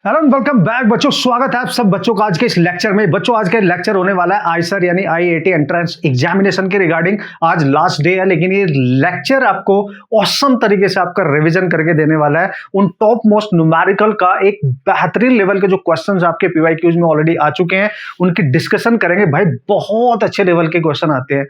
Hello and welcome back बच्चों, स्वागत है आप सब बच्चों का आज के इस लेक्चर में। बच्चों आज का लेक्चर होने वाला है आईसर यानी आईआईटी एंट्रेंस एग्जामिनेशन के रिगार्डिंग। आज लास्ट डे है, लेकिन ये लेक्चर आपको ऑसम तरीके से आपका रिवीजन करके देने वाला है। उन टॉप मोस्ट न्यूमेरिकल का एक बेहतरीन लेवल के जो क्वेश्चंस आपके पीवाईक्यूज में ऑलरेडी आ चुके हैं उनकी डिस्कशन करेंगे। भाई बहुत अच्छे लेवल के क्वेश्चन आते हैं,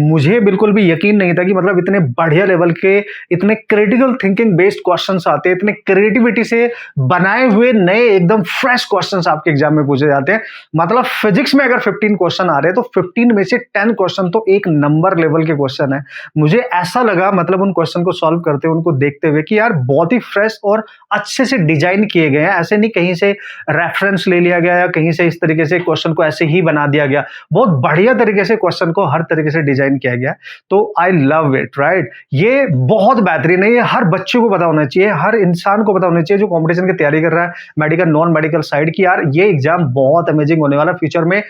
मुझे बिल्कुल भी यकीन नहीं था कि मतलब इतने बढ़िया लेवल के, इतने क्रिटिकल थिंकिंग बेस्ड क्वेश्चंस आते हैं, इतने क्रिएटिविटी से बनाए हुए नए एकदम फ्रेश क्वेश्चंस आपके एग्जाम में पूछे जाते हैं। मतलब फिजिक्स में अगर 15 क्वेश्चन आ रहे हैं तो 15 में से 10 क्वेश्चन तो एक नंबर लेवल के क्वेश्चन है। मुझे ऐसा लगा मतलब उन क्वेश्चन को सॉल्व करते हुए, उनको देखते हुए कि यार बहुत ही फ्रेश और अच्छे से डिजाइन किए गए हैं। ऐसे नहीं कहीं से रेफरेंस ले लिया गया या कहीं से इस तरीके से क्वेश्चन को ऐसे ही बना दिया गया। बहुत बढ़िया तरीके से क्वेश्चन को हर तरीके से डिजाइन किया गया। तो आई लव इट, राइट। ये बहुत बेहतरीन है, ये हर बच्चे को पता होना चाहिए, हर इंसान को पता होना चाहिए जो कॉम्पिटिशन की तैयारी कर रहा है मेडिकल नॉन मेडिकल साइड की। यार ये एग्जाम बहुत अमेजिंग होने वाला है, फ्यूचर में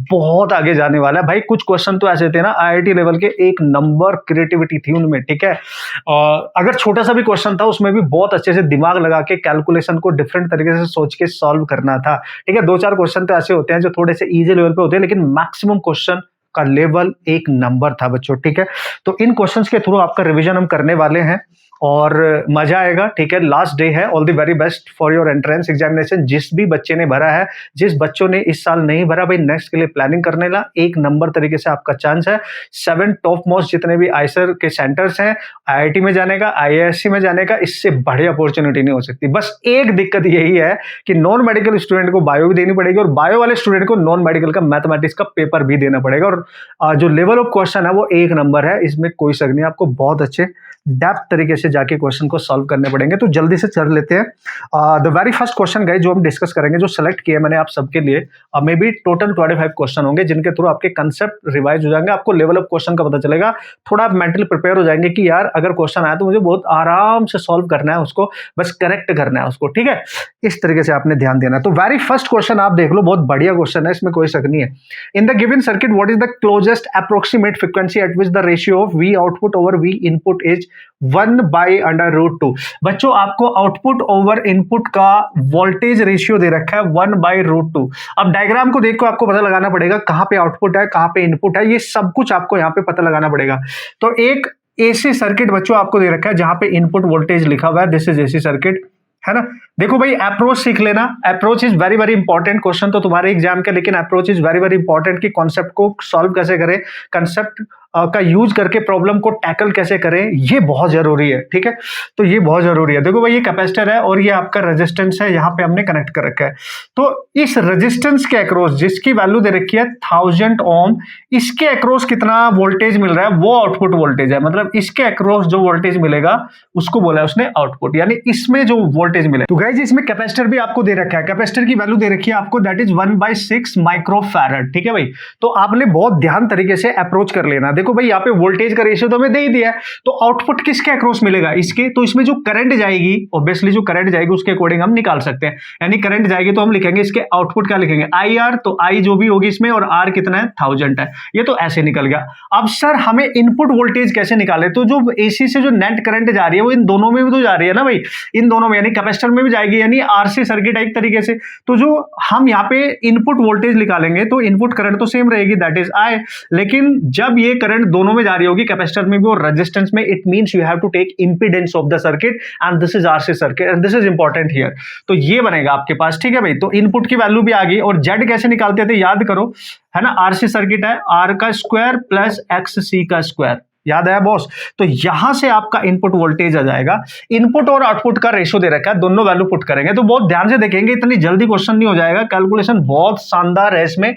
बहुत आगे जाने वाला है। भाई कुछ क्वेश्चन तो ऐसे थे ना आईआईटी लेवल के, एक नंबर क्रिएटिविटी थी उनमें, ठीक है। अगर छोटा सा भी क्वेश्चन था उसमें भी बहुत अच्छे से दिमाग लगा के कैलकुलेशन को डिफरेंट तरीके से सोच के सॉल्व करना था, ठीक है। दो चार क्वेश्चन तो ऐसे होते हैं जो थोड़े से इजी लेवल पे होते हैं, लेकिन मैक्सिमम क्वेश्चन का लेवल एक नंबर था बच्चों, ठीक है। तो इन क्वेश्चंस के थ्रू आपका रिवीजन हम करने वाले हैं और मजा आएगा, ठीक है। लास्ट डे है, all the very best for your entrance examination. जिस भी बच्चे ने भरा है, जिस बच्चों ने इस साल नहीं भरा, भाई नेक्स्ट के लिए प्लानिंग करने ला, एक नंबर तरीके से आपका चांस है। 7 टॉप मोस्ट जितने भी आईसर के सेंटर्स हैं, आईआईटी में जाने का, आईआईएससी में जाने का, इससे बड़ी अपॉर्चुनिटी नहीं हो सकती। बस एक दिक्कत यही है कि नॉन मेडिकल स्टूडेंट को बायो भी देनी पड़ेगी और बायो वाले स्टूडेंट को नॉन मेडिकल का मैथमेटिक्स का पेपर भी देना पड़ेगा। और जो लेवल ऑफ क्वेश्चन है वो एक नंबर है, इसमें कोई शक नहीं। आपको बहुत अच्छे डेप्थ तरीके से जाके क्वेश्चन को सॉल्व करने पड़ेंगे। तो जल्दी से चल लेते हैं। The very first question guys जो हम डिस्कस करेंगे, जो सेलेक्ट किए मैंने आप सबके लिए, मे बी टोटल 25 क्वेश्चन होंगे जिनके थ्रू आपके कंसेप्ट रिवाइज हो जाएंगे, आपको लेवल ऑफ क्वेश्चन का पता चलेगा, थोड़ा आप मेंटली प्रिपेयर हो जाएंगे कि यार अगर क्वेश्चन आया तो मुझे बहुत आराम से सॉल्व करना है, उसको बस करेक्ट करना है उसको, ठीक है। इस तरीके से आपने ध्यान देना है। तो वेरी फर्स्ट क्वेश्चन आप देख लो, बहुत बढ़िया क्वेश्चन है, इसमें कोई शक नहीं है। इन the given circuit what is the closest approximate frequency eight which the ratio of we output over we input is 1/√2। बच्चों आपको आउटपुट ओवर इनपुट का वोल्टेज रेशियो दे रखा है 1/√2। अब डायग्राम को देखो, आपको पता लगाना पड़ेगा कहां पे आउटपुट है कहां पे इनपुट है, ये सब कुछ आपको यहां पे पता लगाना पड़ेगा। तो एक एसी सर्किट बच्चों आपको दे रखा है जहां पे इनपुट वोल्टेज लिखा हुआ है, दिस इज एसी सर्किट, है ना। देखो भाई अप्रोच सीख लेना, approach is very very important. Question तो तुम्हारे एग्जाम के, लेकिन approach is very very important कि कॉन्सेप्ट को सॉल्व कैसे करें, कंसेप्ट का यूज करके प्रॉब्लम को टैकल कैसे करें, ये बहुत जरूरी है, ठीक है। तो ये बहुत जरूरी है। देखो भाई ये कैपेसिटर है और ये आपका रेजिस्टेंस है, यहाँ पे हमने कनेक्ट कर रखा है। तो इस रेजिस्टेंस के अक्रॉस जिसकी वैल्यू दे रखी है 1000 ओम, इसके अक्रॉस कितना वोल्टेज मिल रहा है वो आउटपुट वोल्टेज है। मतलब इसके अक्रॉस जो वोल्टेज मिलेगा उसको बोला है उसने आउटपुट, यानी इसमें जो वोल्टेज मिले। तो गाइस इसमें कैपेसिटर भी आपको दे रखा है, कैपेसिटर की वैल्यू दे रखी है आपको, दैट इज 1/6 माइक्रोफैरड, ठीक है भाई। तो आपने बहुत ध्यान तरीके से अप्रोच कर लेना। देखो भाई यहाँ पे वोल्टेज का रेशियो तो हमें दे ही दिया है, तो आउटपुट किसके अक्रॉस मिलेगा, इसके। तो इसमें जो करंट जाएगी, ऑब्वियसली जो करंट जाएगी उसके अकॉर्डिंग हम निकाल सकते हैं। यानी करंट जाएगी तो हम लिखेंगे इसके आउटपुट क्या लिखेंगे, IR। तो I जो भी होगी इसमें, और R कितना है 1000 है, ये तो ऐसे निकल गया। अब सर हमें इनपुट वोल्टेज कैसे निकाले, तो जो AC से जो नेट करंट जा रही है वो इन दोनों में भी तो जा रही है ना भाई, इन दोनों में, यानी कैपेसिटर में भी जाएगी, यानी RC सर्किट है एक तरीके से। तो जो हम यहाँ पे इनपुट वोल्टेज निकालेंगे तो इनपुट करंट तो सेम रहेगी, दैट इज I। लेकिन जब ये करंट दोनों में जा रही होगी, कैपेसिटर में भी और रेजिस्टेंस में, it means you have to take impedance of the circuit and this is RC circuit and this is important here. तो ये बनेगा आपके पास, ठीक है भाई। तो इनपुट की वैल्यू भी आ गई। और Z कैसे निकालते थे याद करो, है ना। RC सर्किट है, R का स्क्वायर प्लस XC का स्क्वायर, याद है बॉस। तो यहां से आपका इनपुट वोल्टेज आ जाएगा। इनपुट और आउटपुट का रेशियो दे रखा है, दोनों वैल्यू पुट करेंगे। तो बहुत ध्यान से देखेंगे, इतनी जल्दी क्वेश्चन नहीं हो जाएगा, कैलकुलेशन बहुत शानदार है इसमें।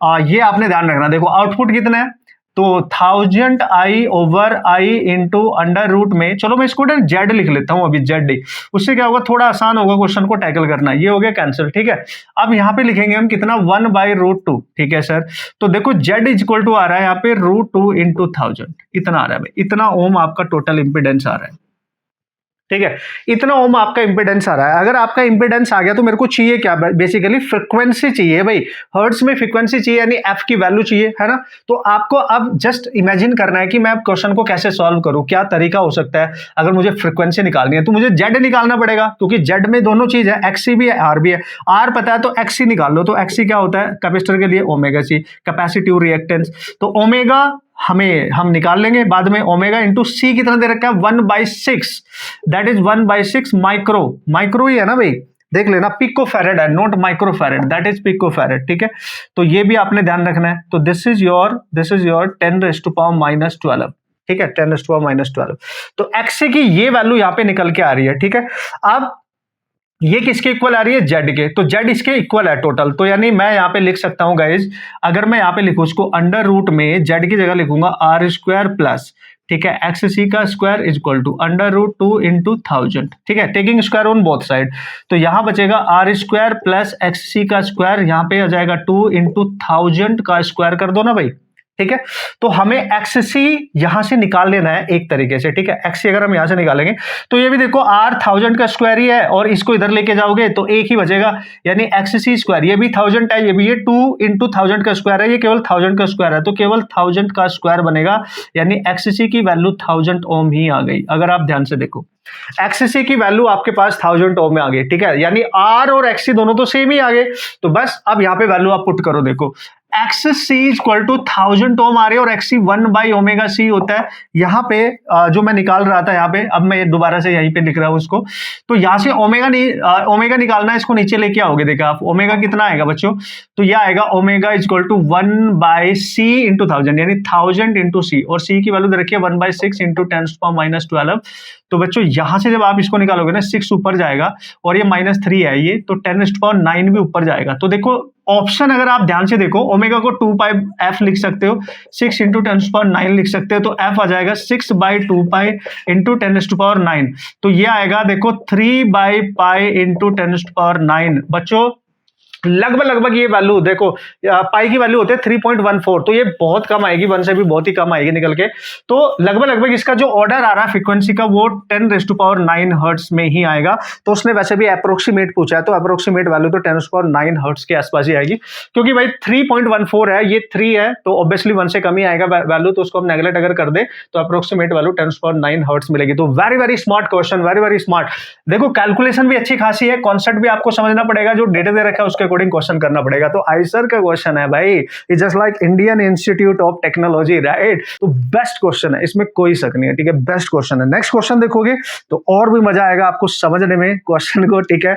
ये आपने ध्यान रखना। देखो आउटपुट कितना है, तो 1000 I over I into under root में, चलो मैं इसको Z लिख लेता हूं अभी, ZD। उससे क्या होगा, थोड़ा आसान होगा क्वेश्चन को टैकल करना। ये हो गया कैंसिल, ठीक है। अब यहां पे लिखेंगे हम कितना, 1/√2, ठीक है सर। तो देखो Z इज इक्वल टू आ रहा है यहाँ पे √2 इंटू 1000, इतना आ रहा है भाई, इतना ओम आपका टोटल इंपीडेंस आ रहा है, ठीक है, इतना ओम आपका इंपेडेंस आ रहा है। अगर आपका इंपेडेंस आ गया तो मेरे को चाहिए क्या, बेसिकली फ्रीक्वेंसी चाहिए भाई, हर्ट्ज में फ्रीक्वेंसी चाहिए यानी एफ की वैल्यू चाहिए, है ना। तो आपको अब जस्ट इमेजिन करना है कि मैं क्वेश्चन को कैसे सॉल्व करूं, क्या तरीका हो सकता है। अगर मुझे फ्रीक्वेंसी निकालनी है तो मुझे जेड निकालना पड़ेगा, क्योंकि जेड में दोनों चीज है, एक्सी भी है आर भी है। आर पता है तो एक्सी निकाल लो। तो एक्सी क्या होता है कैपेसिटर के लिए, ओमेगा सी, कैपेसिटिव रिएक्टेंस। तो ओमेगा हम निकाल लेंगे बाद में। ओमेगा इंटू सी कितना दे रखा है 1/6, दैट इज 1/6 माइक्रो, माइक्रो ही है ना भाई, देख लेना, पिको फैरेड है, not micro farad, that is pico farad. ठीक है, तो ये भी आपने ध्यान रखना है। तो दिस इज योर 10⁻⁻12, ठीक है, 10⁻12। तो एक्स की ये वैल्यू यहां पे निकल के आ रही है। ठीक है, अब ये किसके इक्वल आ रही है, जेड के, तो जेड इसके इक्वल है टोटल। तो यानी मैं यहां पे लिख सकता हूं गाइज, अगर मैं यहां पे लिखूं उसको अंडर रूट में जेड की जगह लिखूंगा आर स्क्वायर प्लस, ठीक है, एक्स सी का square is equal to under root 2 into 1000, ठीक है, taking square on both side. तो यहां बचेगा R square plus X C का स्क्वायर, यहां पे आ जाएगा 2 इंटू 1000 का स्क्वायर कर दो ना भाई। ठीक है, तो हमें एक्स सी यहां से निकाल लेना है एक तरीके से। ठीक है, एक्स सी अगर हम यहां से निकालेंगे तो ये भी देखो आर 1000 का स्क्वायर ही है, और इसको इधर लेके जाओगे तो एक ही बचेगा, यानी एक्स सी स्क्वायर, ये भी 1000 है, ये भी, ये 2 इंटू 1000 का स्क्वायर है, ये केवल 1000 का स्क्वायर है, तो केवल 1000 का स्क्वायर बनेगा, यानी एक्स सी की वैल्यू 1000 ओम ही आ गई। अगर आप ध्यान से देखो एक्स सी की वैल्यू आपके पास 1000 ओम में आ गई। ठीक है, यानी आर और एक्स सी दोनों तो सेम ही आ गए। तो बस अब यहां पे वैल्यू आप पुट करो, देखो एक्स सी इक्वल टू 1000 ओम आ रहे हैं और एक्स सी 1/ω_c होता है। यहां पे जो मैं निकाल रहा था, यहां पे अब मैं दोबारा से यहीं पे लिख रहा हूं उसको। तो यहां से ओमेगा ओमेगा निकालना है, इसको नीचे लेके आओगे, देखा आप ओमेगा कितना आएगा बच्चों, तो यह आएगा omega equal to 1/c into 1000, यानी 1000 इंटू सी, और सी की वैल्यू दे रखी है 1/6 इंटू 10⁻⁻12। तो बच्चों यहां से जब आप इसको निकालोगे ना, 6 ऊपर जाएगा और ये -3 है, ये तो 10⁻9 भी ऊपर जाएगा। तो देखो ऑप्शन अगर आप ध्यान से देखो, ओमेगा को 2πf लिख सकते हो, 6 इंटू 10⁻9 लिख सकते हो, तो f आ जाएगा 6/2π इंटू 10⁻9। तो ये आएगा देखो 3/π इंटू 10⁻9। बच्चों लगभग ये वैल्यू देखो, पाई की वैल्यू होती है 3.14, तो ये बहुत कम आएगी, 1 से भी बहुत ही कम आएगी निकल के। तो लगभग इसका जो ऑर्डर आ रहा है फ्रीक्वेंसी का वो 10⁻9 हर्ट्ज में ही आएगा। तो उसने वैसे भी अप्रोक्सीमेट पूछा है, तो अप्रोक्सीमेट वैल्यू तो 10⁻9 हर्ट्ज के आसपास ही आएगी, क्योंकि भाई 3.14 है, ये 3 है, तो ऑब्वियसली 1 से कम ही आएगा वैल्यू, तो उसको हम नेगलेक्ट अगर कर दे तो अप्रोक्सीमेट वैल्यू 10⁻9 हर्ट्ज मिलेगी। तो very smart question, very smart. देखो कैलकुलेशन भी अच्छी खासी है, कॉन्सेप्ट भी आपको समझना पड़ेगा, जो डेटा दे रखा है उसके अकॉर्डिंग क्वेश्चन करना पड़ेगा। तो आइसर का क्वेश्चन है भाई, it just like Indian institute of technology, right. तो बेस्ट क्वेश्चन है, इसमें कोई शक नहीं है। ठीक है, बेस्ट क्वेश्चन है। नेक्स्ट क्वेश्चन देखोगे तो और भी मजा आएगा आपको समझने में क्वेश्चन को। ठीक है,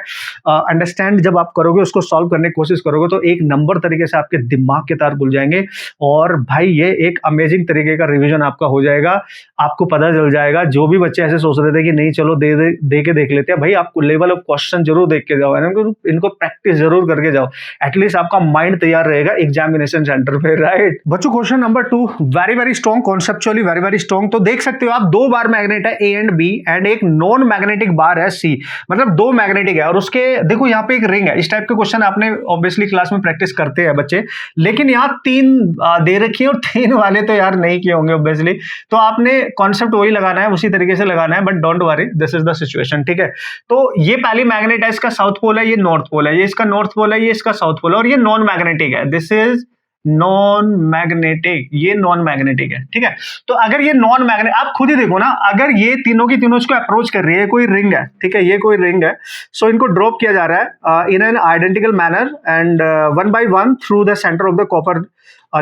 अंडरस्टैंड जब आप करोगे, उसको सॉल्व करने की कोशिश करोगे, तो एक नंबर तरीके से आपके दिमाग के तार खुल जाएंगे, और भाई ये एक अमेजिंग तरीके का रिवीजन आपका हो जाएगा। आपको पता चल जाएगा, जो भी बच्चे ऐसे सोच रहे थे कि नहीं चलो दे के देख लेते हैं, भाई आपको लेवल ऑफ क्वेश्चन जरूर देख के जाओ, इनको प्रैक्टिस जरूर करके जाओ, एटलीस्ट आपका माइंड तैयार रहेगा एग्जामिनेशन सेंटर पे, राइट। बच्चों question number 2 very strong, conceptually very strong. तो देख सकते हो आप, 2 बार मैग्नेट है ए एंड बी, एंड एक नॉन मैग्नेटिक बार है सी, मतलब 2 मैग्नेटिक है, और उसके देखो यहाँ पे एक रिंग है। इस टाइप के क्वेश्चन आपने ऑब्वियसली क्लास में प्रैक्टिस करते हैं बच्चे, लेकिन यहाँ 3 दे रखी है, और 3 वाले तो यार नहीं किए होंगे ऑब्वियसली। तो आपने कॉन्सेप्ट वही लगाना है, उसी तरीके से लगाना है, but don't worry, this is the situation. ठीक है, तो ये पहली मैग्नेट है, इसका साउथ पोल है, ये नॉर्थ पोल है, ये इसका नॉर्थ पोल है, ये इसका साउथ पोल है, और ये नॉन मैग्नेटिक है, दिस इज नॉन मैग्नेटिक, ये नॉन मैग्नेटिक है। ठीक है, तो अगर ये नॉन मैग्नेटिक, आप खुद ही देखो ना, अगर ये तीनों की तीनों इसको अप्रोच कर रही है, कोई रिंग है, ठीक है, ये कोई रिंग है, सो इनको ड्रॉप किया जा रहा है in an identical manner, and 1 by 1 through the centre of the copper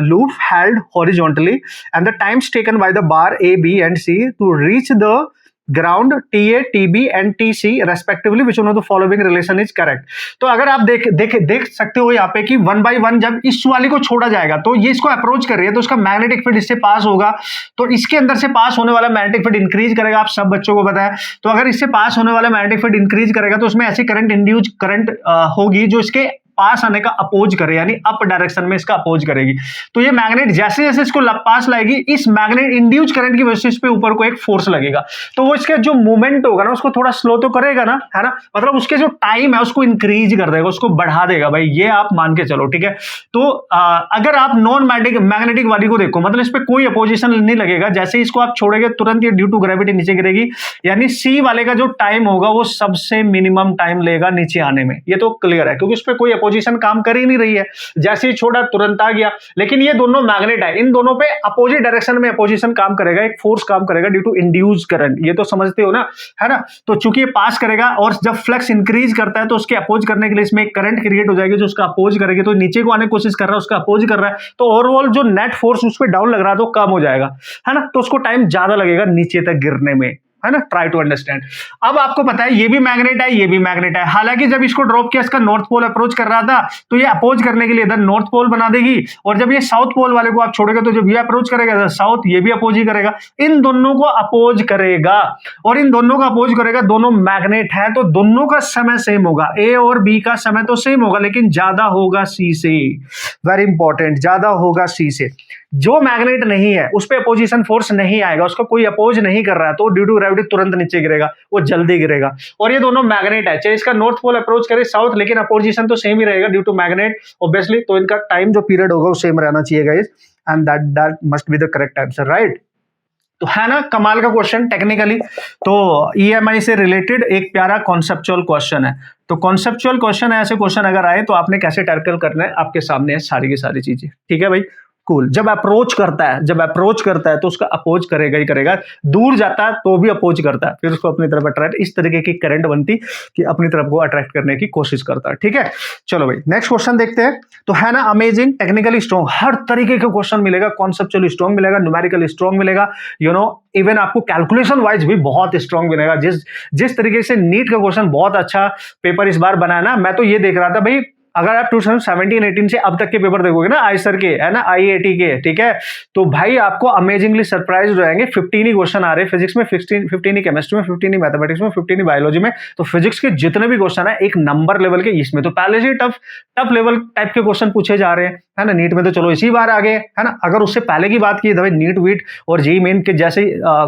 loop held horizontally, and the times taken by the bar A, B and C to reach the ground TA, TB and TC respectively, which one of the following relation is correct। तो अगर आप देख सकते हो यहाँ पे कि 1 by 1 जब इस वाले को छोड़ा जाएगा, तो ये इसको अप्रोच कर रही है, तो उसका मैग्नेटिक फील्ड इससे पास होगा, तो इसके अंदर से पास होने वाला मैग्नेटिक फील्ड इंक्रीज करेगा, आप सब बच्चों को पता है। तो अगर इससे पास होने वाला मैग्नेटिक फील्ड इंक्रीज करेगा, तो उसमें ऐसी करंट इंड्यूस करंट होगी जो इसके पास आने का अपोज करे, यानी अप डायरेक्शन में इसका अपोज करेगी। तो ये मैग्नेट जैसे जैसे इसको पास लाएगी, इस मैग्नेट इंड्यूस करंट की वजह से इस पे ऊपर को एक फोर्स लगेगा, तो वो इसका जो मूवमेंट होगा ना उसको थोड़ा स्लो तो करेगा ना, है ना, मतलब उसके जो टाइम है उसको इंक्रीज कर देगा, उसको बढ़ा देगा भाई, ये आप मान के चलो, ठीक है। तो अगर आप नॉन मैग्नेटिक वाली को देखो, मतलब इस पे कोई अपोजिशन नहीं लगेगा, जैसे इसको आप छोड़ेंगे तुरंत ये ड्यू टू ग्रेविटी नीचे गिरेगी, यानी सी वाले का जो टाइम होगा वो सबसे मिनिमम टाइम लेगा नीचे आने में, ये तो क्लियर है, क्योंकि उस पर कोई अपोजिशन काम कर ही नहीं रही है, जैसे ही छोड़ा तुरंत आ गया। लेकिन ये दोनों मैग्नेट है, इन दोनों पे अपोजिट डायरेक्शन में अपोजिशन काम करेगा, एक फोर्स काम करेगा ड्यू टू इंड्यूस करंट, ये तो समझते हो ना, है ना। तो चूंकि ये पास करेगा और जब फ्लक्स इंक्रीज करता है तो उसके अपोज करने के लिए इसमें एक करंट क्रिएट हो जाएगी जो उसका अपोज करेगी, तो नीचे को आने की कोशिश कर रहा है, उसका अपोज कर रहा है, तो ओवरऑल जो नेट फोर्स उस पर डाउन लग रहा है तो कम हो जाएगा, है ना, तो उसको टाइम ज्यादा लगेगा नीचे तक गिरने में, है ना। Try to understand. अब आपको पता है ये भी मैग्नेट है, ये भी मैग्नेट है, हालांकि जब इसको ड्रॉप किया इसका नॉर्थ पोल अप्रोच कर रहा था, तो ये अपोज करने के लिए इधर नॉर्थ पोल बना देगी, और जब ये साउथ पोल वाले को आप छोड़ेगा तो जब ये अप्रोच करेगा इधर साउथ, ये भी अपोज ही करेगा, इन दोनों को अपोज करेगा, और इन दोनों को अपोज करेगा, दोनों मैग्नेट है तो दोनों का समय सेम होगा, ए और बी का समय तो सेम होगा लेकिन ज्यादा होगा सी से, वेरी इंपॉर्टेंट, ज्यादा होगा सी से। जो मैग्नेट नहीं है उस पर अपोजिशन फोर्स नहीं आएगा, उसको कोई अपोज नहीं कर रहा है, तो ड्यू टू ग्रेविटी तुरंत नीचे गिरेगा, वो जल्दी गिरेगा। और ये दोनों मैग्नेट है, चाहे इसका नॉर्थ पोल अप्रोच करे साउथ, लेकिन अपोजिशन तो सेम ही रहेगा ड्यू टू मैग्नेट ऑब्वियसली, तो इनका टाइम जो पीरियड होगा वो सेम रहना चाहिए guys, and that must be the correct answer, right. तो है ना कमाल का क्वेश्चन टेक्निकली। तो ईएमआई से रिलेटेड एक प्यारा कॉन्सेप्चुअल क्वेश्चन है। तो कॉन्सेप्चुअल क्वेश्चन है, ऐसे क्वेश्चन अगर आए तो आपने कैसे टैकल करना है, आपके सामने है सारी की सारी चीजें, ठीक है भाई। कूल। जब अप्रोच करता है तो उसका अपोज करेगा ही करेगा, दूर जाता है तो भी अपोज करता है, फिर उसको अपनी तरफ अट्रैक्ट, इस तरीके की करंट बनती कि अपनी तरफ को अट्रैक्ट करने की कोशिश करता है, ठीक है। चलो भाई नेक्स्ट क्वेश्चन देखते हैं। तो है ना अमेजिंग, टेक्निकली स्ट्रॉन्ग, हर तरीके का क्वेश्चन मिलेगा, कॉन्सेप्चुअली स्ट्रॉन्ग मिलेगा, न्यूमेरिकली स्ट्रॉन्ग मिलेगा, यू नो इवन आपको कैलकुलेशन वाइज भी बहुत स्ट्रॉन्ग मिलेगा। जिस तरीके से नीट का क्वेश्चन बहुत अच्छा पेपर इस बार बनाया ना, मैं तो ये देख रहा था भाई, अगर आप 2017-18 से अब तक के पेपर देखोगे ना आईसर के, है ना IIT के, ठीक है, तो भाई आपको अमेजिंगली सरप्राइज हो जाएंगे। 15 ही क्वेश्चन आ रहे हैं फिजिक्स में, 15 ही केमिस्ट्री में, 15 ही मैथमेटिक्स में, 15 ही बायोलॉजी में। तो फिजिक्स के जितने भी क्वेश्चन है एक नंबर लेवल के इसमें, तो पहले से टफ लेवल टाइप के क्वेश्चन पूछे जा रहे हैं, है ना। नीट में तो चलो इसी बार आ गए, है ना। अगर उससे पहले की बात की भाई नीट वीट और जेईई मेन के जैसे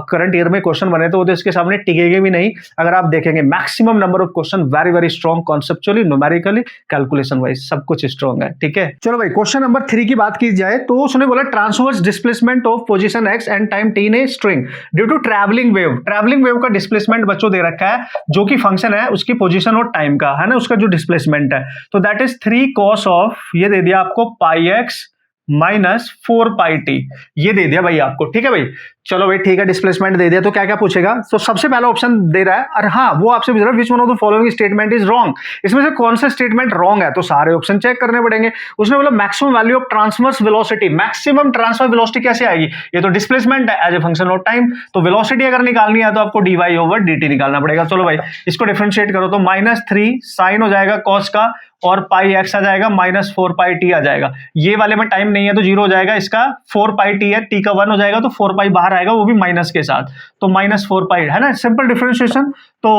करंट ईयर में क्वेश्चन बने तो इसके सामने टिकेंगे भी नहीं। अगर आप देखेंगे maximum number of question very very strong, conceptually, numerically, calculation wise सब कुछ स्ट्रॉन्ग है, ठीक है। चलो भाई क्वेश्चन नंबर 3 की बात की जाए तो उसने बोला transverse displacement of position x and time t in a string due to travelling wave. Travelling wave का डिस्प्लेसमेंट बच्चों दे रखा है, जो कि फंक्शन है उसकी पोजीशन और टाइम का, है ना, उसका जो डिस्प्लेसमेंट है, तो दैट इज 3 cos ऑफ, ये दे दिया आपको पाई एक्स माइनस 4 पाई टी, ये दे दिया भाई आपको, ठीक है भाई। चलो भाई ठीक है, डिस्प्लेसमेंट दे दिया, तो क्या क्या पूछेगा। तो सबसे पहला ऑप्शन दे रहा है, और हाँ वो आपसे पूछ रहा है which one of the following statement is wrong, इसमें से कौन सा स्टेटमेंट रॉन्ग है, तो सारे ऑप्शन चेक करने पड़ेंगे। उसने बोला maximum value of transverse velocity, maximum transfer velocity कैसे आएगी, ये तो डिस्प्लेसमेंट है as a function of time, तो वेलोसिटी अगर निकालनी है तो आपको dy ओवर dt निकालना पड़ेगा। चलो भाई इसको डिफरेंशिएट करो तो -3 साइन हो जाएगा कॉस का, और पाई एक्स आ जाएगा, -4 पाई टी आ जाएगा, ये वाले में टाइम नहीं है तो 0 हो जाएगा, इसका 4 पाई टी है, टी का 1 हो जाएगा तो 4 पाई बाहर आएगा, वो भी माइनस के साथ, तो -4 पाई, है ना, सिंपल डिफरेंशिएशन। तो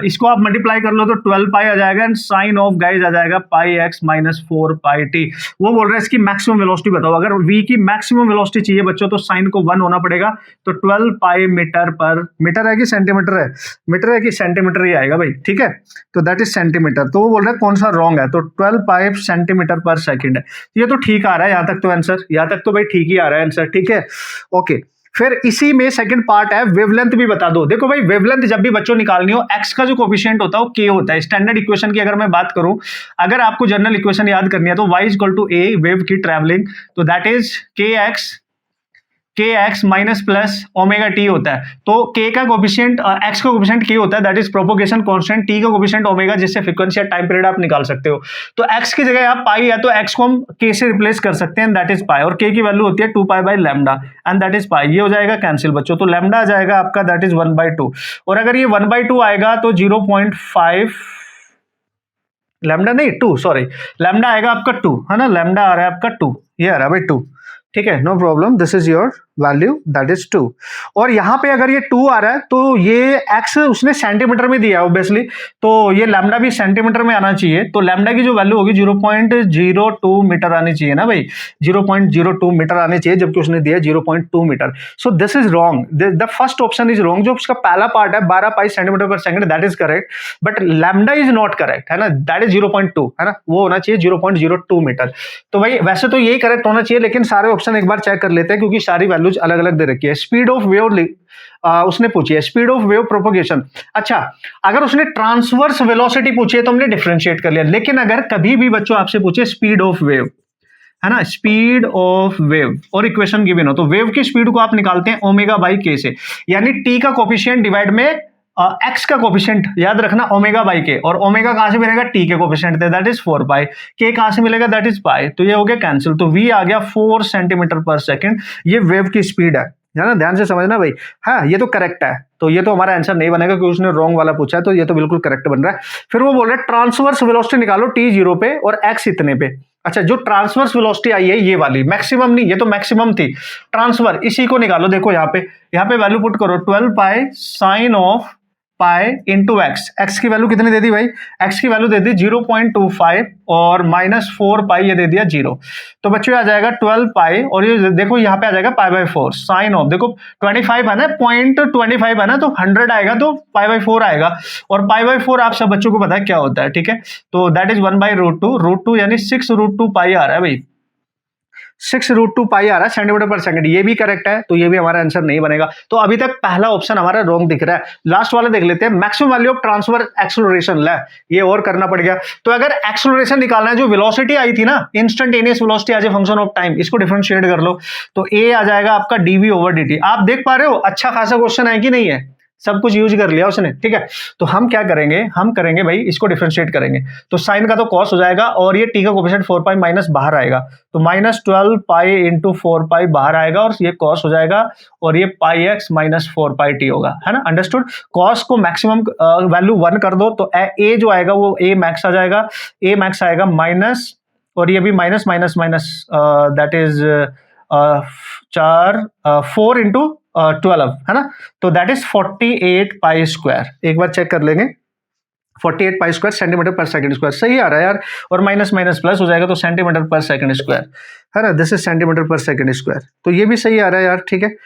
इसको आप मल्टीप्लाई कर लो तो 12 पाई आ जाएगा, एंड साइन ऑफ गाइस आ जाएगा पाई एक्स -4 पाई टी। वो बोल रहा है इसकी मैक्सिमम वेलोसिटी बताओ, अगर v की मैक्सिमम वेलोसिटी चाहिए बच्चों तो साइन को 1 होना पड़ेगा, तो 12 पाई मीटर है कि सेंटीमीटर है, मीटर है कि सेंटीमीटर ही आएगा भाई, ठीक है, तो दैट इज सेंटीमीटर। तो वो बोल रहा है कौन सा रॉन्ग है, तो 12 पाई सेंटीमीटर पर सेकंड है, ये तो ठीक आ रहा है, यहां तक तो आंसर, यहां तक तो भाई ठीक ही आ रहा है आंसर, ठीक है, ओके। फिर इसी में सेकंड पार्ट है वेवलेंथ भी बता दो। देखो भाई वेवलेंथ जब भी बच्चों निकालनी हो, x का जो कोफिशिएंट होता है वो k होता है। स्टैंडर्ड इक्वेशन की अगर मैं बात करूं, अगर आपको जनरल इक्वेशन याद करनी है तो y = a वेव की ट्रैवलिंग, तो that is kx minus plus omega T होता है। तो k का कोफिशिएंट, x का कोफिशिएंट k होता है, that is propagation constant, t का कोफिशिएंट ओमेगा, जिससे फ्रीक्वेंसी या टाइम पीरियड आप निकाल सकते हो। तो x की जगह आप पाई है तो x को हम k से रिप्लेस कर सकते हैं, दैट इज पाई, और k की वैल्यू होती है 2π/λ एंड दैट इज पाई, ये हो जाएगा कैंसिल बच्चों, तो लैम्डा आ जाएगा आपका, दैट इज 1/2, और अगर ये 1/2 आएगा तो 0.5 लैम्डा नहीं 2, सॉरी लैम्डा आएगा आपका 2, है ना, लैम्डा आ रहा है आपका 2, ये आ रहा है भाई 2, ठीक है, no problem, this is your value that is 2। और यहाँ पे अगर ये 2 आ रहा है तो ये x उसने सेंटीमीटर में दिया है ऑब्वियसली, तो ये लैम्डा भी सेंटीमीटर में आना चाहिए, तो लैम्डा की जो वैल्यू होगी 0.02 मीटर आनी चाहिए ना भाई, 0.02 मीटर आनी चाहिए, जबकि उसने दिया 0.2 metre. So this is wrong, the first option is wrong. जो उसका पहला पार्ट है 12 pi centimetre per second, that is correct, but lambda is not correct, है ना, दैट इज 0.2, है ना, वो होना चाहिए 0.02 मीटर। तो भाई वैसे तो यही करेक्ट होना चाहिए, लेकिन सारे ऑप्शन एक बार चेक कर लेते हैं क्योंकि सारी वैल्यूज अलग अलग दे रखी है। स्पीड ऑफ वेव उसने पूछी है, स्पीड ऑफ वेव प्रोपोगेशन। अच्छा, अगर उसने ट्रांसवर्स वेलोसिटी पूछी है तो हमने डिफरेंशिएट कर लिया, लेकिन अगर कभी भी बच्चों आपसे पूछे स्पीड ऑफ वेव, है ना, स्पीड ऑफ वेव और इक्वेशन गिवन हो, तो वेव की स्पीड को आप निकालते हैं ओमेगा बाई के से, यानी टी का कोफिशिएंट डिवाइड में एक्स का कोफिशिएंट, याद रखना ओमेगा बाई के, और ओमेगा कहां से मिलेगा, टी के कोफिशिएंट थे दैट इज 4 पाई, के कहां से मिलेगा दैट इज पाई, तो ये हो गया कैंसिल, तो वी आ गया 4 सेंटीमीटर पर सेकंड, ये वेव की स्पीड है ना, ध्यान से समझना भाई। हाँ, ये तो करेक्ट है, तो ये तो हमारा आंसर नहीं बनेगा क्योंकि उसने रॉन्ग वाला पूछा है, तो ये तो बिल्कुल करेक्ट बन रहा है। फिर वो बोल रहा है ट्रांसवर्स वेलोसिटी निकालो टी 0 पे और एक्स इतने पे। अच्छा, जो ट्रांसवर्स वेलोसिटी आई है ये वाली, मैक्सिमम नहीं, ये तो मैक्सिमम थी, ट्रांसफर इसी को निकालो। देखो यहाँ पे वैल्यू पुट करो, 12 पाई sine of pi into x की वैल्यू कितनी दे दी भाई, एक्स की वैल्यू दे दी 0.25 और -4 पाई ये दे दिया 0, तो बच्चों आ जाएगा 12 पाई, और ये देखो यहाँ पे आ जाएगा पाई बाई 4 साइन ऑफ, देखो 25 है ना, 0.25 है ना, तो 100 आएगा तो पाई बाई 4 आएगा, और पाई बाई 4 आप सब बच्चों को पता है क्या होता है, ठीक है, तो दैट इज 1/√2 यानी 6√2 पाई आ रहा है भाई, 6√2 पाई आ रहा है सेंटीमीटर पर सेकंड, ये भी करेक्ट है, तो ये भी हमारा आंसर नहीं बनेगा। तो अभी तक पहला ऑप्शन हमारा रॉन्ग दिख रहा है। लास्ट वाला देख लेते हैं, maximum value of transfer acceleration, ले ये और करना पड़ गया। तो अगर एक्सेलरेशन निकालना है, जो वेलोसिटी आई थी ना, instantaneous velocity as a function of time, इसको डिफरेंशिएट कर लो, तो ए आ जाएगा आपका डीवी ओवर डी। आप देख पा रहे हो अच्छा खासा क्वेश्चन है कि नहीं है, सब कुछ यूज कर लिया उसने, ठीक है। तो हम क्या करेंगे, हम करेंगे भाई इसको डिफरेंशिएट करेंगे, तो साइन का तो कॉस हो जाएगा, और ये टी का कोफिशिएंट 4 पाई माइनस बाहर आएगा, तो -12 पाई इंटू 4 पाई बाहर आएगा, और ये कॉस हो जाएगा, और ये पाई एक्स माइनस 4 पाई टी होगा, है ना, अंडरस्टूड। कॉस को मैक्सिमम वैल्यू 1 कर दो, तो ए जो आएगा वो ए मैक्स आ जाएगा, ए मैक्स आएगा माइनस, और ये भी minus minus minus, that is 4 into 12, है ना, तो दैट इज 48 पाई स्क्वायर। एक बार चेक कर लेंगे, 48 pi square centimetre per second square, सही आ रहा है यार, और माइनस माइनस प्लस हो जाएगा तो सेंटीमीटर पर सेकंड स्क्वायर, है ना, this is centimetre per second square, तो ये भी सही आ रहा है यार, ठीक है।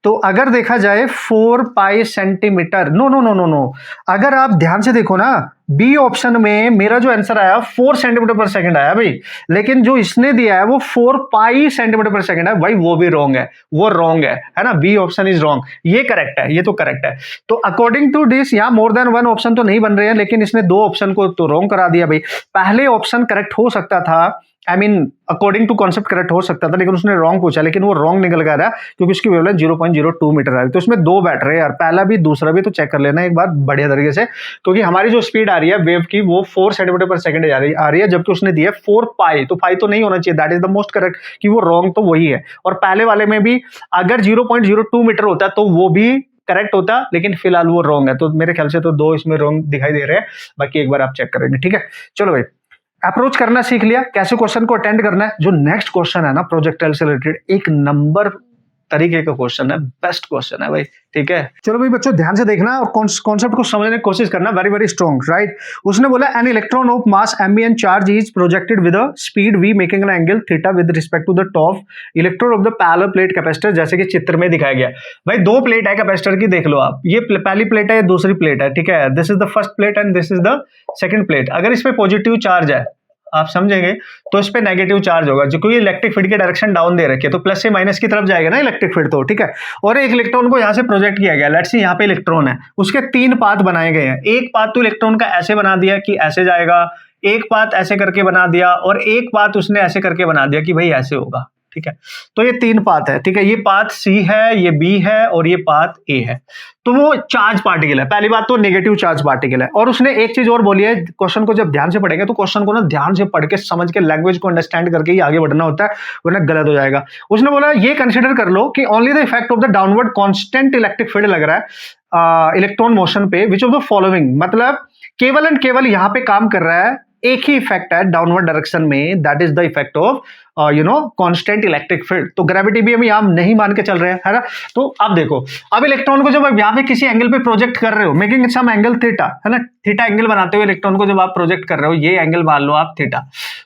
तो अगर देखा जाए 4 pi centimetre, no no no no no, अगर आप ध्यान से देखो ना, बी ऑप्शन में मेरा जो आंसर आया 4 सेंटीमीटर पर सेकंड आया भाई, लेकिन जो इसने दिया है वो 4 पाई सेंटीमीटर पर सेकंड है भाई, वो भी रॉन्ग है, वो रॉन्ग है ना, बी ऑप्शन इज रॉन्ग, ये करेक्ट है, ये तो करेक्ट है। तो अकॉर्डिंग टू दिस यहाँ मोर देन वन ऑप्शन तो नहीं बन रहे हैं, लेकिन इसने 2 ऑप्शन को तो रॉन्ग करा दिया भाई। पहले ऑप्शन करेक्ट हो सकता था, I mean according to concept correct हो सकता था, लेकिन उसने रॉन्ग पूछा, लेकिन वो रॉन्ग निकल गया क्योंकि उसकी वेवलेंथ 0.02 मीटर आ रही, तो उसमें 2 बैठ रहे हैं यार, पहला भी दूसरा भी, तो चेक कर लेना एक बार बढ़िया तरीके से, क्योंकि हमारी जो स्पीड आ रही है वेव की वो 4 सेंटीमीटर पर सेकंड आ रही है, जबकि उसने दिया 4 पाई, तो पाई तो नहीं होना चाहिए, that is the most correct, कि वो रॉन्ग तो वही है। और पहले वाले में भी अगर 0.02 मीटर होता तो वो भी करेक्ट होता, लेकिन फिलहाल वो रॉन्ग है, तो मेरे ख्याल से तो 2 इसमें रॉन्ग दिखाई दे रहे हैं, बाकी एक बार आप चेक करेंगे, ठीक है। चलो भाई, अप्रोच करना सीख लिया, कैसे क्वेश्चन को अटेंड करना है। जो नेक्स्ट क्वेश्चन है ना प्रोजेक्टाइल से रिलेटेड, एक नंबर तरीके का क्वेश्चन है, बेस्ट क्वेश्चन है भाई, ठीक है। चलो भाई बच्चों ध्यान से देखना और कॉन्सेप्ट को समझने की कोशिश करना, वेरी वेरी स्ट्रॉन्ग, राइट। उसने बोला an electron of mass m and charge is projected with a speed v making an angle theta with respect to the top electrode of the parallel plate capacitor, जैसे कि चित्र में दिखाया गया। भाई 2 plate है कैपेसिटर की, देख लो आप, ये पहली प्लेट है, ये दूसरी प्लेट है, ठीक है, this is the first plate and this is the second plate. अगर इस पे पॉजिटिव चार्ज है, आप समझेंगे, तो इस पे नेगेटिव चार्ज होगा, जो क्योंकि इलेक्ट्रिक फील्ड की डायरेक्शन डाउन दे रखी है, तो प्लस से माइनस की तरफ जाएगा ना इलेक्ट्रिक फील्ड, तो ठीक है। और एक इलेक्ट्रॉन को यहाँ से प्रोजेक्ट किया गया, लेट्स सी यहाँ पे इलेक्ट्रॉन है, उसके 3 पाथ बनाए गए हैं। एक पाथ तो इलेक्ट्रॉन का ऐसे बना दिया कि ऐसे जाएगा, एक पाथ ऐसे करके बना दिया, और एक पाथ उसने ऐसे करके बना दिया कि भाई ऐसे होगा, ठीक है। तो ये 3 पाथ है, ठीक है, ये पाथ सी है, ये बी है, और ये पाथ ए है। तो वो चार्ज पार्टिकल है, पहली बात तो नेगेटिव चार्ज पार्टिकल है। और उसने एक चीज और बोली है, क्वेश्चन को जब ध्यान से पढ़ेंगे तो क्वेश्चन को ना ध्यान से पढ़ के समझ के लैंग्वेज को अंडरस्टैंड करके ही आगे बढ़ना होता है, वरना गलत हो जाएगा। उसने बोला ये कंसिडर कर लो कि only the effect of the downward constant electric field लग रहा है इलेक्ट्रॉन मोशन पे, विच ऑफ द फॉलोइंग, मतलब केवल एंड केवल यहाँ पे काम कर रहा है एक ही इफेक्ट है डाउनवर्ड डायरेक्शन में, that is the effect of constant electric field. तो ग्रेविटी भी हम यहाँ नहीं मान के चल रहे हैं, है ना। तो अब देखो, अब इलेक्ट्रॉन को जब आप यहाँ पे किसी एंगल पे प्रोजेक्ट कर रहे हो, मेकिंग सम एंगल थीटा, है ना, थीटा एंगल बनाते हुए इलेक्ट्रॉन को जब आप प्रोजेक्ट कर रहे हो, ये एंगल मान लो आप थीटा,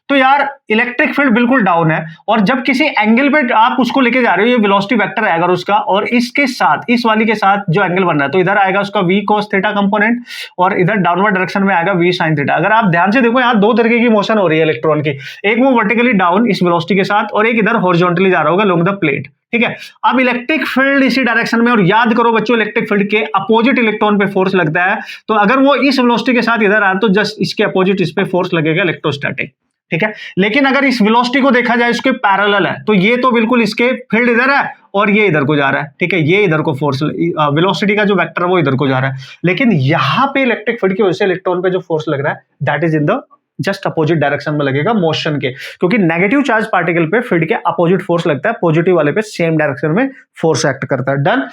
तो यार इलेक्ट्रिक फील्ड बिल्कुल डाउन है, और जब किसी एंगल पे आप उसको लेके जा रहे हो, ये वेलोसिटी वेक्टर है अगर उसका, और इसके साथ, इस वाली के साथ जो एंगल बन रहा है, तो इधर आएगा उसका v cos थीटा कंपोनेंट, और इधर डाउनवर्ड डायरेक्शन में आएगा v sin थीटा। अगर आप ध्यान से देखो, यहाँ दो तरीके की मोशन हो रही है इलेक्ट्रॉन की, एक वो वर्टिकली डाउन इस वेलोसिटी के साथ, और एक इधर हॉरिजॉन्टली जा रहा होगा अलोंग द प्लेट, ठीक है। अब इलेक्ट्रिक फील्ड इसी डायरेक्शन में, और याद करो बच्चों, इलेक्ट्रिक फील्ड के अपोजिट इलेक्ट्रॉन पे फोर्स लगता है, तो अगर वो इस वेलोसिटी के साथ इधर आए तो जस्ट इसके अपोजिट इस पे फोर्स लगेगा इलेक्ट्रोस्टैटिक, ठीक है। लेकिन अगर इस वेलोसिटी को देखा जाए, इसके पैरेलल है, तो ये तो बिल्कुल इसके फील्ड इधर है और ये इधर को जा रहा है, ठीक है, ये इधर को फोर्स, वेलोसिटी का जो वेक्टर है वो इधर को जा रहा है, लेकिन यहां पे इलेक्ट्रिक फील्ड की वजह से इलेक्ट्रॉन पे जो फोर्स लग रहा है, that is in the just opposite direction में लगेगा मोशन के, क्योंकि नेगेटिव चार्ज पार्टिकल पे फील्ड के अपोजिट फोर्स लगता है, पॉजिटिव वाले पे सेम डायरेक्शन में फोर्स एक्ट करता है। डन।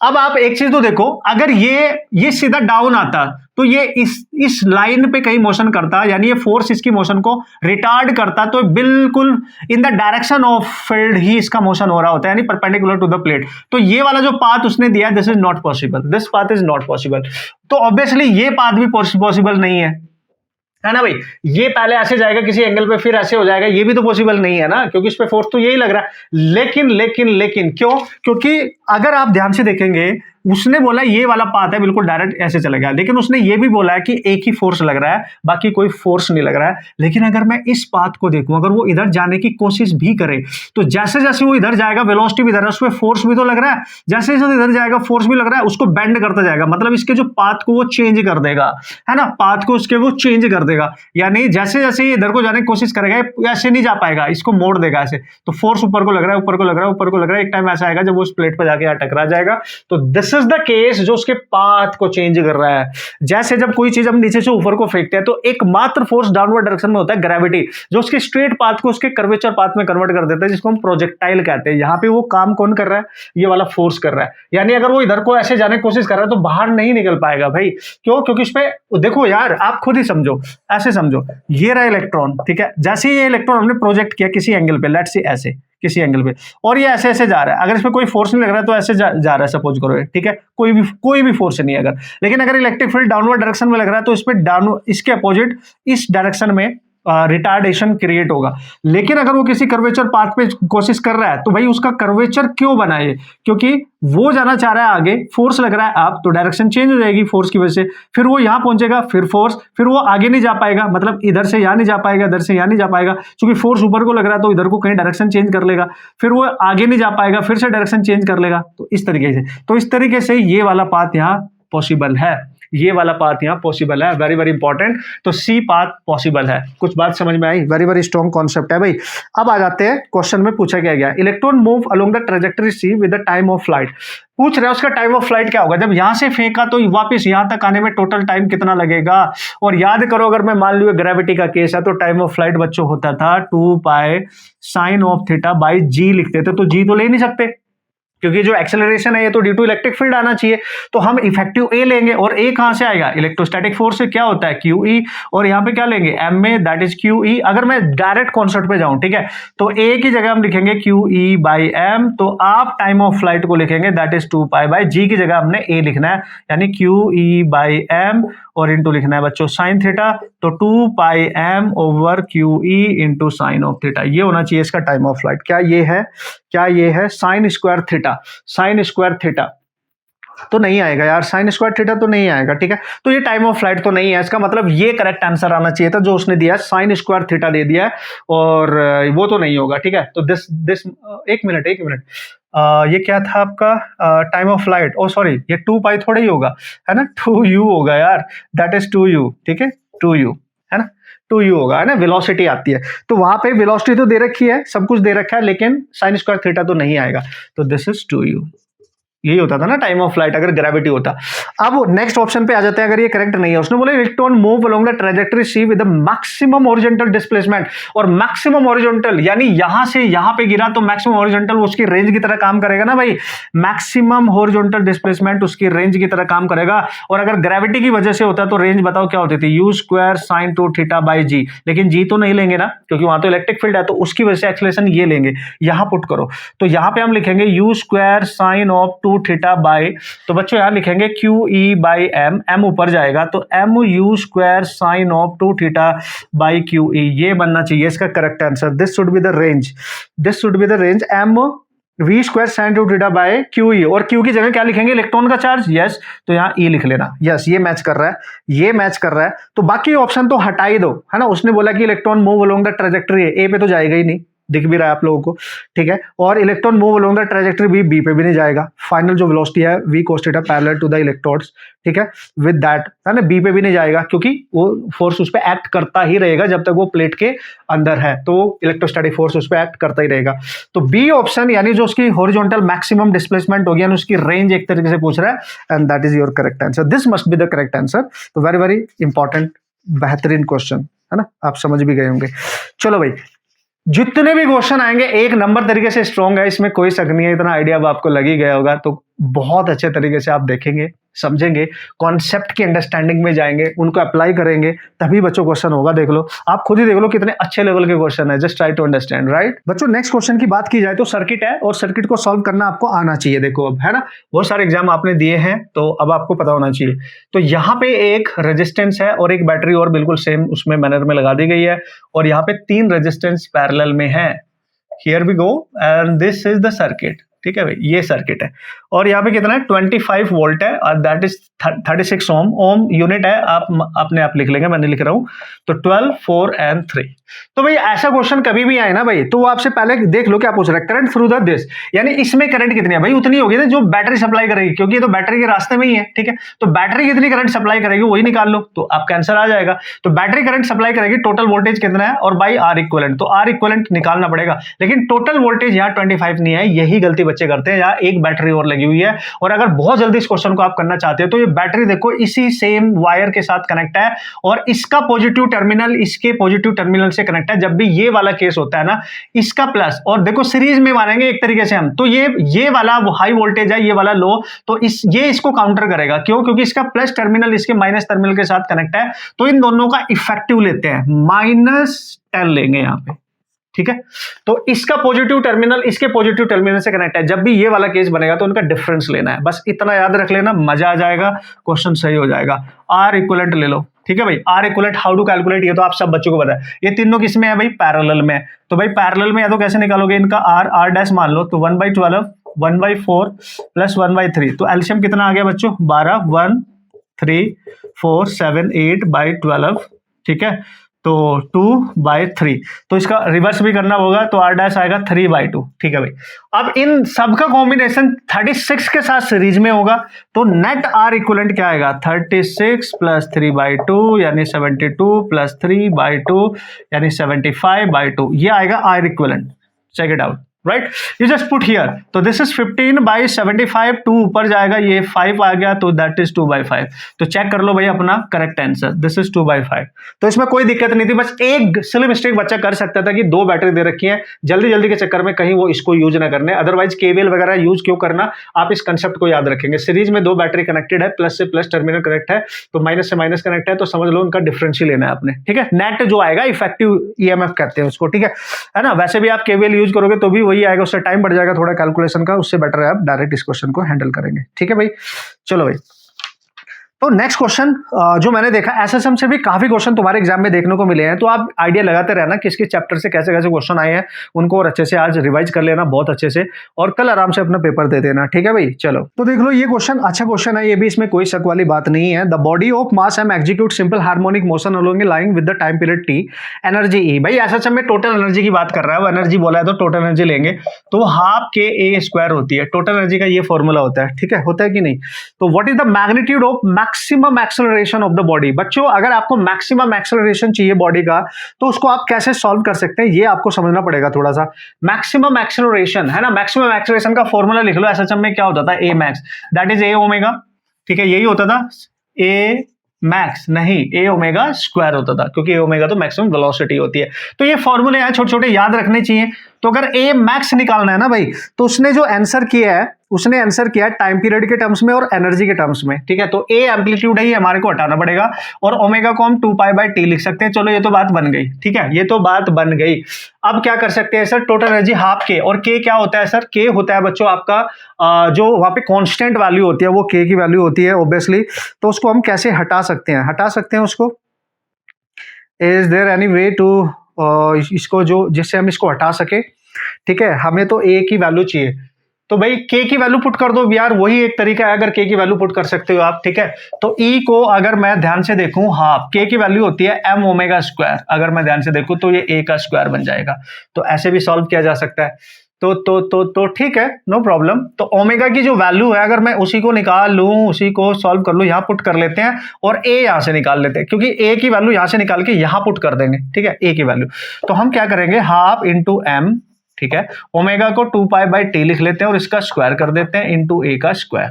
अब आप एक चीज तो देखो, अगर ये सीधा डाउन आता तो ये इस लाइन पे कहीं मोशन करता, यानी ये फोर्स इसकी मोशन को रिटार्ड करता, तो बिल्कुल in the direction of field ही इसका मोशन हो रहा होता है, यानी परपेंडिकुलर टू द प्लेट। तो ये वाला जो पाथ उसने दिया, this is not possible, this path is not possible. तो ऑब्वियसली ये पाथ भी पॉसिबल नहीं है ना भाई। ये पहले ऐसे जाएगा किसी एंगल पे, फिर ऐसे हो जाएगा, ये भी तो पॉसिबल नहीं है ना, क्योंकि इस पे फोर्स तो यही लग रहा है। लेकिन क्यों? क्योंकि अगर आप ध्यान से देखेंगे, उसने बोला ये वाला पाथ है बिल्कुल डायरेक्ट ऐसे चलेगा, लेकिन उसने ये भी बोला है कि एक ही फोर्स लग रहा है, बाकी कोई फोर्स नहीं लग रहा है। लेकिन अगर मैं इस पाथ को देखूं, अगर वो इधर जाने की कोशिश भी करे, तो जैसे जैसे वो इधर जाएगा वेलोसिटी भी इधर है, उसमें फोर्स भी तो लग रहा है, जैसे जैसे इधर जाएगा फोर्स भी लग रहा है, उसको बेंड करता जाएगा, मतलब इसके जो पाथ को वो चेंज कर देगा, है ना, पाथ को उसके वो चेंज कर देगा, यानी जैसे जैसे ये इधर को जाने की कोशिश करेगा, ऐसे नहीं जा पाएगा, इसको मोड़ देगा ऐसे, तो फोर्स ऊपर को लग रहा है, ऊपर को लग रहा है, ऊपर को लग रहा है, एक टाइम ऐसा आएगा जब वो उस प्लेट पर जाके यहाँ टकरा जाएगा। तो दिस इज द केस जो उसके पाथ को चेंज कर रहा है। जैसे जब कोई चीज हम नीचे से ऊपर को फेंकते हैं, तो एकमात्र फोर्स डाउनवर्ड डायरेक्शन में होता है ग्रेविटी, जो उसके स्ट्रेट पाथ को उसके कर्वेचर पाथ में कन्वर्ट कर देता है, जिसको हम प्रोजेक्टाइल कहते हैं। यहाँ पे वो काम कौन कर रहा है? ये वाला फोर्स कर रहा है। यानी अगर वो इधर को ऐसे जाने की कोशिश कर रहा है तो बाहर नहीं निकल पाएगा भाई। क्यों? क्योंकि इस पे देखो यार, आप खुद ही समझो, ऐसे समझो, ये रहा इलेक्ट्रॉन, ठीक है, जैसे ये इलेक्ट्रॉन हमने प्रोजेक्ट किया किसी एंगल पे, लेट्स से ऐसे किसी एंगल पे, और ये ऐसे ऐसे जा रहा है, अगर इसमें कोई फोर्स नहीं लग रहा है तो ऐसे जा रहा है, सपोज करो, ठीक है, कोई भी फोर्स नहीं है अगर, लेकिन अगर इलेक्ट्रिक फील्ड डाउनवर्ड डायरेक्शन में लग रहा है तो इस पे डाउन, इसके अपोजिट इस डायरेक्शन में रिटार्डेशन क्रिएट होगा। लेकिन अगर वो किसी कर्वेचर पाथ पे कोशिश कर रहा है, तो भाई उसका कर्वेचर क्यों बना है? क्योंकि वो जाना चाह रहा है आगे, फोर्स लग रहा है आप, तो डायरेक्शन चेंज हो जाएगी फोर्स की वजह से, फिर वो यहां पहुंचेगा, फिर फोर्स, फिर वो आगे नहीं जा पाएगा, मतलब इधर से यहां नहीं जा पाएगा, इधर से यहां नहीं जा पाएगा, क्योंकि फोर्स ऊपर को लग रहा है तो इधर को कहीं डायरेक्शन चेंज कर लेगा, फिर वो आगे नहीं जा पाएगा, फिर से डायरेक्शन चेंज कर लेगा। तो इस तरीके से ये वाला पाथ यहाँ पॉसिबल है, ये वाला पाथ यहाँ पॉसिबल है। Very very important. तो सी पाथ पॉसिबल है। कुछ बात समझ में आई? वेरी वेरी स्ट्रॉन्ग कॉन्सेप्ट है भाई। अब आ जाते हैं, क्वेश्चन में पूछा गया electron move along the trajectory C with the time of flight. पूछ रहे हैं उसका टाइम ऑफ फ्लाइट क्या होगा, जब यहां से फेंका तो वापस यहां तक आने में टोटल टाइम कितना लगेगा। और याद करो, अगर मैं मान लिया ग्रेविटी का केस है तो टाइम ऑफ फ्लाइट बच्चों होता था 2 pi sine of theta by g लिखते थे, तो जी तो ले नहीं सकते क्योंकि जो एक्सेलरेशन है ये तो ड्यू टू इलेक्ट्रिक फील्ड आना चाहिए, तो हम इफेक्टिव ए लेंगे, और ए कहां से आएगा? इलेक्ट्रोस्टैटिक फोर्स से क्या होता है? क्यू ई, और यहां पे क्या लेंगे? एम में, दैट इज क्यू ई। अगर मैं डायरेक्ट कॉन्सेप्ट पे जाऊं, ठीक है, तो ए की जगह हम लिखेंगे क्यू ई बाई एम, तो आप टाइम ऑफ फ्लाइट को लिखेंगे that is 2 pi by g की जगह हमने ए लिखना है, यानी क्यू ई बाई एम, और इंटू लिखना है बच्चों साइन थीटा, तो 2 pi m over q e into sine of theta. ये होना चाहिए इसका टाइम ऑफ फ्लाइट। क्या ये है sine square theta? Sine square theta तो नहीं आएगा यार, साइन स्क्वायर थीटा तो नहीं आएगा, ठीक है, तो ये टाइम ऑफ फ्लाइट तो नहीं है। इसका मतलब ये करेक्ट आंसर आना चाहिए था जो उसने दिया, साइन स्क्वायर थीटा दे दिया है, और वो तो नहीं होगा, ठीक है। तो दिस एक मिनट ये क्या था आपका time of flight? Oh sorry, ये 2 पाई थोड़ा ही होगा, है ना, 2u होगा यार, दैट इज 2u, ठीक है, 2u है ना, 2u होगा, है ना, वेलोसिटी आती है, तो वहां पे वेलोसिटी तो दे रखी है, सब कुछ दे रखा है, लेकिन साइन स्क्वायर थीटा तो नहीं आएगा, तो दिस इज 2u। यही होता था ना टाइम ऑफ फ्लाइट अगर ग्रेविटी होता। अब नेक्स्ट ऑप्शन पे आ जाते हैं, अगर ये करेक्ट नहीं है, उसने बोला electron move along the trajectory C with the maximum horizontal displacement, और मैक्सिमम हॉरिजॉन्टल यानी यहां से यहां पे गिरा तो मैक्सिमम हॉरिजॉन्टल उसकी रेंज की तरह काम करेगा ना भाई, मैक्सिमम हॉरिजॉन्टल डिस्प्लेसमेंट उसकी रेंज की तरह काम करेगा। और अगर ग्रेविटी की वजह से होता तो रेंज बताओ क्या होती थी, u square sine 2 theta by g, लेकिन जी तो नहीं लेंगे ना क्योंकि वहां तो इलेक्ट्रिक फील्ड है, तो उसकी वजह से एक्सेलरेशन ये लेंगे। यहां पुट करो तो यहां पे हम लिखेंगे U square sine of 2 theta by, तो बच्चों यहां लिखेंगे Q E by M, M ऊपर जाएगा तो M U square sine of 2 theta by Q E, ये बनना चाहिए इसका correct answer. This should be the range, this should be the range M V square sine 2 theta by Q E, और Q की जगह क्या लिखेंगे, इलेक्ट्रॉन का चार्ज, यस तो यहाँ ई लिख लेना, यस ये मैच कर रहा है, ये मैच कर रहा है। तो बाकी ऑप्शन तो हटा ही दो, है ना, उसने बोला कि electron move along the trajectory है, ए पे तो जाएगा ही नहीं, दिख भी रहा है आप लोगों को, ठीक है, और electron move along the trajectory B पे भी नहीं जाएगा, फाइनल जो वेलोसिटी है V cos theta parallel to the electrodes, ठीक है, विद दैट, है ना, बी पे भी नहीं जाएगा क्योंकि वो फोर्स उस पर एक्ट करता ही रहेगा जब तक वो प्लेट के अंदर है, तो इलेक्ट्रोस्टैटिक फोर्स उस पर एक्ट करता ही रहेगा। तो बी ऑप्शन यानी जो उसकी हॉरिजॉन्टल मैक्सिमम डिस्प्लेसमेंट होगी यानी उसकी रेंज एक तरीके से पूछ रहा है, and that is your correct answer, this must be the correct answer. तो वेरी वेरी इंपॉर्टेंट बेहतरीन क्वेश्चन है ना, आप समझ भी गए होंगे। चलो भाई, जितने भी क्वेश्चन आएंगे एक नंबर तरीके से स्ट्रॉन्ग है, इसमें कोई शक नहीं है, इतना आइडिया अब आपको लग ही गया होगा, तो बहुत अच्छे तरीके से आप देखेंगे, समझेंगे, कॉन्सेप्ट की अंडरस्टैंडिंग में जाएंगे, उनको अप्लाई करेंगे, तभी बच्चों क्वेश्चन होगा। देख लो, आप खुद ही देख लो कितने अच्छे लेवल के क्वेश्चन है, just try to understand, right बच्चों। नेक्स्ट क्वेश्चन की बात की जाए तो सर्किट है, और सर्किट को सॉल्व करना आपको आना चाहिए। देखो अब, है ना, बहुत सारे एग्जाम आपने दिए हैं तो अब आपको पता होना चाहिए। तो यहाँ पे एक रेजिस्टेंस है और एक बैटरी और बिल्कुल सेम उसमें मैनर में लगा दी गई है, और यहाँ पे 3 रेजिस्टेंस पैरेलल में है। Here we go and this is the circuit, ठीक है भाई, ये सर्किट है, और यहाँ पे कितना है 25 वोल्ट है, और and that 36 ohm, ohm unit है, आप अपने आप लिख लेंगे, मैंने लिख रहा हूं। तो 12 4 एंड 3। तो भाई ऐसा क्वेश्चन कभी भी आए ना भाई, तो वो आपसे पहले देख लो क्या पूछ रहा है, करंट थ्रू द दिस, यानी इसमें करंट कितनी है भाई, उतनी होगी ना जो बैटरी सप्लाई करेगी, क्योंकि ये तो बैटरी के रास्ते में ही है, ठीक है, तो बैटरी कितनी करंट सप्लाई करेगी वही निकाल लो, तो आपका आंसर आ जाएगा। तो बैटरी करंट सप्लाई करेगी, टोटल वोल्टेज कितना है, और बाई आर इक्विवेलेंट, तो आर इक्विवेलेंट निकालना पड़ेगा, लेकिन टोटल वोल्टेज यहाँ 25 नहीं है, यही गलती बच्चे करते हैं, यहाँ एक बैटरी और लगी हुई है। और अगर बहुत जल्दी इस क्वेश्चन को आप करना चाहते हो तो ये बैटरी देखो इसी सेम वायर के साथ कनेक्ट है, और इसका पॉजिटिव टर्मिनल इसके पॉजिटिव टर्मिनल से कनेक्ट है। जब भी ये वाला केस होता है ना, इसका प्लस, और देखो सीरीज में मानेंगे एक तरीके से हम, तो ये वाला हाई वोल्टेज है, ये वाला लो, तो ये इसको काउंटर करेगा, क्यों, क्योंकि इसका प्लस टर्मिनल इसके माइनस टर्मिनल के साथ कनेक्ट है, तो इन दोनों का इफेक्टिव लेते हैं, -10 लेंगे यहाँ पे, ठीक है। तो इसका पॉजिटिव टर्मिनल इसके पॉजिटिव टर्मिनल से कनेक्ट है, जब भी ये वाला केस बनेगा तो उनका डिफरेंस लेना है, बस इतना याद रख लेना, मजा आ जाएगा, क्वेश्चन सही हो जाएगा। आर इक्विवेलेंट ले लो, ठीक है भाई, R equivalent how to calculate, ये तो आप सब बच्चों को पता है, ये तीनों किसमें है भाई, पैरेलल में, तो भाई पैरेलल में या तो कैसे निकालोगे इनका आर डैश मान लो, तो 1/12 1/4 प्लस 1/3, तो एलसीएम कितना आ गया बच्चों 12, 1 3 4 7 8/12, ठीक है, तो 2/3, तो इसका रिवर्स भी करना होगा, तो r डैश आएगा 3/2, ठीक है भाई। अब इन सबका कॉम्बिनेशन 36 के साथ सीरीज में होगा, तो नेट R इक्विवेलेंट क्या आएगा 36 प्लस 3/2 यानी 72 प्लस 3/2 यानी 75/2, ये आएगा R equivalent. Check it out, right, you just put here, तो दिस इज 15/75, 2 ऊपर जाएगा, ये 5 आ गया, तो दैट इज 2/5। तो चेक कर लो भाई अपना करेक्ट आंसर, दिस इज 2/5। तो इसमें कोई दिक्कत नहीं थी, बस एक सिली मिस्टेक बच्चा कर सकता था कि 2 बैटरी दे रखी है, जल्दी जल्दी के चक्कर में कहीं वो इसको यूज ना करने, अदरवाइज केवीएल वगैरह यूज क्यों करना, आप इस कंसेप्ट को याद रखेंगे, सीरीज में 2 बैटरी कनेक्टेड है, प्लस से प्लस टर्मिनल कनेक्ट है, तो माइनस से माइनस कनेक्ट है, तो समझ लो उनका डिफरेंस ही लेना है आपने, ठीक है। नेट जो आएगा इफेक्टिव ईएमएफ कहते हैं उसको, ठीक है ना, वैसे भी आप केवीएल यूज करोगे तो भी वही आएगा, उससे टाइम बढ़ जाएगा थोड़ा कैलकुलेशन का, उससे बेटर है आप डायरेक्ट इस क्वेश्चन को हैंडल करेंगे, ठीक है भाई। चलो भाई, तो नेक्स्ट क्वेश्चन जो मैंने देखा, एसएसएम से भी काफी क्वेश्चन तुम्हारे एग्जाम में देखने को मिले हैं, तो आप आइडिया लगाते रहना किस किस चैप्टर से कैसे कैसे क्वेश्चन आए हैं, उनको और अच्छे से आज रिवाइज कर लेना बहुत अच्छे से, और कल आराम से अपना पेपर दे देना, ठीक है भाई। चलो, तो देख लो ये क्वेश्चन अच्छा क्वेश्चन है, ये भी इसमें कोई शक वाली बात नहीं है। The body of mass M execute simple harmonic motion along a line with the time period T, energy E, भाई एसएसएम में टोटल एनर्जी की बात कर रहा है, वो एनर्जी बोला है तो टोटल एनर्जी लेंगे, तो हाफ के ए स्क्वायर होती है, टोटल एनर्जी का ये फॉर्मूला होता है, ठीक है, होता है कि नहीं। तो what is the magnitude of maximum acceleration of the body. बच्चों अगर आपको मैक्सिमम एक्सेलरेशन चाहिए बॉडी का तो उसको आप कैसे सॉल्व कर सकते हैं ये आपको समझना पड़ेगा थोड़ा सा। मैक्सिमम एक्सेलरेशन है ना, मैक्सिमम एक्सेलरेशन का फॉर्मूला लिख लो। एसएचएम में क्या होता था, a max that is a omega, ठीक है, यही होता था। ए मैक्स नहीं, ए ओमेगा स्क्वायर होता था, क्योंकि ए ओमेगा तो मैक्सिमम वेलोसिटी होती है। तो ये फॉर्मूले हैं छोटे छोटे, याद रखने चाहिए। तो अगर ए मैक्स निकालना है ना भाई, तो उसने जो आंसर किया है, उसने आंसर किया है टाइम पीरियड के टर्म्स में और एनर्जी के टर्म्स में, ठीक है। तो ए एम्पलीट्यूड है, ये हमारे को हटाना पड़ेगा, और ओमेगा को हम 2π/t लिख सकते हैं। चलो ये तो बात बन गई, ठीक है, ये तो बात बन गई। अब क्या कर सकते हैं सर, टोटल एनर्जी हाफ के, और के क्या होता है सर, के होता है बच्चों आपका जो वहां पे कांस्टेंट वैल्यू होती है वो के की वैल्यू होती है ऑब्वियसली। तो उसको हम कैसे हटा सकते हैं, हटा सकते हैं उसको। Is there any way to इसको जो जिससे हम इसको हटा सके, ठीक है। हमें तो ए की वैल्यू चाहिए, तो भाई के की वैल्यू पुट कर दो यार, वही एक तरीका है, अगर के की वैल्यू पुट कर सकते हो आप, ठीक है। तो ई को अगर मैं ध्यान से देखूं, हाफ के की वैल्यू होती है एम ओमेगा स्क्वायर, अगर मैं ध्यान से देखूं तो ये ए का स्क्वायर बन जाएगा। तो ऐसे भी सॉल्व किया जा सकता है। तो ठीक है, नो प्रॉब्लम। तो ओमेगा की जो वैल्यू है, अगर मैं उसी को निकाल लूं, उसी को सॉल्व कर लूं, यहां पुट कर लेते हैं, और ए यहां से निकाल लेते हैं, क्योंकि ए की वैल्यू यहां से निकाल के यहां पुट कर देंगे, ठीक है, ए की वैल्यू। तो हम क्या करेंगे, हाफ इंटू एम, ठीक है, ओमेगा को 2π/t लिख लेते हैं और इसका स्क्वायर कर देते हैं इंटू ए का स्क्वायर,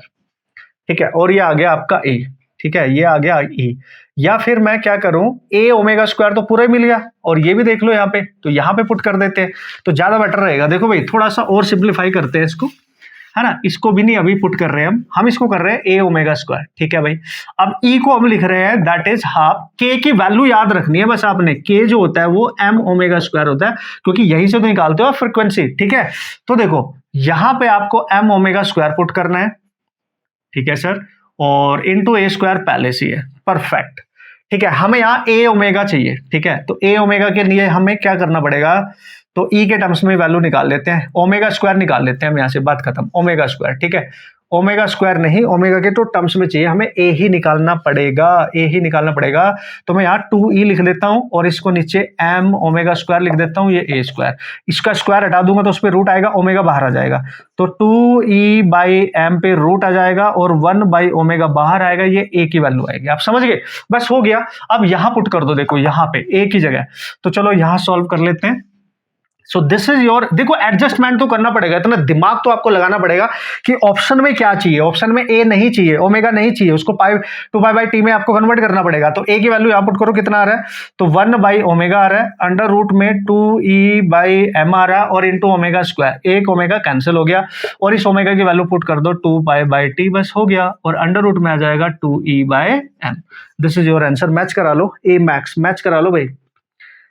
ठीक है, और ये आ गया आपका ए, ठीक है, ये आ गया ई। या फिर मैं क्या करूं, ए ओमेगा स्क्वायर तो पूरा ही मिल गया, और ये भी देख लो यहाँ पे, तो यहाँ पे पुट कर देते हैं, तो ज्यादा बेटर रहेगा। देखो भाई थोड़ा सा और सिंप्लीफाई करते हैं इसको, है ना, इसको भी नहीं अभी पुट कर रहे हैं हम इसको कर रहे हैं ए ओमेगा स्क्वायर, ठीक है भाई। अब ई को हम लिख रहे हैं दैट इज हाफ, के की वैल्यू याद रखनी है बस आपने, के जो होता है वो एम ओमेगा स्क्वायर होता है, क्योंकि यहीं से तो निकालते हो फ्रीक्वेंसी, ठीक है। तो देखो यहां पे आपको एम ओमेगा स्क्वायर पुट करना है, ठीक है सर, और इंटू ए स्क्वायर पहले से है, परफेक्ट, ठीक है। हमें यहाँ ए ओमेगा चाहिए, ठीक है, तो ए ओमेगा के लिए हमें क्या करना पड़ेगा, तो ई के टर्म्स में वैल्यू निकाल लेते हैं, ओमेगा स्क्वायर निकाल लेते हैं हम, यहाँ से बात खत्म, ओमेगा स्क्वायर, ठीक है। ओमेगा स्क्वायर नहीं, ओमेगा के तो टर्म्स में चाहिए हमें, ए ही निकालना पड़ेगा, ए ही निकालना पड़ेगा। तो मैं यहाँ 2e लिख देता हूँ, और इसको नीचे एम ओमेगा स्क्वायर लिख देता हूँ, ये ए स्क्वायर, इसका स्क्वायर हटा दूंगा तो उस पर रूट आएगा, ओमेगा बाहर आ जाएगा, तो 2e/m पे रूट आ जाएगा, और 1/ओमेगा बाहर आएगा, ये ए की वैल्यू आएगी। आप समझ गए, बस हो गया। अब यहाँ पुट कर दो, देखो यहाँ पे ए की जगह, तो चलो यहाँ सॉल्व कर लेते हैं। सो दिस इज योर, देखो एडजस्टमेंट तो करना पड़ेगा, इतना दिमाग तो आपको लगाना पड़ेगा कि ऑप्शन में क्या चाहिए। ऑप्शन में ए नहीं चाहिए, ओमेगा नहीं चाहिए, उसको 2π/t में आपको कन्वर्ट करना पड़ेगा। तो ए की वैल्यू यहाँ पुट करो, कितना आ रहा है, तो 1/ओमेगा आ रहा है, अंडर रूट में 2e/m आ रहा है, और इंटू ओमेगा स्क्वायर, एक ओमेगा कैंसिल हो गया, और इस ओमेगा की वैल्यू पुट कर दो 2π/t, बस हो गया, और अंडर रूट में आ जाएगा 2e/m। This is your answer. Match करा लो, ए मैक्स मैच करा लो भाई,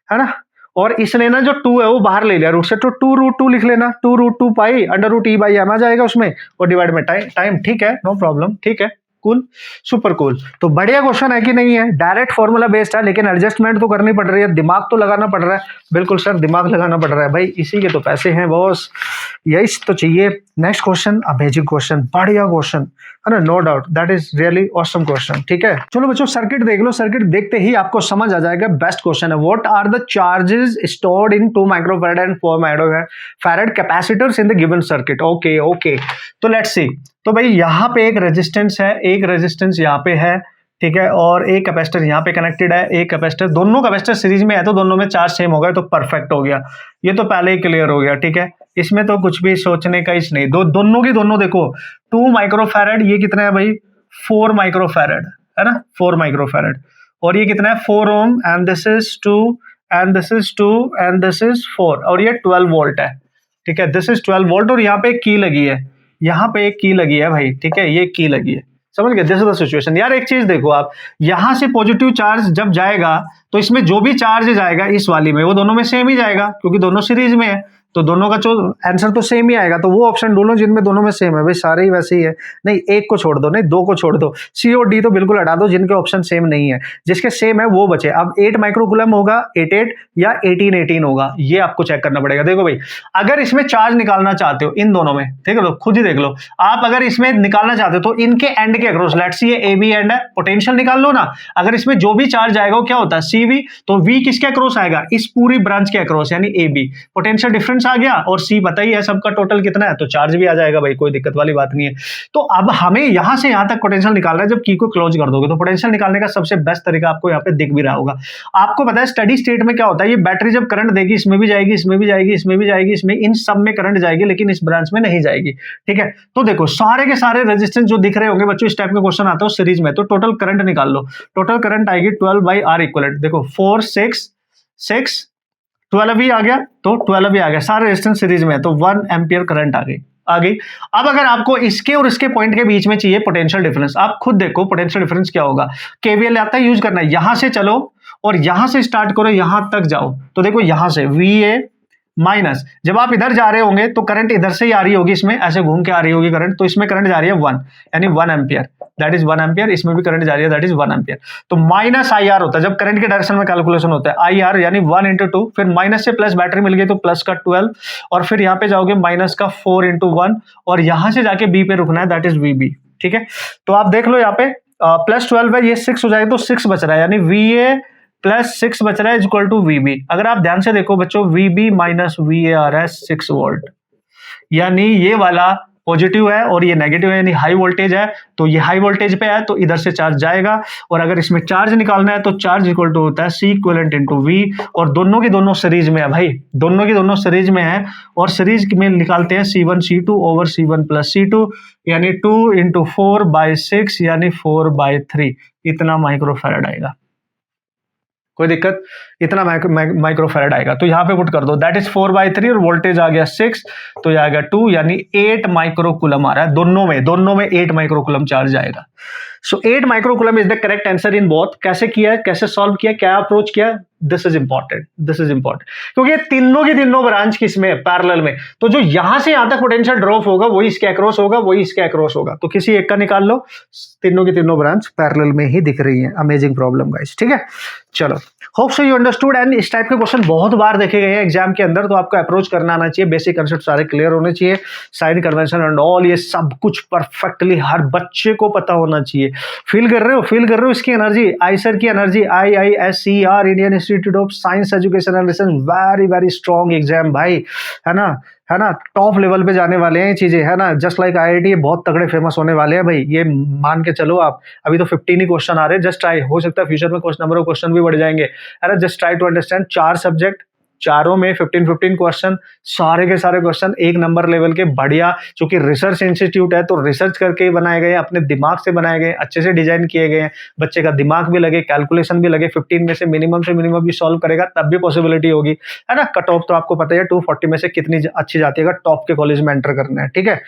है ना। और इसने ना जो 2 है वो बाहर ले लिया रूट से, तो 2√2 लिख लेना, 2√2π अंडर रूट e/m आ जाएगा उसमें, और डिवाइड में टाइम, ठीक है, नो प्रॉब्लम, ठीक है, कूल, सुपर कूल। तो बढ़िया क्वेश्चन है कि नहीं है, डायरेक्ट फॉर्मूला बेस्ड है, लेकिन एडजस्टमेंट तो करनी पड़ रही है, दिमाग तो लगाना पड़ रहा है। बिल्कुल सर, दिमाग लगाना पड़ रहा है भाई, इसी के तो पैसे हैं बॉस, यही तो चाहिए। नेक्स्ट क्वेश्चन, अमेजिंग क्वेश्चन, बढ़िया क्वेश्चन है ना, no doubt, that is really awesome question, ठीक है। चलो बच्चों सर्किट देख लो, सर्किट देखते ही आपको समझ आ जाएगा, बेस्ट क्वेश्चन है। What are the charges stored in 2 microfarad and 4 microfarad capacitors in the given circuit. Okay, तो लेट्स सी। तो भाई यहाँ पे एक रेजिस्टेंस है, एक रेजिस्टेंस यहाँ पे है, ठीक है, और एक कैपेसिटर यहाँ पे कनेक्टेड है, एक कैपेसिटर, दोनों कैपेसिटर सीरीज में है, तो दोनों में चार्ज सेम हो गया, तो परफेक्ट हो गया, ये तो पहले ही क्लियर हो गया, ठीक है। इसमें तो कुछ भी सोचने का इस नहीं, दोनों की दोनों देखो, 2 माइक्रोफैराड, ये कितना है भाई, 4 माइक्रोफैराड है ना, 4 माइक्रोफैराड, और ये कितना है 4 ohm, and this is 2 and this is 2 and this is 4, और ये 12 वोल्ट है, ठीक है, दिस इज 12 वोल्ट, और यहाँ पे एक की लगी है, यहाँ पे एक की लगी है भाई, ठीक है, ये की लगी है, समझ गए, दिस इज द सिचुएशन। यार एक चीज देखो आप, यहां से पॉजिटिव चार्ज जब जाएगा तो इसमें जो भी चार्ज जाएगा इस वाली में, वो दोनों में सेम ही जाएगा, क्योंकि दोनों सीरीज में है, तो दोनों का जो आंसर तो सेम ही आएगा। तो वो ऑप्शन ढूंढो जिनमें दोनों में सेम है भाई, सारे ही वैसे ही है, नहीं एक को छोड़ दो, नहीं 2 को छोड़ दो, सी और डी तो बिल्कुल हटा दो, जिनके ऑप्शन सेम नहीं है, जिसके सेम है वो बचे। अब 8 माइक्रोकूलम होगा, 8 या 18 होगा, ये आपको चेक करना पड़ेगा। देखो भाई, अगर इसमें चार्ज निकालना चाहते हो इन दोनों में, ठीक है, खुद ही देख लो आप, अगर इसमें निकालना चाहते हो तो इनके एंड के अक्रॉस, लेट्स सी ये AB एंड है, पोटेंशियल निकाल लो ना। अगर इसमें जो भी चार्ज आएगा वो क्या होता है, CV, तो V किसके अक्रॉस आएगा, इस पूरी ब्रांच के अक्रॉस, यानी AB। पोटेंशियल डिफरेंस डिफरेंस आ गया और सी पता ही है सबका टोटल कितना है, तो चार्ज भी आ जाएगा भाई, कोई दिक्कत वाली बात नहीं है। तो अब हमें यहां से यहां तक पोटेंशियल निकालना है। जब की को क्लोज कर दोगे तो पोटेंशियल निकालने का सबसे बेस्ट तरीका आपको यहाँ पे दिख भी रहा होगा। आपको पता है स्टडी स्टेट में क्या होता है, ये बैटरी जब करंट देगी इसमें भी जाएगी, इसमें भी जाएगी, इसमें भी जाएगी, इसमें इन सब में करंट जाएगी, लेकिन इस ब्रांच में नहीं जाएगी। ठीक है, तो देखो सारे के सारे रेजिस्टेंस जो दिख रहे होंगे बच्चों, इस टाइप का क्वेश्चन आता है सीरीज में, तो टोटल करंट निकाल लो। टोटल करंट आएगी 12/R इक्विवेलेंट। देखो 4 6 6 12 ही आ गया, तो 12 ही आ गया, सारे रेजिस्टेंस सीरीज में है, तो 1 एम्पियर करंट आ गई। अब अगर आपको इसके और इसके पॉइंट के बीच में चाहिए पोटेंशियल डिफरेंस, आप खुद देखो पोटेंशियल डिफरेंस क्या होगा। केवीएल आता है, यूज करना है। यहां से चलो और यहां से स्टार्ट करो, यहां तक जाओ, तो देखो यहां से VA माइनस, जब आप इधर जा रहे होंगे तो करंट इधर से ही आ रही होगी, इसमें ऐसे घूम के आ रही होगी करंट, तो इसमें करंट जा रही है 1, यानी 1 एम्पियर, दैट इज 1 एम्पियर। इसमें भी करंट जा रही है, दैट इज 1 एम्पियर। तो माइनस IR होता है जब करंट के डायरेक्शन में कैलकुलेशन होता है, IR यानी 1 × 2, फिर माइनस से प्लस बैटरी मिल गई तो प्लस का 12, और फिर यहाँ पे जाओगे माइनस का 4 × 1, और यहां से जाके B पे रुकना है, दैट इज VB। ठीक है, तो आप देख लो यहाँ पे +12 है, ये 6 हो जाएगा, तो 6 बच रहा है, यानी VA प्लस 6 बच रहा है इक्वल टू VB। अगर आप ध्यान से देखो बच्चों, VB माइनस VAR है 6 वोल्ट, यानी ये वाला पॉजिटिव है और ये नेगेटिव है, यानी हाई वोल्टेज है, तो ये हाई वोल्टेज पे है तो इधर से चार्ज जाएगा, और अगर इसमें चार्ज निकालना है तो चार्ज इक्वल टू होता है C इक्विवेलेंट × V, और दोनों की दोनों सीरीज में है भाई, दोनों की दोनों सीरीज में है, और सीरीज में निकालते हैं C1 C2 over C1 + C2, यानी 2 × 4/6 यानी 4/3, इतना माइक्रोफैराड आएगा। कोई दिक्कत, इतना माइक्रोफैराड आएगा, तो यहां पे पुट कर दो, दैट इज 4/3, और वोल्टेज आ गया 6, तो ये आ गया 2, यानी 8 माइक्रोकूलम आ रहा है, दोनों में 8 माइक्रोकूलम चार्ज आएगा। सो 8 microcoulomb is the correct answer in both. कैसे किया है, कैसे सॉल्व किया, क्या अप्रोच किया, दिस इज इंपॉर्टेंट, क्योंकि ये तीनों की तीनों ब्रांच किसमें है, पैरेलल में, तो जो यहां से यहां तक पोटेंशियल ड्रॉप होगा वही इसके अक्रॉस होगा, वही इसके अक्रॉस होगा, तो किसी एक का निकाल लो, तीनों की तीनों ब्रांच पैरेलल में ही दिख रही है। अमेजिंग प्रॉब्लम गाइस, ठीक है। चलो, hope so you understood, and इस टाइप के क्वेश्चन बहुत बार देखे गए हैं एग्जाम के अंदर, तो आपको अप्रोच करना आना चाहिए, बेसिक कंसेप्ट सारे क्लियर होने चाहिए, साइन कन्वेंशन एंड ऑल, ये सब कुछ परफेक्टली हर बच्चे को पता होना चाहिए। फील कर रहे हो इसकी एनर्जी, आईसर की energy, IISER Indian institute of science education and research, very very strong exam भाई, है ना, टॉप लेवल पे जाने वाले हैं ये चीजें, है ना, जस्ट लाइक IIT, ये बहुत तगड़े फेमस होने वाले हैं भाई, ये मान के चलो आप। अभी तो 15 ही क्वेश्चन आ रहे हैं, जस्ट ट्राई, हो सकता है फ्यूचर में नंबर ऑफ क्वेश्चन भी बढ़ जाएंगे, है ना, just try to understand. 4 subject, चारों में 15 क्वेश्चन, सारे के सारे क्वेश्चन 1 नंबर लेवल के, बढ़िया, क्योंकि रिसर्च इंस्टीट्यूट है तो रिसर्च करके बनाए गए, अपने दिमाग से बनाए गए, अच्छे से डिजाइन किए गए हैं, बच्चे का दिमाग भी लगे, कैलकुलेशन भी लगे, 15 में से मिनिमम भी सॉल्व करेगा तब भी पॉसिबिलिटी होगी, है ना। कट ऑफ तो आपको पता है 240 में से कितनी अच्छी जाती है अगर टॉप के कॉलेज में एंटर करना है, ठीक है।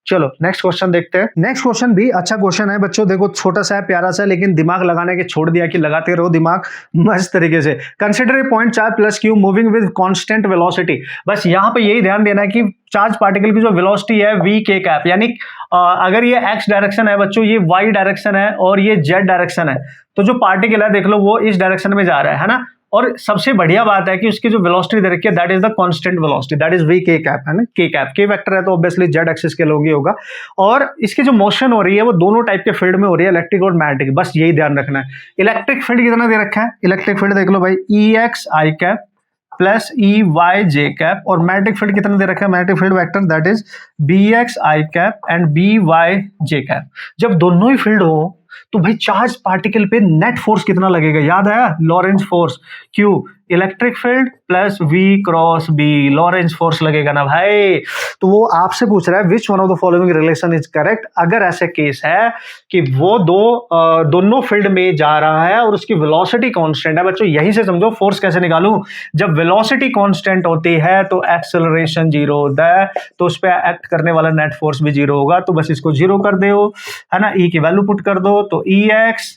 चलो नेक्स्ट क्वेश्चन देखते हैं। नेक्स्ट क्वेश्चन भी अच्छा क्वेश्चन है बच्चों, देखो छोटा सा है, प्यारा सा है, लेकिन दिमाग लगाने के छोड़ दिया कि लगाते रहो दिमाग मस्त तरीके से। Consider a point charge plus Q moving with constant velocity. बस यहाँ पे यही ध्यान देना है कि चार्ज पार्टिकल की जो वेलोसिटी है VK कैप, यानी अगर ये x डायरेक्शन है बच्चों, ये y डायरेक्शन है और ये z डायरेक्शन है, तो जो पार्टिकल है देख लो वो इस डायरेक्शन में जा रहा है ना। और सबसे बढ़िया बात है कि उसकी जो वेलोसिटी दे रखी है that is the constant velocity, that is VK cap, है ना। K कैप, K वेक्टर है तो ऑब्वियसली z एक्सिस के लोग ही होगा, और इसकी जो मोशन हो रही है वो दोनों टाइप के फील्ड में हो रही है, इलेक्ट्रिक और मैग्नेटिक, बस यही ध्यान रखना है। इलेक्ट्रिक फील्ड कितना दे रखा है, इलेक्ट्रिक फील्ड देख लो भाई, EX I cap plus EY J cap, और मैग्नेटिक फील्ड कितना दे रखा है, magnetic field vector that is BX I cap and BY J cap. जब दोनों ही फील्ड हो तो भाई चार्ज पार्टिकल पे नेट फोर्स कितना लगेगा, याद आया, Lorentz force, Q electric field plus V cross B, Lorentz force लगेगा ना भाई। तो वो आपसे पूछ रहा है which one of the following relation is correct. अगर ऐसे केस है कि वो दोनों फील्ड में जा रहा है और उसकी वेलोसिटी कांस्टेंट है, बच्चों यहीं से समझो फोर्स कैसे निकालूं। जब वेलोसिटी कांस्टेंट होती है तो एक्सेलरेशन 0 होता है, तो उस पर एक्ट करने वाला नेट फोर्स भी 0 होगा, तो बस इसको 0 कर दो, है ना। E की वैल्यू पुट कर दो, तो EX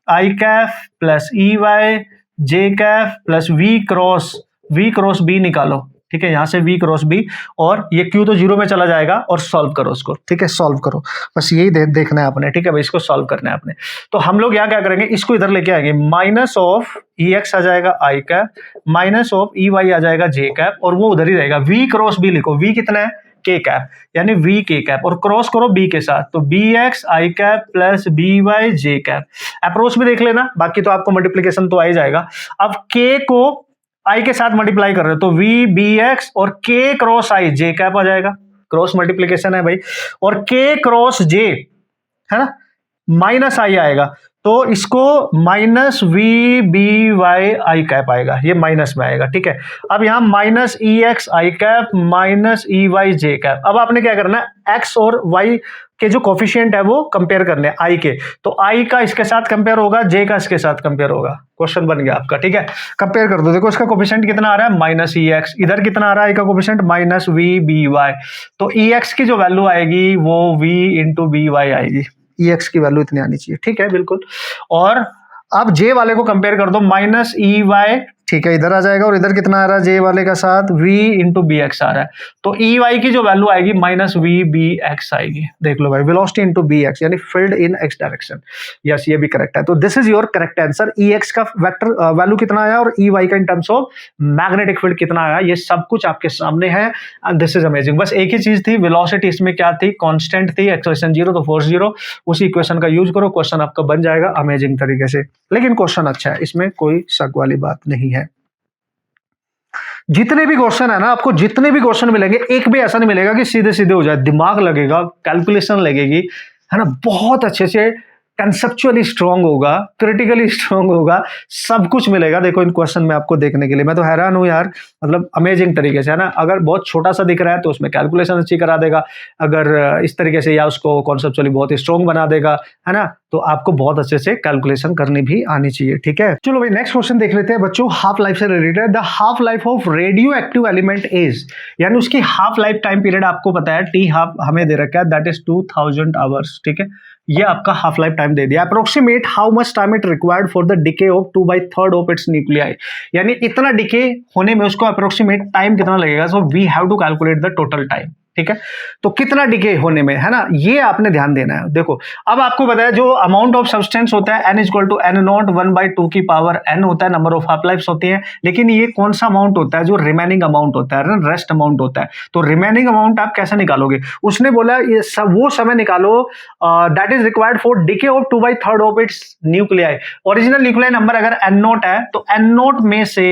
I Kaif plus EY J Kaif plus V cross B निकालो, ठीक है, यहां से V क्रॉस B, और ये Q तो 0 में चला जाएगा, और सॉल्व करो उसको, ठीक है, सॉल्व करो, बस यही देखना है आपने, ठीक है भाई, इसको सॉल्व करना है आपने। तो हम लोग यहाँ क्या करेंगे, इसको इधर लेके आएंगे, माइनस ऑफ EX आ जाएगा I cap, minus of EY आ जाएगा J कैप, और वो उधर ही रहेगा। V क्रॉस B लिखो, V कितना है, K कैप, यानी VK कैप, और क्रॉस करो B के साथ, तो BX I cap plus BY J cap. Approach में देख लेना, बाकी तो आपको मल्टीप्लीकेशन तो आ ही जाएगा। अब K को आई के साथ मल्टीप्लाई कर रहे हो तो वी बी एक्स और के क्रॉस आई जे कैप आ जाएगा, क्रॉस मल्टीप्लीकेशन है भाई, और के क्रॉस जे है ना माइनस आई आएगा, तो इसको minus V B Y I cap आएगा, ये माइनस में आएगा, ठीक है। अब यहां minus E X I cap minus E Y J cap. अब आपने क्या करना है, एक्स और वाई के जो कोफिशिएंट है वो कंपेयर करने हैं आई के, तो आई का इसके साथ कंपेयर होगा, जे का इसके साथ कंपेयर होगा, क्वेश्चन बन गया आपका, ठीक है। कंपेयर कर दो, देखो इसका कोफिशिएंट कितना आ रहा है माइनस ई एक्स, इधर कितना आ रहा है आई का coefficient minus V B Y, तो ई एक्स की जो वैल्यू आएगी वो वी इंटू बी वाई आएगी, ई एक्स की वैल्यू इतनी आनी चाहिए, ठीक है बिल्कुल। और अब जे वाले को कंपेयर कर दो माइनस ई वाई, ठीक है, इधर आ जाएगा, और इधर कितना आ रहा है जे वाले का साथ v इंटू बी एक्स आ रहा है, तो ई वाई की जो वैल्यू आएगी माइनस वी बी एक्स आएगी, देख लो भाई, वेलोसिटी इंटू बी एक्स यानी फील्ड इन एक्स डायरेक्शन, यस ये भी करेक्ट है। तो this is your correct answer. E x का वेक्टर वैल्यू कितना आया और ई वाई का in terms of magnetic field कितना आया, ये सब कुछ आपके सामने है, एंड दिस इज अमेजिंग। बस एक ही चीज थी, वेलोसिटी इसमें क्या थी, कांस्टेंट थी, एक्सेलरेशन 0 तो फोर्स 0, उसी इक्वेशन का यूज करो, क्वेश्चन आपका बन जाएगा अमेजिंग तरीके से। लेकिन क्वेश्चन अच्छा है, इसमें कोई शक वाली बात नहीं है। जितने भी क्वेश्चन है ना, आपको जितने भी क्वेश्चन मिलेंगे एक भी ऐसा नहीं मिलेगा कि सीधे सीधे हो जाए, दिमाग लगेगा, कैलकुलेशन लगेगी, है ना, बहुत अच्छे से कंसेप्चुअली स्ट्रांग होगा, क्रिटिकली स्ट्रांग होगा, सब कुछ मिलेगा देखो इन क्वेश्चन में आपको देखने के लिए। मैं तो हैरान हूं यार, मतलब अमेजिंग तरीके से, है ना। अगर बहुत छोटा सा दिख रहा है तो उसमें कैलकुलेशन अच्छी करा देगा, अगर इस तरीके से या उसको कॉन्सेप्चुअली बहुत ही स्ट्रांग बना देगा, है ना, तो आपको बहुत अच्छे से कैलकुलेशन करनी भी आनी चाहिए, ठीक है। चलो भाई नेक्स्ट क्वेश्चन देख लेते हैं बच्चों, हाफ लाइफ से related. The half life of radio active element is, यानी उसकी हाफ लाइफ टाइम पीरियड आपको पता है, टी हाफ हमें दे रखा है, दैट इज 2000 आवर्स, ठीक है, ये आपका हाफ लाइफ टाइम दे दिया। Approximate how much time it required for the decay of 2/3 of its nuclei, यानी इतना डिके होने में उसको अप्रोक्सीमेट टाइम कितना लगेगा, so we have to calculate the total time, ठीक है। तो कितना डिके होने में, है ना, ये आपने ध्यान देना है। देखो अब आपको पता है जो अमाउंट ऑफ सब्सटेंस होता है n equal to n not 1/2 की पावर n होता है, नंबर ऑफ हाफ लाइफ्स होती हैं, लेकिन ये कौन सा अमाउंट होता है, जो रिमेनिंग अमाउंट होता है, रेस्ट अमाउंट होता है। तो रिमेनिंग अमाउंट आप कैसे निकालोगे, उसने बोला ये वो समय निकालो that is required for decay of 2/3 of its nuclei. Original nuclei number अगर n नॉट है तो n नॉट में से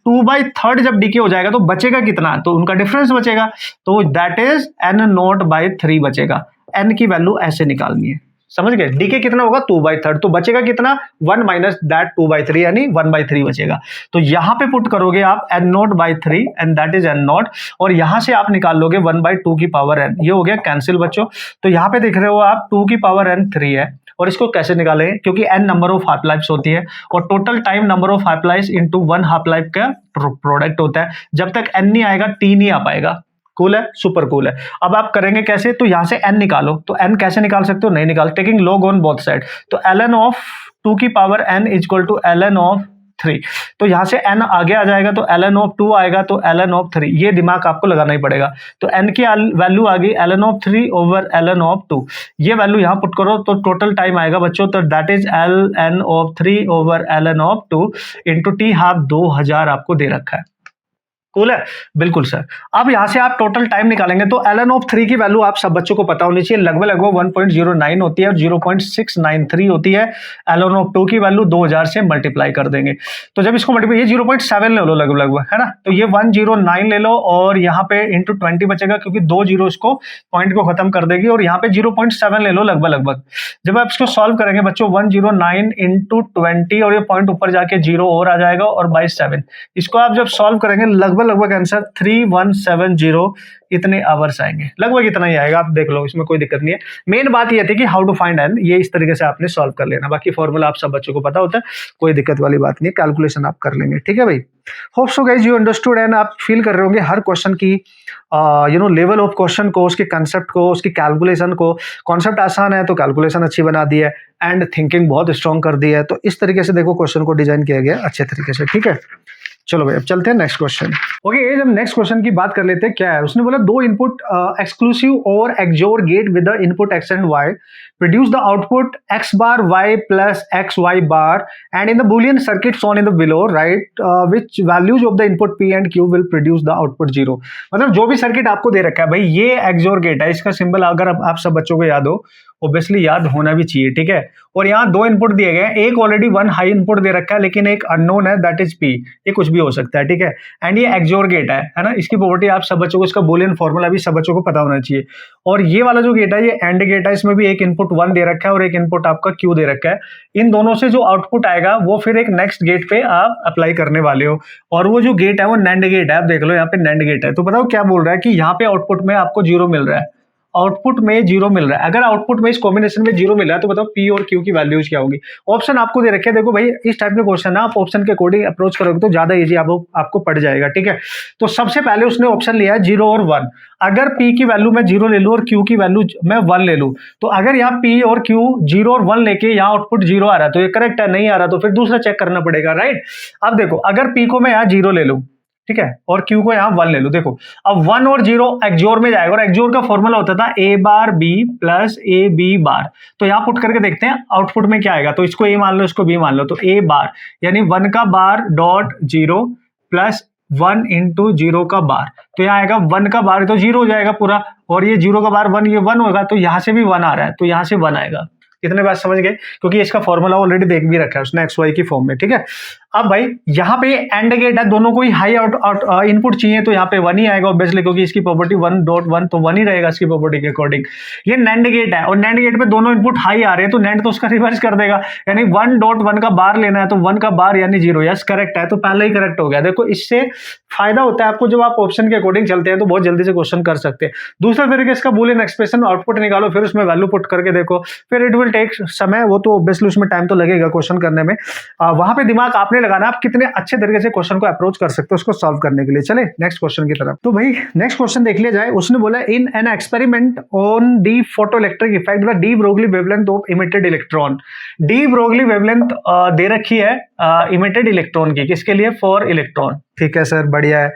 2/3 जब डीके हो जाएगा तो बचेगा कितना, तो उनका डिफरेंस बचेगा, तो that is n not by 3 बचेगा। n की वैल्यू ऐसे निकालनी है, समझ गए, डीके कितना होगा 2/3, तो बचेगा कितना 1 माइनस दैट 2/3 यानी 1/3 बचेगा। तो यहां पे पुट करोगे आप n not by 3 and that is n not, और यहां से आप निकाल लोगे 1/2 की पावर n, ये हो गया कैंसिल बच्चों। तो यहां पे देख रहे हो आप 2 की पावर n 3 है, और इसको कैसे निकालेंगे, क्योंकि n number of half lifes होती है और total time number of half life into 1 half life का प्रोडक्ट होता है, जब तक n नहीं आएगा t नहीं आ पाएगा। कूल है, सुपर कूल है। अब आप करेंगे कैसे, तो यहां से n निकालो, तो n कैसे निकाल सकते हो, नहीं निकाल, taking log on both side, तो ln ऑफ 2 की power n is equal to ln of 3, तो यहां से n आगे आ जाएगा तो ln ऑफ 2 आएगा, तो ln ऑफ 3, ये दिमाग आपको लगाना ही पड़ेगा। तो n की वैल्यू आ गई ln of 3 over ln of 2, ये वैल्यू यहां पुट करो तो टोटल टाइम आएगा बच्चों, तो that is ln of 3 over ln of 2 into T half 2000 आपको दे रखा है। कूल है, बिल्कुल सर। अब यहां से आप टोटल टाइम निकालेंगे तो ln ऑफ 3 की वैल्यू आप सब बच्चों को पता होनी चाहिए, लगभग 1.09 होती है और 0.693 होती है। ln ऑफ 2 की वैल्यू 2000 से मल्टीप्लाई कर देंगे, तो जब इसको मल्टीप्लाई, ये 0.7 ले लो लगभग, है ना, तो ये 109 ले लो और यहाँ पे इंटू 20 बचेगा, क्योंकि 2 जीरो इसको पॉइंट को खत्म कर देगी, और यहाँ पे 0.7 ले लो लगभग। जब आप इसको सॉल्व करेंगे बच्चों 109 इंटू 20, और ये पॉइंट ऊपर जाके 0 और आ जाएगा, और बाई 7, इसको आप जब सॉल्व करेंगे लगभग आंसर 3170 इतने आवर्स आएंगे, लगभग इतना ही आएगा, आप देख लो, इसमें कोई दिक्कत नहीं है। मेन बात ये थी कि हाउ टू फाइंड n, ये इस तरीके से आपने सॉल्व कर लेना, बाकी फॉर्मूला आप सब बच्चों को पता होता है, कोई दिक्कत वाली बात नहीं है, कैलकुलेशन आप कर लेंगे, ठीक है भाई। Hope so guys you understood, and आप फील कर रहे होंगे हर क्वेश्चन की लेवल ऑफ क्वेश्चन को, उसके कंसेप्ट को, उसकी कैलकुलेशन को। कॉन्सेप्ट आसान है तो कैलकुलेशन अच्छी बना दी है, एंड थिंकिंग बहुत स्ट्रॉन्ग कर दी है, तो इस तरीके से देखो क्वेश्चन को डिजाइन किया गया अच्छे तरीके से, ठीक है। चलो भाई अब चलते हैं नेक्स्ट क्वेश्चन। ओके, हम नेक्स्ट क्वेश्चन की बात कर लेते हैं। क्या है, उसने बोला दो इनपुट एक्सक्लूसिव और XOR gate with the input x and y produce the output x bar y plus x y bar and in the boolean circuit shown in the below write which values of the input p and q will produce the output 0। मतलब जो भी circuit आपको दे रखा है भाई, ये XOR gate है, इसका सिंबल अगर आप सब बच्चों को याद हो, ऑब्वियसली याद होना भी चाहिए, ठीक है। और यहाँ दो इनपुट दिए गए हैं, एक ऑलरेडी वन हाई इनपुट दे रखा है लेकिन एक अननोन है, दैट इज पी। ये कुछ भी हो सकता है, ठीक है। एंड ये एक्सोर गेट है ना, इसकी प्रॉपर्टी आप सब बच्चों को, इसका बूलियन फॉर्मूला भी सब बच्चों को पता होना चाहिए। और ये वाला जो गेट है ये एंड गेट है, इसमें भी एक इनपुट वन दे रखा है और एक इनपुट आपका क्यू दे रखा है। इन दोनों से जो आउटपुट आएगा वो फिर एक नेक्स्ट गेट पे आप अप्लाई करने वाले हो। और वो जो गेट है वो नैंड गेट है, आप देख लो यहाँ पे नैंड गेट है। तो बताओ क्या बोल रहा है कि यहाँ पे आउटपुट में आपको जीरो मिल रहा है, आउटपुट में जीरो मिल रहा है। अगर आउटपुट में इस कॉम्बिनेशन में जीरो मिल रहा है तो बताओ पी और क्यू की वैल्यूज क्या होगी। ऑप्शन आपको दे रखे हैं, देखो भाई इस टाइप के क्वेश्चन ना आप ऑप्शन के अकॉर्डिंग अप्रोच करोगे तो ज्यादा इजी आपको पड़ जाएगा, ठीक है। तो सबसे पहले उसने ऑप्शन लिया है जीरो और वन। अगर पी की वैल्यू मैं जीरो ले लूं और क्यू की वैल्यू मैं वन ले लूं, तो अगर यहाँ पी और क्यू जीरो और वन लेके यहाँ आउटपुट जीरो आ रहा है तो ये करेक्ट है, नहीं आ रहा तो फिर दूसरा चेक करना पड़ेगा, राइट। अब देखो अगर पी को मैं यहाँ जीरो ले लूं, ठीक है, और क्यू को यहां वन ले लो, देखो अब वन और जीरो एक्सोर में जाएगा और एक्सोर का फॉर्मूला होता था a bar b plus a b bar. तो यहां पुट करके देखते हैं आउटपुट में क्या आएगा। तो इसको ए मान लो, इसको बी मान लो, तो ए बार यानी वन का बार dot zero plus one into zero का बार। तो यहाँ आएगा वन का बार तो जीरो हो जाएगा पूरा, और ये जीरो का बार वन, ये वन होगा, तो यहां से भी वन आ रहा है तो यहां से वन आएगा। कितने बात समझ गए, क्योंकि इसका फॉर्मूला ऑलरेडी देख भी रखा है उसने एक्स वाई की फॉर्म में, ठीक है। अब भाई यहाँ पे एंड गेट है, दोनों को ही हाई इनपुट चाहिए तो यहाँ पे वन ही आएगा ऑब्वियसली, क्योंकि इसकी प्रॉपर्टी वन डॉट वन तो वन ही रहेगा इसकी प्रॉपर्टी के अकॉर्डिंग। ये नैंड गेट है और नैंड गेट पे दोनों इनपुट हाई आ रहे हैं तो नैंड तो उसका रिवर्स कर देगा, यानी वन डॉट वन का बार लेना है तो वन का बार यानी जीरो। यस करेक्ट है, तो पहले ही करेक्ट हो गया। देखो इससे फायदा होता है आपको, जब आप ऑप्शन के अकॉर्डिंग चलते हैं तो बहुत जल्दी से क्वेश्चन कर सकते हैं। दूसरा तरीके इसका बूलियन एक्सप्रेशन आउटपुट निकालो, फिर उसमें वैल्यू पुट करके देखो, फिर इट विल टेक समय, वो तो ऑब्वियसली उसमें टाइम तो लगेगा क्वेश्चन करने में। वहां पे दिमाग आपने लगाना, आप कितने अच्छे तरीके से क्वेश्चन को अप्रोच कर सकते हो उसको सॉल्व करने के लिए। चले नेक्स्ट क्वेश्चन की तरफ। तो भाई नेक्स्ट क्वेश्चन देख लिया जाए। उसने बोला in an experiment on the photoelectric effect the de Broglie wavelength of emitted electron. De Broglie wavelength दे रखी है इमिटेड इलेक्ट्रॉन की, किसके लिए, फॉर इलेक्ट्रॉन, ठीक है सर बढ़िया है।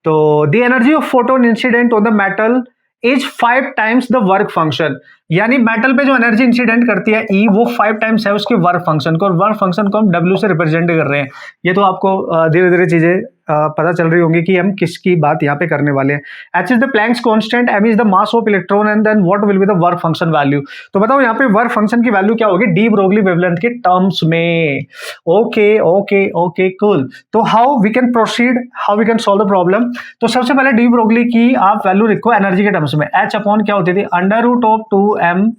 तो the energy of photon incident on the metal is 5 times the work function, यानी मेटल पे जो एनर्जी इंसिडेंट करती है ई, वो 5 टाइम्स है उसके वर्क फंक्शन को, और वर्क फंक्शन को हम डब्ल्यू से रिप्रेजेंट कर रहे हैं। ये तो आपको धीरे धीरे चीजें पता चल रही होंगी कि हम किसकी बात यहाँ पे करने वाले हैं। H is the Planck's constant, M is the mass of electron, and then what will be the work function value. तो बताओ यहाँ पे वर्क फंक्शन की वैल्यू क्या होगी डी ब्रोगली वेवलेंथ के टर्म्स में। Okay okay okay cool. तो how we can proceed, how we can solve the problem. तो सबसे पहले डी ब्रोगली की आप वैल्यू लिखो एनर्जी के टर्म्स में। एच अपॉन क्या होती थी, अंडर रूट ऑफ 2m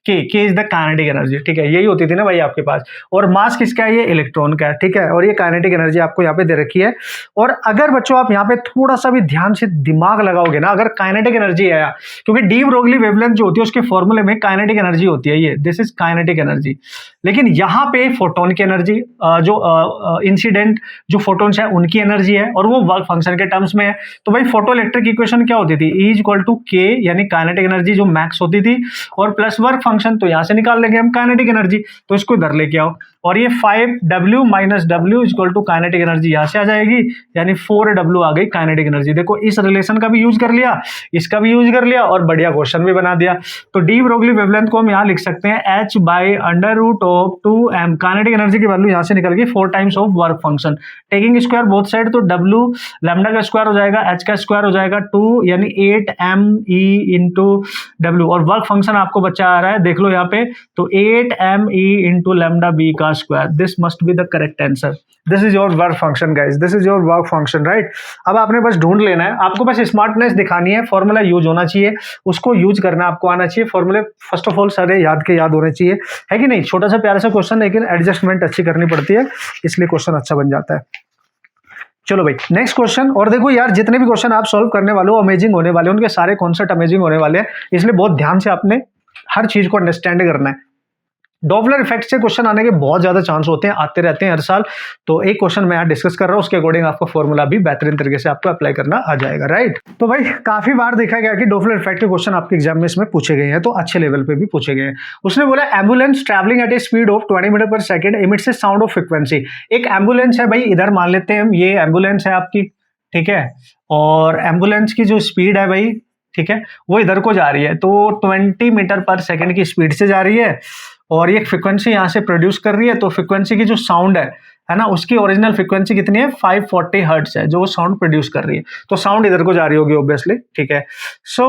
के इज द काइनेटिक एनर्जी, ठीक है, यही होती थी ना भाई आपके पास। और मास किसका है, ये इलेक्ट्रॉन का है, ठीक है। और ये काइनेटिक एनर्जी आपको यहाँ पे दे रखी है। और अगर बच्चों आप यहाँ पे थोड़ा सा भी ध्यान से दिमाग लगाओगे ना, अगर काइनेटिक एनर्जी आया, क्योंकि डी ब्रोगली वेवलेंथ जो होती है उसके फॉर्मूले में काइनेटिक एनर्जी होती है, ये दिस इज काइनेटिक एनर्जी। लेकिन यहाँ पे फोटोन की एनर्जी, जो इंसिडेंट जो फोटोन्स है उनकी एनर्जी है, और वो वर्क फंक्शन के टर्म्स में है। तो भाई फोटो इलेक्ट्रिक इक्वेशन क्या होती थी, E इक्वल टू के, यानी काइनेटिक एनर्जी जो मैक्स होती थी, और प्लस वर्क फंक्शन, तो यहां से निकाल लेंगे हम काइनेटिक एनर्जी, तो इसको इधर लेके आओ। और ये 5w minus w equal to kinetic energy यहां से आ जाएगी, यानी 4w आ गई काइनेटिक एनर्जी। देखो इस रिलेशन का भी यूज कर लिया, इसका भी यूज कर लिया, और बढ़िया क्वेश्चन भी बना दिया। तो डी ब्रोगली वेवलेंथ को हम यहां लिख सकते हैं h by under root of 2m, kinetic energy की वैल्यू यहां से निकल गई 4 times of work function. Taking square both side, तो w लैम्डा का स्क्वायर हो जाएगा, h का स्क्वायर हो जाएगा 2, यानी 8me इंटू w, और वर्क फंक्शन आपको बच्चा आ रहा है देख लो यहाँ पे, तो 8me इंटू लैम्डा b का square. This must be the correct answer. This is your work function guys, this is your work function, right. अब आपने बस ढूंढ लेना है, आपको बस स्मार्टनेस दिखानी है, फॉर्मूला यूज होना चाहिए, उसको यूज करना आपको आना चाहिए। फॉर्मूले फर्स्ट ऑफ ऑल सारे याद के याद होने चाहिए, है कि नहीं। छोटा सा प्यारा सा क्वेश्चन, लेकिन एडजस्टमेंट अच्छी करनी पड़ती है, इसलिए क्वेश्चन अच्छा बन जाता है। चलो भाई नेक्स्ट क्वेश्चन। और देखो यार जितने भी क्वेश्चन आप सॉल्व करने वाले हो अमेजिंग होने वाले, उनके सारे कॉन्सेप्ट अमेजिंग होने वाले हैं, इसलिए बहुत ध्यान से आपने हर चीज को अंडरस्टैंड करना है। डॉपलर इफेक्ट से क्वेश्चन आने के बहुत ज्यादा चांस होते हैं, आते रहते हैं हर साल। तो एक क्वेश्चन मैं यहाँ डिस्कस कर रहा हूँ, उसके अकॉर्डिंग आपका फॉर्मूला भी बेहतरीन तरीके से आपको अप्लाई करना आ जाएगा, राइट। तो भाई काफी बार देखा गया कि डॉपलर इफेक्ट के क्वेश्चन आपके एग्जाम में इसमें पूछे गए हैं, तो अच्छे लेवल पे भी पूछे गए हैं। उसने बोला ambulance travelling at a speed of 20 metre per second emits a sound of frequency. एक एम्बुलेंस है भाई, इधर मान लेते हैं हम, ये एम्बुलेंस है आपकी, ठीक है, और एम्बुलेंस की जो स्पीड है भाई, ठीक है, वो इधर को जा रही है, तो 20 मीटर पर सेकंड की स्पीड से जा रही है, और ये फ्रीक्वेंसी यहाँ से प्रोड्यूस कर रही है। तो फ्रीक्वेंसी की जो साउंड है ना, उसकी ओरिजिनल फ्रीक्वेंसी कितनी है, 540 हर्ट्ज है, जो वो साउंड प्रोड्यूस कर रही है। तो साउंड इधर को जा रही होगी ऑब्वियसली, ठीक है। So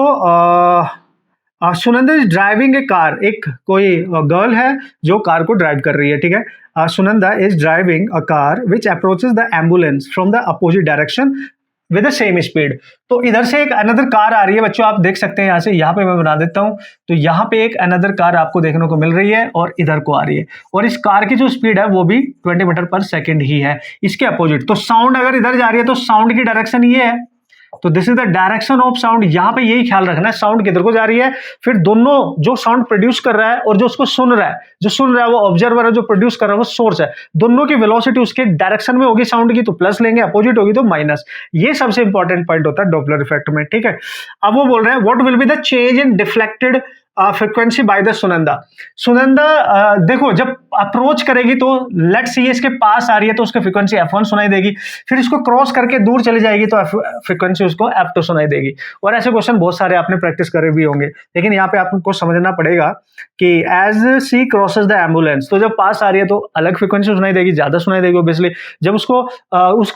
Sunanda is driving a car, एक कोई गर्ल है जो कार को ड्राइव कर रही है, ठीक है। Sunanda is driving a car which approaches the ambulance from the opposite direction with the same speed. तो इधर से एक अनदर कार आ रही है बच्चों, आप देख सकते हैं यहाँ से, यहाँ पे मैं बना देता हूँ। तो यहाँ पे एक अनदर कार आपको देखने को मिल रही है और इधर को आ रही है, और इस कार की जो स्पीड है वो भी 20 मीटर पर सेकेंड ही है, इसके अपोजिट। तो साउंड अगर इधर जा रही है तो साउंड की डायरेक्शन ये है, तो this is the direction of sound. यहां पे यही ख्याल रखना है साउंड किधर को जा रही है। फिर दोनों, जो साउंड प्रोड्यूस कर रहा है और जो उसको सुन रहा है, जो सुन रहा है वो ऑब्जर्वर है, जो प्रोड्यूस कर रहा है वो सोर्स है, दोनों की वेलोसिटी उसके डायरेक्शन में होगी साउंड की, तो प्लस लेंगे, अपोजिट होगी तो माइनस। ये सबसे इंपॉर्टेंट पॉइंट होता है डॉपलर इफेक्ट में, ठीक है। अब वो बोल रहे हैं what will be the change in deflected frequency by the Sunanda. Sunanda देखो जब अप्रोच करेगी तो लेट्स सी इसके पास आ रही है तो उसकी फ्रीक्वेंसी f1 सुनाई देगी, फिर इसको क्रॉस करके दूर चली जाएगी तो फ्रीक्वेंसी उसको f2 सुनाई देगी। और ऐसे क्वेश्चन बहुत सारे आपने प्रैक्टिस करे भी होंगे, लेकिन यहाँ पे आपको समझना पड़ेगा कि as C crosses the ambulance, तो जब पास आ रही है तो अलग फ्रीक्वेंसी सुनाई देगी, ज्यादा सुनाई देगी ऑब्वियसली। जब उसको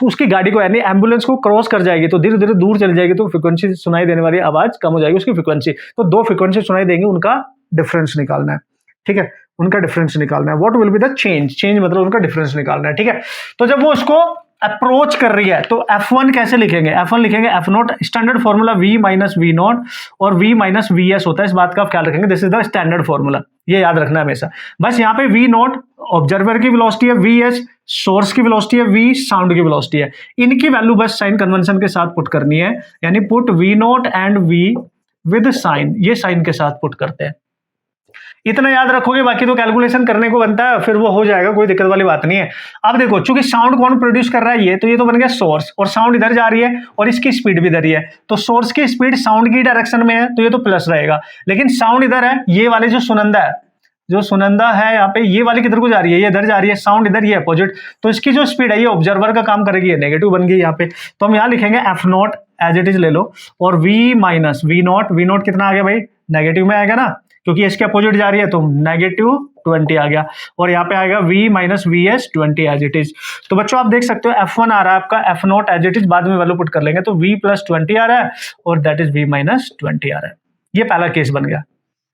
उसकी गाड़ी को यानी एम्बुलेंस को क्रॉस कर जाएगी तो धीरे धीरे दूर चली जाएगी तो फ्रीक्वेंसी सुनाई देने वाली आवाज कम हो जाएगी उसकी फ्रीक्वेंसी। तो दो फ्रीक्वेंसी सुनाई देंगी, उनका डिफरेंस निकालना है, ठीक है, उनका डिफरेंस निकालना है। What will be the change, change मतलब उनका डिफरेंस निकालना है, ठीक है। तो जब वो उसको अप्रोच कर रही है तो f1 कैसे लिखेंगे, f1 लिखेंगे f0, standard formula v minus V not और v माइनस वी एस होता है, इस बात का आप ख्याल रखेंगे, this is the standard formula, ये याद रखना है हमेशा। बस यहाँ पे v नॉट ऑब्जर्वर की वेलोसिटी है, v एस सोर्स की वेलोसिटी है, v साउंड की वेलोसिटी है, इनकी वैल्यू बस साइन कन्वेंशन के साथ पुट करनी है, यानी put v not and v with sign, ये साइन के साथ पुट करते हैं। इतना याद रखोगे, बाकी तो कैलकुलेशन करने को बनता है, फिर वो हो जाएगा, कोई दिक्कत वाली बात नहीं है। अब देखो चूंकि साउंड कौन प्रोड्यूस कर रहा है, ये तो बन गया सोर्स, और साउंड इधर जा रही है और इसकी स्पीड भी इधर ही है, तो सोर्स की स्पीड साउंड की डायरेक्शन में है तो ये तो प्लस रहेगा, लेकिन साउंड इधर है, ये वाले जो सुनंदा है यहाँ पे, ये वाली किधर को जा रही है, ये इधर जा रही है, साउंड इधर, ये अपोजिट, तो इसकी जो स्पीड है ये ऑब्जर्वर का काम करेगी, ये नेगेटिव बन गई यहाँ पे। तो हम यहाँ लिखेंगे F not as it is ले लो, और v माइनस वी नॉट कितना आ गया भाई, नेगेटिव में आएगा ना, क्योंकि इसके अपोजिट जा रही है तो -20 आ गया, और यहाँ पे आएगा v minus V S 20 as it is. तो बच्चों आप देख सकते हो f1 आ रहा है आपका, f0 एज इट इज बाद में वैल्यू पुट कर लेंगे, तो v प्लस 20 आ रहा है और दैट इज v माइनस 20 आ रहा है। ये पहला केस बन गया।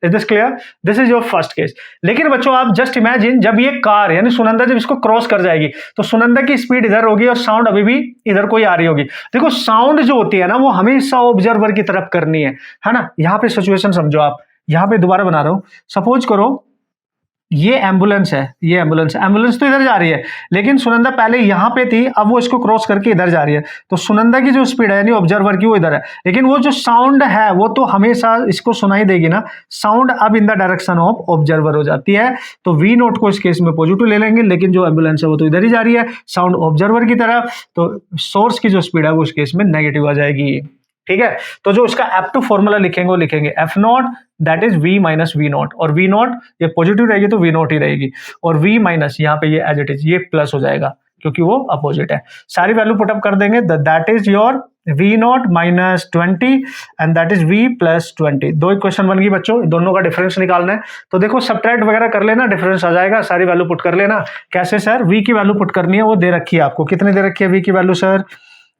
Is this clear? This is your first case. लेकिन बच्चों आप जस्ट इमेजिन, जब ये कार यानी सुनंदा जब इसको क्रॉस कर जाएगी तो सुनंदा की स्पीड इधर होगी और साउंड अभी भी इधर कोई आ रही होगी। देखो साउंड जो होती है ना वो हमेशा ऑब्जर्वर की तरफ करनी है ना। यहाँ पे सिचुएशन समझो आप, यहाँ पे दोबारा बना रहा हूं, सपोज करो ये एम्बुलेंस है, एम्बुलेंस तो इधर जा रही है, लेकिन सुनंदा पहले यहाँ पे थी, अब वो इसको क्रॉस करके इधर जा रही है, तो सुनंदा की जो स्पीड है यानी ऑब्जर्वर की वो इधर है, लेकिन वो जो साउंड है वो तो हमेशा इसको सुनाई देगी ना, साउंड अब इन द डायरेक्शन ऑफ ऑब्जर्वर हो जाती है, तो वी नोट को इस केस में पॉजिटिव ले लेंगे, लेकिन जो एम्बुलेंस है वो तो इधर ही जा रही है, साउंड ऑब्जर्वर की तरफ, तो सोर्स की जो स्पीड है वो उस केस में नेगेटिव आ जाएगी, ठीक है। तो जो इसका F2 फॉर्मूला लिखेंगे वो लिखेंगे F not that is V minus V not, और V नॉट ये पॉजिटिव रहेगी तो V नॉट ही रहेगी, और V माइनस यहाँ पे ये एज इट इज ये प्लस हो जाएगा क्योंकि वो अपोजिट है। सारी वैल्यू पुटअप कर देंगे, that is your V not minus 20 and that is V plus 20। दो इक्वेशन बन गई बच्चों, दोनों का डिफरेंस निकालना है, तो देखो सब्ट्रैक्ट वगैरह कर लेना, डिफरेंस आ जाएगा, सारी वैल्यू पुट कर लेना। कैसे सर? V की वैल्यू पुट करनी है, वो दे रखी है आपको, कितनी दे रखी है V की वैल्यू सर?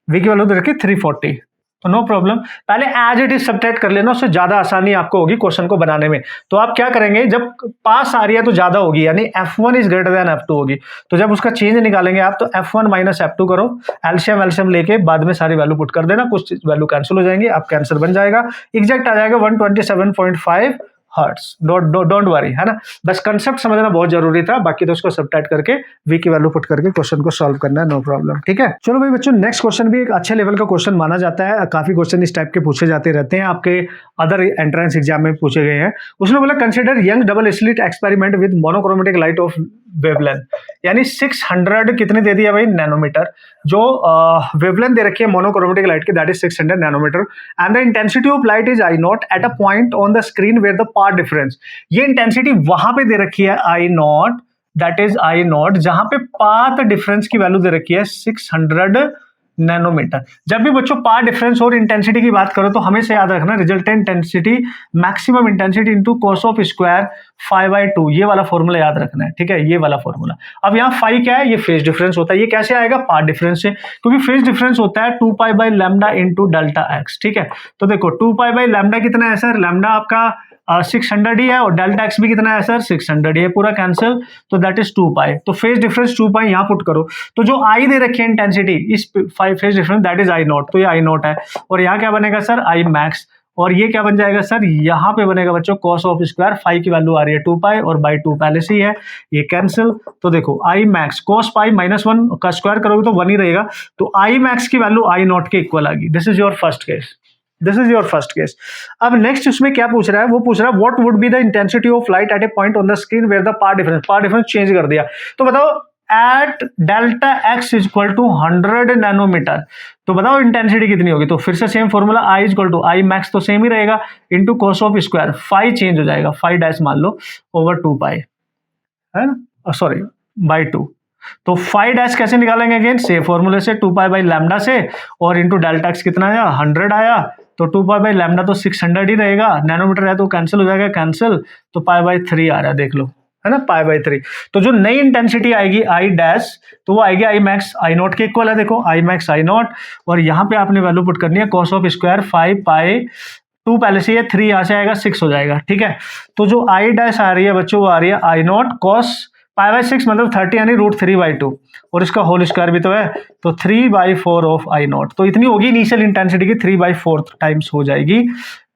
V की वैल्यू दे रखी है 340, तो नो प्रॉब्लम, पहले एज इट इज सब्ट्रैक्ट कर लेना, उससे ज्यादा आसानी आपको होगी क्वेश्चन को बनाने में। तो आप क्या करेंगे, जब पास आ रही है तो ज्यादा होगी, यानी f1 is greater than f2 होगी, तो जब उसका चेंज निकालेंगे आप तो f1 माइनस f2 करो, एलसीएम लेके बाद में सारी वैल्यू पुट कर देना, कुछ वैल्यू कैंसिल हो जाएंगी, आपका आंसर बन जाएगा, एग्जैक्ट आ जाएगा 127.5 हर्ट्स। डोंट वरी, है ना, बस कंसेप्ट समझना बहुत जरूरी था, बाकी तो उसको सब्ट्रैक्ट करके V की वैल्यू पुट करके क्वेश्चन को सॉल्व करना है, नो प्रॉब्लम, ठीक है। चलो भाई बच्चों, नेक्स्ट क्वेश्चन भी एक अच्छे लेवल का क्वेश्चन माना जाता है, काफी क्वेश्चन इस टाइप के पूछे जाते रहते हैं, आपके अदर एंट्रेंस एग्जाम में पूछे गए हैं। उसने बोला consider young double slit experiment with monochromatic light of wavelength, यानी 600 कितनी दे दिया भाई, नैनोमीटर, जो वेवलेंथ दे रखी है मोनोक्रोमेटिक लाइट की, that is 600 nanometre, and the intensity of light is I naught at a point on the screen where the path difference, ये इंटेंसिटी वहां पे दे रखी है I naught, that is I naught, जहां पे पाथ डिफरेंस की वैल्यू दे रखी है 600 नैनोमीटर। जब भी बच्चों पाथ डिफरेंस और इंटेंसिटी की बात करो तो हमेशा याद रखना resultant intensity maximum intensity into cos of square 5/2, ये वाला फॉर्मूला याद रखना है, ठीक है, ये वाला फॉर्मूला। अब यहाँ फाई क्या है, ये फेज डिफरेंस होता है, ये कैसे आएगा, पाथ डिफरेंस से, क्योंकि फेज डिफरेंस होता है 2π/λ इंटू डेल्टा एक्स, ठीक है। तो देखो 2π/λ कितना है सर, लैम्डा आपका 600 ही है और डेल्टा एक्स भी कितना है सर 600 ही है, पूरा कैंसिल, तो दैट इज 2 पाई। तो फेज डिफरेंस 2 पाई यहाँ पुट करो, तो जो आई दे रखी है इंटेंसिटी इस phase difference that is I not, तो ये आई नॉट है, और यहाँ क्या बनेगा सर आई मैक्स, और ये क्या बन जाएगा सर यहाँ पे बनेगा बच्चों कॉस ऑफ स्क्वायर, फाई की वैल्यू आ रही है 2 पाई और बाई 2 पहले से ही है, ये कैंसिल, तो देखो आई मैक्स कॉस पाई -1 का स्क्वायर करोगे तो 1 ही रहेगा, तो आई मैक्स की वैल्यू आई नॉट के इक्वल आ गई। This is your first case, this is your first case. अब नेक्स्ट उसमें क्या पूछ रहा है, वो पूछ रहा है what would be the intensity of light at a point on the screen where the power difference change कर दिया, तो बताओ at delta X equal to 100 nanometer, तो बताओ इंटेंसिटी कितनी होगी, तो फिर से same formula I equal to I max तो सेम ही रहेगा into cos of square, phi change हो जाएगा, फाई डैश मान लो ओवर 2 पाई है ना, सॉरी बाई 2, तो फाई डैश कैसे निकालेंगे अगेन सेम फॉर्मूले से 2 पाई बाई लैम्डा से, और इंटू डेल्टा एक्स कितना आया 100 आया, तो 2 पाई बाई लैम्डा तो 600 ही रहेगा, नैनोमीटर है तो कैंसिल हो जाएगा, कैंसिल, तो पाई बाई 3 आ रहा है, देख लो है ना, पाई बाई 3। तो जो नई इंटेंसिटी आएगी आई डैश, तो वो आएगी आई मैक्स आई नॉट के इक्वल है, देखो आई मैक्स आई नॉट, और यहाँ पे आपने वैल्यू पुट करनी है कॉस ऑफ स्क्वायर 5 पाई 2 पहले से, ये 3 यहाँ से आएगा 6 हो जाएगा, ठीक है। तो जो आई डैश आ रही है बच्चों वो आ रही है I not cos pi by 6 मतलब 30 यानी √3/2, और इसका होल स्क्वायर भी तो है, तो 3/4 ऑफ आई नॉट, तो इतनी होगी इनिशियल इंटेंसिटी की 3/4 टाइम्स हो जाएगी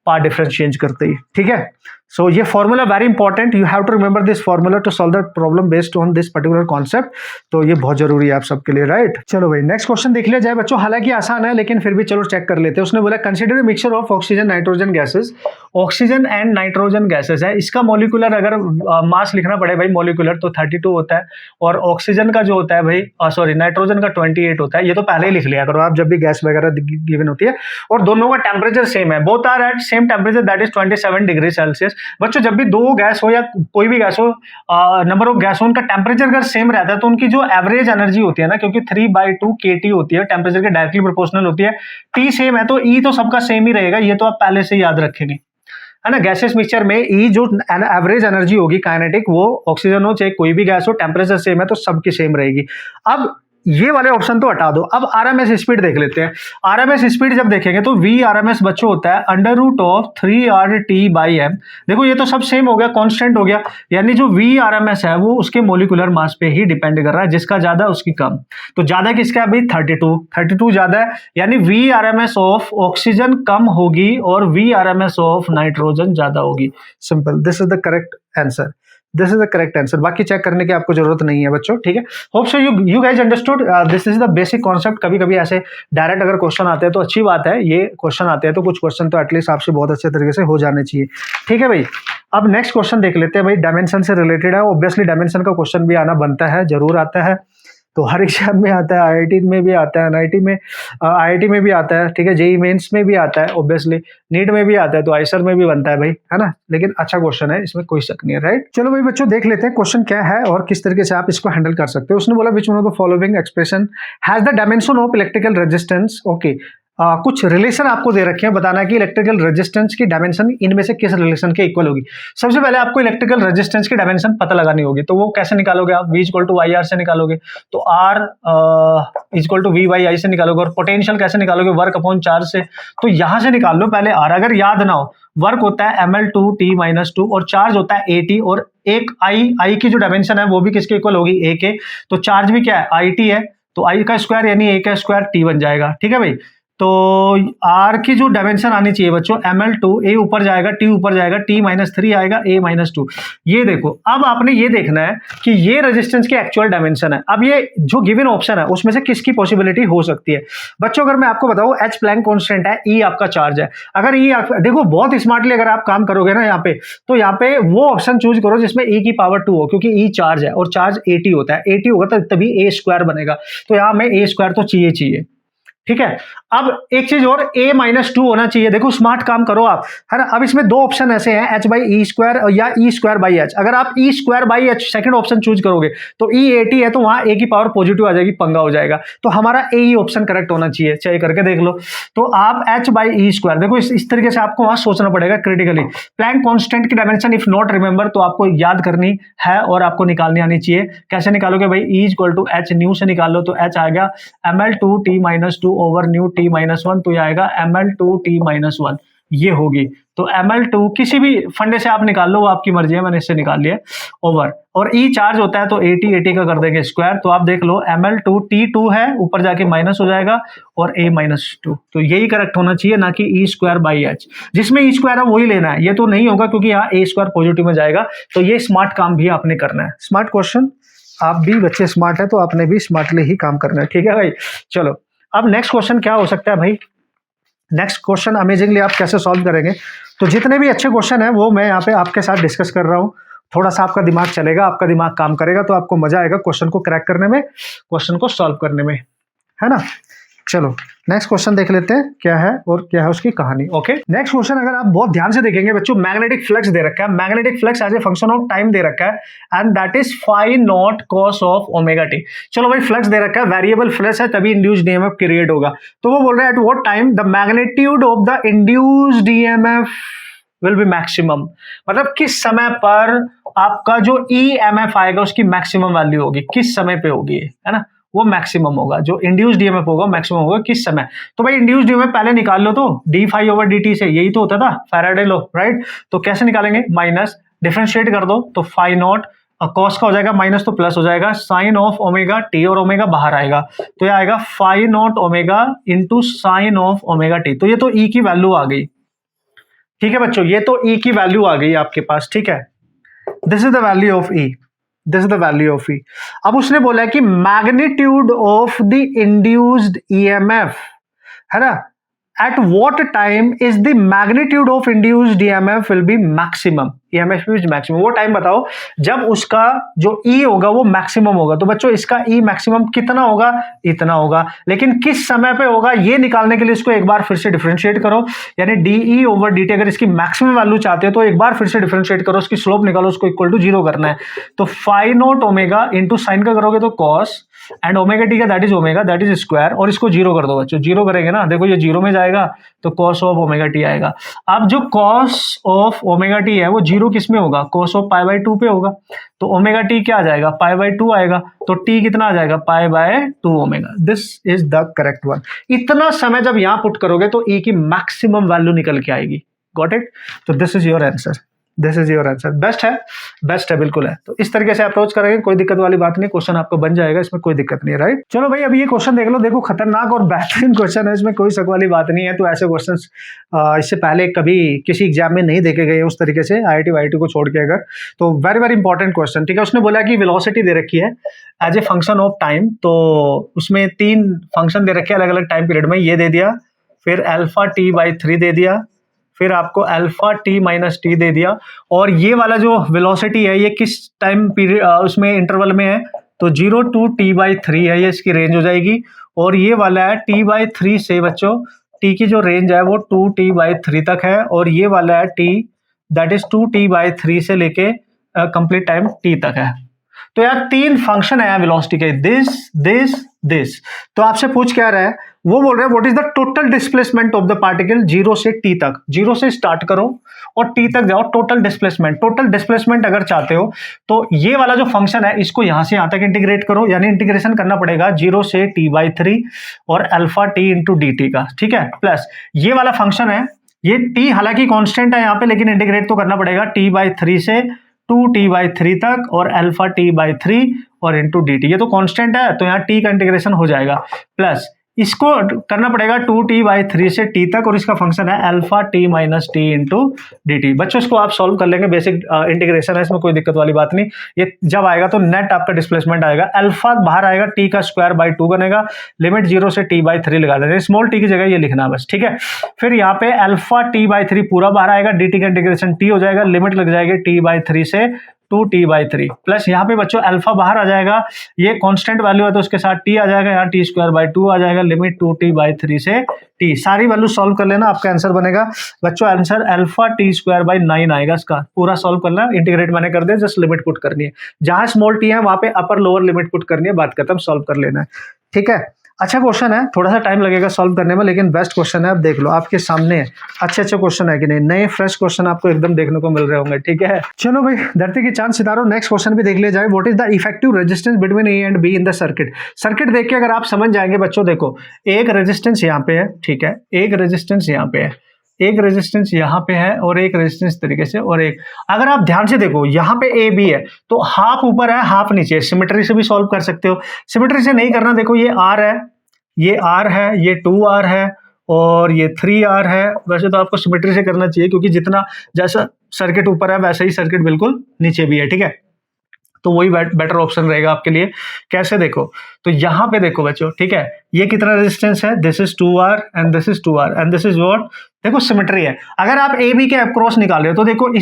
पावर डिफरेंस चेंज करते ही, ठीक है। सो ये formula very important, you have to remember this formula to solve the problem based on this particular concept, तो ये बहुत जरूरी है आप सबके लिए, राइट। चलो भाई नेक्स्ट क्वेश्चन देख लिया जाए बच्चों, हालांकि आसान है लेकिन फिर भी चलो चेक कर लेते हैं। उसने बोला consider the mixture of oxygen nitrogen gases, oxygen and nitrogen gases है, इसका मॉलिक्यूलर अगर मास लिखना पड़े भाई मॉलिक्यूलर तो 32 होता है, और ऑक्सीजन का जो होता है भाई सॉरी नाइट्रोजन का 28 होता है, ये तो पहले ही लिख लिया करो आप जब भी गैस वगैरह गिवन होती है, और दोनों का टेम्परेचर सेम है, both are at same temperature that is 27 degree Celsius. बच्चों जब भी दो गैस हो या कोई भी गैस हो, नंबर ऑफ गैस हो, उनका टेम्परेचर अगर सेम रहता है तो उनकी जो एवरेज एनर्जी होती है ना, क्योंकि 3/2 kT होती है, टेम्परेचर के डायरेक्टली प्रोपोर्शनल होती है, टी सेम है तो ई तो सबका सेम ही रहेगा, ये तो आप पहले से याद रखेंगे है ना। गैसेस मिक्सचर में ई जो एवरेज एनर्जी होगी काइनेटिक, वो ऑक्सीजन हो चाहे कोई भी गैस हो, टेम्परेचर सेम है तो सबकी सेम रहेगी। अब ये वाले ऑप्शन तो हटा दो, अब आरएमएस स्पीड देख लेते हैं। आरएमएस स्पीड जब देखेंगे तो वी आरएमएस बच्चों होता है √3RT/m। देखो ये तो सब सेम हो गया, कांस्टेंट हो गया, यानी जो वी आरएमएस है वो उसके मोलिकुलर मास पे ही डिपेंड कर रहा है, जिसका ज्यादा उसकी कम। तो ज्यादा किसका है भाई 32 ज्यादा है, यानी वी आरएमएस ऑफ ऑक्सीजन कम होगी और वी आरएमएस ऑफ नाइट्रोजन ज्यादा होगी। Simple, this is the correct answer, this is the correct answer, बाकी चेक करने की आपको जरूरत नहीं है बच्चों, ठीक है। Hope so you guys understood, this is the basic concept. कभी कभी ऐसे डायरेक्ट अगर क्वेश्चन आते हैं तो अच्छी बात है, ये क्वेश्चन आते हैं तो कुछ क्वेश्चन तो एटलीस्ट आपसे बहुत अच्छे तरीके से हो जाने चाहिए, ठीक है भाई। अब नेक्स्ट क्वेश्चन देख लेते हैं भाई, डायमेंशन से रिलेटेड है, ऑब्वियसली डायमेंशन का क्वेश्चन भी आना बनता है, जरूर आता है, तो हर एग्जाम में आता है, आईआईटी में भी आता है, आईआईटी में भी आता है, ठीक है, जेई मेंस में भी आता है, ऑब्वियसली नीट में भी आता है, तो आईसर में भी बनता है भाई, है ना। लेकिन अच्छा क्वेश्चन है, इसमें कोई शक नहीं है, राइट। चलो भाई बच्चों देख लेते हैं क्वेश्चन क्या है और किस तरीके से आप इसको हैंडल कर सकते हो। उसने बोला विच one of the following expression has the dimension of electrical resistance, okay. कुछ रिलेशन आपको दे रखे हैं, बताना कि इलेक्ट्रिकल रेजिस्टेंस की डायमेंशन इनमें से किस रिलेशन के इक्वल होगी। सबसे पहले आपको इलेक्ट्रिकल रेजिस्टेंस की डायमेंशन पता लगानी होगी, तो वो कैसे निकालोगे आप, V = IR से निकालोगे, तो R = V/I से निकालोगे, और पोटेंशियल कैसे निकालोगे, वर्क अपॉन चार्ज से, तो यहां से निकाल लो पहले R। अगर याद ना हो, वर्क होता है mL2T-2 और चार्ज होता है AT, और एक I की जो डायमेंशन है वो भी किसके इक्वल होगी, A के, तो चार्ज भी क्या है IT है, तो I का स्क्वायर यानी A का स्क्वायर T बन जाएगा, ठीक है भाई। तो R की जो डायमेंशन आनी चाहिए बच्चों mL2, A ऊपर जाएगा, T ऊपर जाएगा, T-3 आएगा, A-2। ये देखो, अब आपने ये देखना है कि ये रेजिस्टेंस की एक्चुअल डायमेंशन है। अब ये जो गिवन ऑप्शन है उसमें से किसकी पॉसिबिलिटी हो सकती है बच्चों। अगर मैं आपको बताऊं H प्लैंक कांस्टेंट है, E आपका चार्ज है। अगर E देखो बहुत स्मार्टली अगर आप काम करोगे ना यहाँ पे, तो यहाँ पे वो ऑप्शन चूज करो जिसमें E की पावर 2 हो, क्योंकि E चार्ज है और चार्ज AT होता है, AT होगा तभी A² बनेगा, तो यहाँ में A² तो चाहिए, ठीक है। अब एक चीज और, A-2 होना चाहिए। देखो स्मार्ट काम करो आप, है ना। अब इसमें दो ऑप्शन ऐसे हैं, H/E² या E²/H। अगर आप E²/H सेकंड ऑप्शन चूज करोगे तो E AT है, तो वहां A की पावर पॉजिटिव आ जाएगी, पंगा हो जाएगा, तो हमारा A ही ऑप्शन करेक्ट होना चाहिए, चेक करके देख लो। तो आप H/E², देखो इस तरीके से आपको वहां सोचना पड़ेगा क्रिटिकली। प्लैंक कांस्टेंट की डायमेंशन इफ नॉट रिमेंबर, तो आपको याद करनी है और आपको निकालनी आनी चाहिए। कैसे निकालोगे भाई, E = H न्यू से निकाल लो, तो H आ गया mL2T-2 ओवर न्यू T-1, तो ये आएगा mL2T-1। ये होगी। तो ml2 किसी भी फंडे से आप निकाल लो, वो आपकी मर्जी है, मैंने इससे निकाल लिया ओवर। और E चार्ज होता है तो 80 का कर देंगे स्क्वायर, तो आप देख लो ml2 T2 है, ऊपर जाके माइनस हो जाएगा और A-2, तो यही करेक्ट होना चाहिए, ना कि E स्क्वायर बाई एच। जिसमें E स्क्वायर है वही लेना है, ये तो नहीं होगा क्योंकि यहाँ A स्क्वायर पॉजिटिव में जाएगा। तो ये स्मार्ट काम भी आपने करना है, स्मार्ट क्वेश्चन। आप भी बच्चे स्मार्ट है तो आपने भी स्मार्टली ही काम करना है, ठीक है भाई। चलो अब नेक्स्ट क्वेश्चन क्या हो सकता है भाई। नेक्स्ट क्वेश्चन अमेजिंगली आप कैसे सॉल्व करेंगे, तो जितने भी अच्छे क्वेश्चन है वो मैं यहाँ पे आपके साथ डिस्कस कर रहा हूँ। थोड़ा सा आपका दिमाग चलेगा, आपका दिमाग काम करेगा, तो आपको मजा आएगा क्वेश्चन को क्रैक करने में, क्वेश्चन को सॉल्व करने में, है ना। चलो नेक्स्ट क्वेश्चन देख लेते हैं क्या है और क्या है उसकी कहानी। ओके, नेक्स्ट क्वेश्चन अगर आप बहुत ध्यान से देखेंगे बच्चों, मैग्नेटिक फ्लक्स दे रखा है, magnetic flux as a function of time दे रखा है and that is phi naught cos of omega t. चलो भाई फ्लक्स दे रखा है, वेरिएबल फ्लक्स है, तभी इंड्यूस्ड ईएमएफ क्रिएट होगा। तो वो बोल रहा है eight what time the magnitude of the induced EMF will be maximum, मतलब किस समय पर आपका जो ईएमएफ आएगा उसकी मैक्सिमम वैल्यू होगी, किस समय पे होगी, है ना, वो मैक्सिमम होगा। जो इंड्यूस्ड ईएमएफ होगा मैक्सिमम होगा किस समय। तो भाई इंड्यूस्ड ईएमएफ पहले निकाल लो, तो D phi over D T से, यही तो होता था फैराडे लॉ, राइट। तो कैसे निकालेंगे, माइनस डिफरेंशिएट कर दो तो फाई नॉट कॉस का हो जाएगा माइनस, तो प्लस हो जाएगा साइन ऑफ ओमेगा टी, और ओमेगा बाहर आएगा तो ये आएगा phi not omega into sine of omega T. तो ये तो ई की वैल्यू आ गई, ठीक है बच्चों, ये तो ई की वैल्यू आ गई आपके पास, ठीक है। This is the value of E, this is the value of E. अब उसने बोला है कि magnitude of the induced EMF, है ना, at what time is the magnitude of induced EMF will be maximum, EMF is maximum. वो time बताओ जब उसका जो ई होगा वो मैक्सिमम होगा। तो बच्चों इसका ई मैक्सिमम कितना होगा, इतना होगा, लेकिन किस समय पे होगा ये निकालने के लिए इसको एक बार फिर से डिफरेंशिएट करो, यानी डीई ओवर डीटी। अगर इसकी मैक्सिमम वैल्यू चाहते हो तो एक बार फिर से डिफरेंशिएट करो, उसकी स्लोप निकालो, उसको इक्वल टू 0 करना है। तो phi not omega into sine का करोगे तो कॉस, एंड ओमेगा टी का that is omega, that is square, और इसको 0 कर दो बच्चों। 0 करेंगे ना, देखो ये 0 में जाएगा तो कॉस ऑफ ओमेगा टी आएगा। अब जो कॉस ऑफ ओमेगा टी है वो 0 किस में होगा, कॉस ऑफ पाई बाय 2 पे होगा। तो ओमेगा टी क्या आ जाएगा, पाई बाय 2 आएगा, तो टी कितना आ जाएगा, pi by 2 omega. This is the correct one. इतना समय जब यहां पुट करोगे तो ई की मैक्सिमम वैल्यू निकल के आएगी। Got it. तो this is your answer, this is your answer. Best है, बेस्ट है, बिल्कुल है। तो इस तरीके से अप्रोच करेंगे, कोई दिक्कत वाली बात नहीं, क्वेश्चन आपको बन जाएगा, इसमें कोई दिक्कत नहीं है, राइट। चलो भाई अब ये क्वेश्चन देख लो, देखो खतरनाक और बेहतरीन क्वेश्चन है, इसमें कोई शक वाली बात नहीं है। तो ऐसे क्वेश्चन इससे पहले कभी किसी एग्जाम में नहीं देखे गए उस तरीके से, आईआईटी वाईआईटी को छोड़ के, अगर तो वेरी वेरी इंपॉर्टेंट क्वेश्चन, ठीक है। उसने बोला कि वेलोसिटी दे रखी है as a function of time, तो उसमें 3 फंक्शन दे रखे हैं अलग अलग टाइम पीरियड में, ये दे दिया, फिर अल्फा टी बाई 3 दे दिया, फिर आपको अल्फा टी माइनस टी दे दिया, और ये वाला जो वेलोसिटी है ये किस टाइम पीरियड उसमें इंटरवल में है, तो 0 to t/3 है, ये इसकी रेंज हो जाएगी। और ये वाला है t/3 से बच्चों, t की जो रेंज है वो 2t/3 तक है, और ये वाला है t दैट इज 2t/3 से लेके कंप्लीट टाइम t तक है। तो यार 3 फंक्शन है वेलोसिटी के, दिस दिस दिस। तो आपसे पूछ क्या रहा है, वो बोल रहा है what is the total displacement of the particle 0 से t तक। 0 से स्टार्ट करो और t तक जाओ, टोटल डिस्प्लेसमेंट। टोटल डिस्प्लेसमेंट अगर चाहते हो तो ये वाला जो फंक्शन है इसको यहां से यहां तक इंटीग्रेट करो, यानी इंटीग्रेशन करना पड़ेगा 0 से t/3 और alpha t into D T का, ठीक है। प्लस ये वाला फंक्शन है, ये t हालांकि कांस्टेंट है यहाँ पे, लेकिन इंटीग्रेट तो करना पड़ेगा t/3 से 2t/3 तक और अल्फा t/3 और इंटू डी टी। ये तो कांस्टेंट है तो यहाँ t का इंटीग्रेशन हो जाएगा, प्लस इसको करना पड़ेगा 2t/3 से t तक, और इसका फंक्शन है alpha t minus T into D T. बच्चों इसको आप सॉल्व कर लेंगे, बेसिक इंटीग्रेशन है, इसमें कोई दिक्कत वाली बात नहीं। ये जब आएगा तो नेट आपका डिस्प्लेसमेंट आएगा, अल्फा बाहर आएगा, t का स्क्वायर बाई 2 बनेगा, लिमिट 0 से t/3 लगा देंगे, स्मॉल t की जगह ये लिखना बस, ठीक है। फिर यहाँ पे अल्फा t/3 पूरा बाहर आएगा, डी टी का इंटीग्रेशन t हो जाएगा, लिमिट लग जाएगी t/3 से 2t/3, प्लस यहाँ पे बच्चों अल्फा बाहर आ जाएगा, ये कांस्टेंट वैल्यू है तो उसके साथ t आ जाएगा, यहाँ t स्क्वायर बाई 2 आ जाएगा, लिमिट 2t/3 से t। सारी वैल्यू सॉल्व कर लेना, आपका आंसर बनेगा बच्चों, answer alpha t square by 9 आएगा। इसका पूरा सॉल्व करना, इंटीग्रेट मैंने कर दिया, जस्ट लिमिट पुट करनी है, जहां स्मॉल t है वहां पे अपर लोअर लिमिट पुट करनी है, बात खत्म, सॉल्व कर लेना है, ठीक है। अच्छा क्वेश्चन है, थोड़ा सा टाइम लगेगा सॉल्व करने में, लेकिन बेस्ट क्वेश्चन है। आप देख लो आपके सामने है, अच्छे क्वेश्चन है कि नहीं, नए फ्रेश क्वेश्चन आपको एकदम देखने को मिल रहे होंगे, ठीक है। चलो भाई धरती की चांद सितारों, नेक्स्ट क्वेश्चन भी देख लिया जाए। What is the effective resistance between A and be in the circuit. Circuit देख के अगर आप समझ जाएंगे बच्चों, देखो एक रेजिस्टेंस यहाँ पे है, ठीक है, एक रेजिस्टेंस यहाँ पे है, एक रेजिस्टेंस यहाँ पे है और एक रेजिस्टेंस तरीके से, और एक, अगर आप ध्यान से देखो यहाँ पे ए बी है तो हाफ ऊपर है हाफ नीचे है, सिमेट्री से भी सॉल्व कर सकते हो। सिमेट्री से नहीं करना, देखो ये आर है, ये आर है, ये 2R है और ये 3R है। वैसे तो आपको सिमेट्री से करना चाहिए क्योंकि जितना जैसा सर्किट ऊपर है वैसे ही सर्किट बिल्कुल नीचे भी है, ठीक है, तो वही बेटर ऑप्शन रहेगा आपके लिए। कैसे देखो, तो यहाँ पे देखो बच्चों, ठीक है, ये कितना रेजिस्टेंस है, this is 2R and this is 2R and this is what, देखो सिमेट्री है। अगर आप ए बी के अक्रॉस निकाल रहे हो तो देखो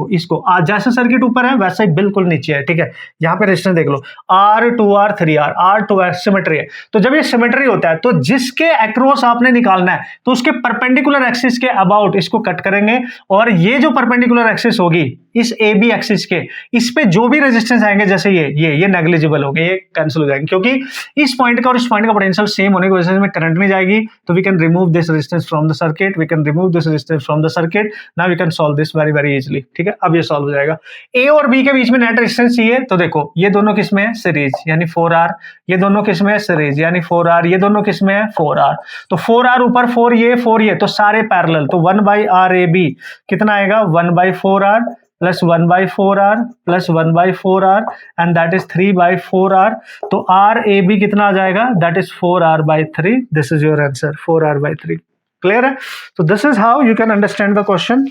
इसको आज जैसे सर्किट ऊपर है वैसे ही बिल्कुल नीचे है, ठीक है। यहाँ पे रेजिस्टेंस देख लो, R 2R 3R R 2R, symmetry है। तो जब ये सिमेट्री होता है तो जिसके अक्रॉस आपने निकालना है तो उसके परपेंडिकुलर एक्सिस के अबाउट इसको कट करेंगे, और ये जो परपेंडिकुलर एक्सिस होगी इस ए बी एक्सिस के, इस पे जो भी रेजिस्टेंस आएंगे, जैसे ये नेग्लिजिबल हो गए, ये कैंसिल हो जाएंगे, क्योंकि इस पॉइंट का और इस पॉइंट का पोटेंशियल सेम होने की वजह से इसमें करंट नहीं जाएगी। तो we can remove this resistance from the circuit, we can remove this resistance from the circuit. Now we can solve this very very easily, ठीक है। अब ये सॉल्व हो जाएगा। ए और बी के बीच में नेट रेजिस्टेंस चाहिए, तो देखो ये दोनों किस में है, सीरीज यानी 4R, ये दोनों किस में है, सीरीज यानी 4R, ये दोनों किस में है, 4R। तो 4R ऊपर 4 ये तो सारे पैरेलल, तो 1/RAB कितना आएगा, 1/4R plus 1/4R plus 1/4R and that is 3/4R। तो RAB कितना आ जाएगा, that is 4R/3। This is your answer, 4R/3। Clear है? तो this is how you can understand the question,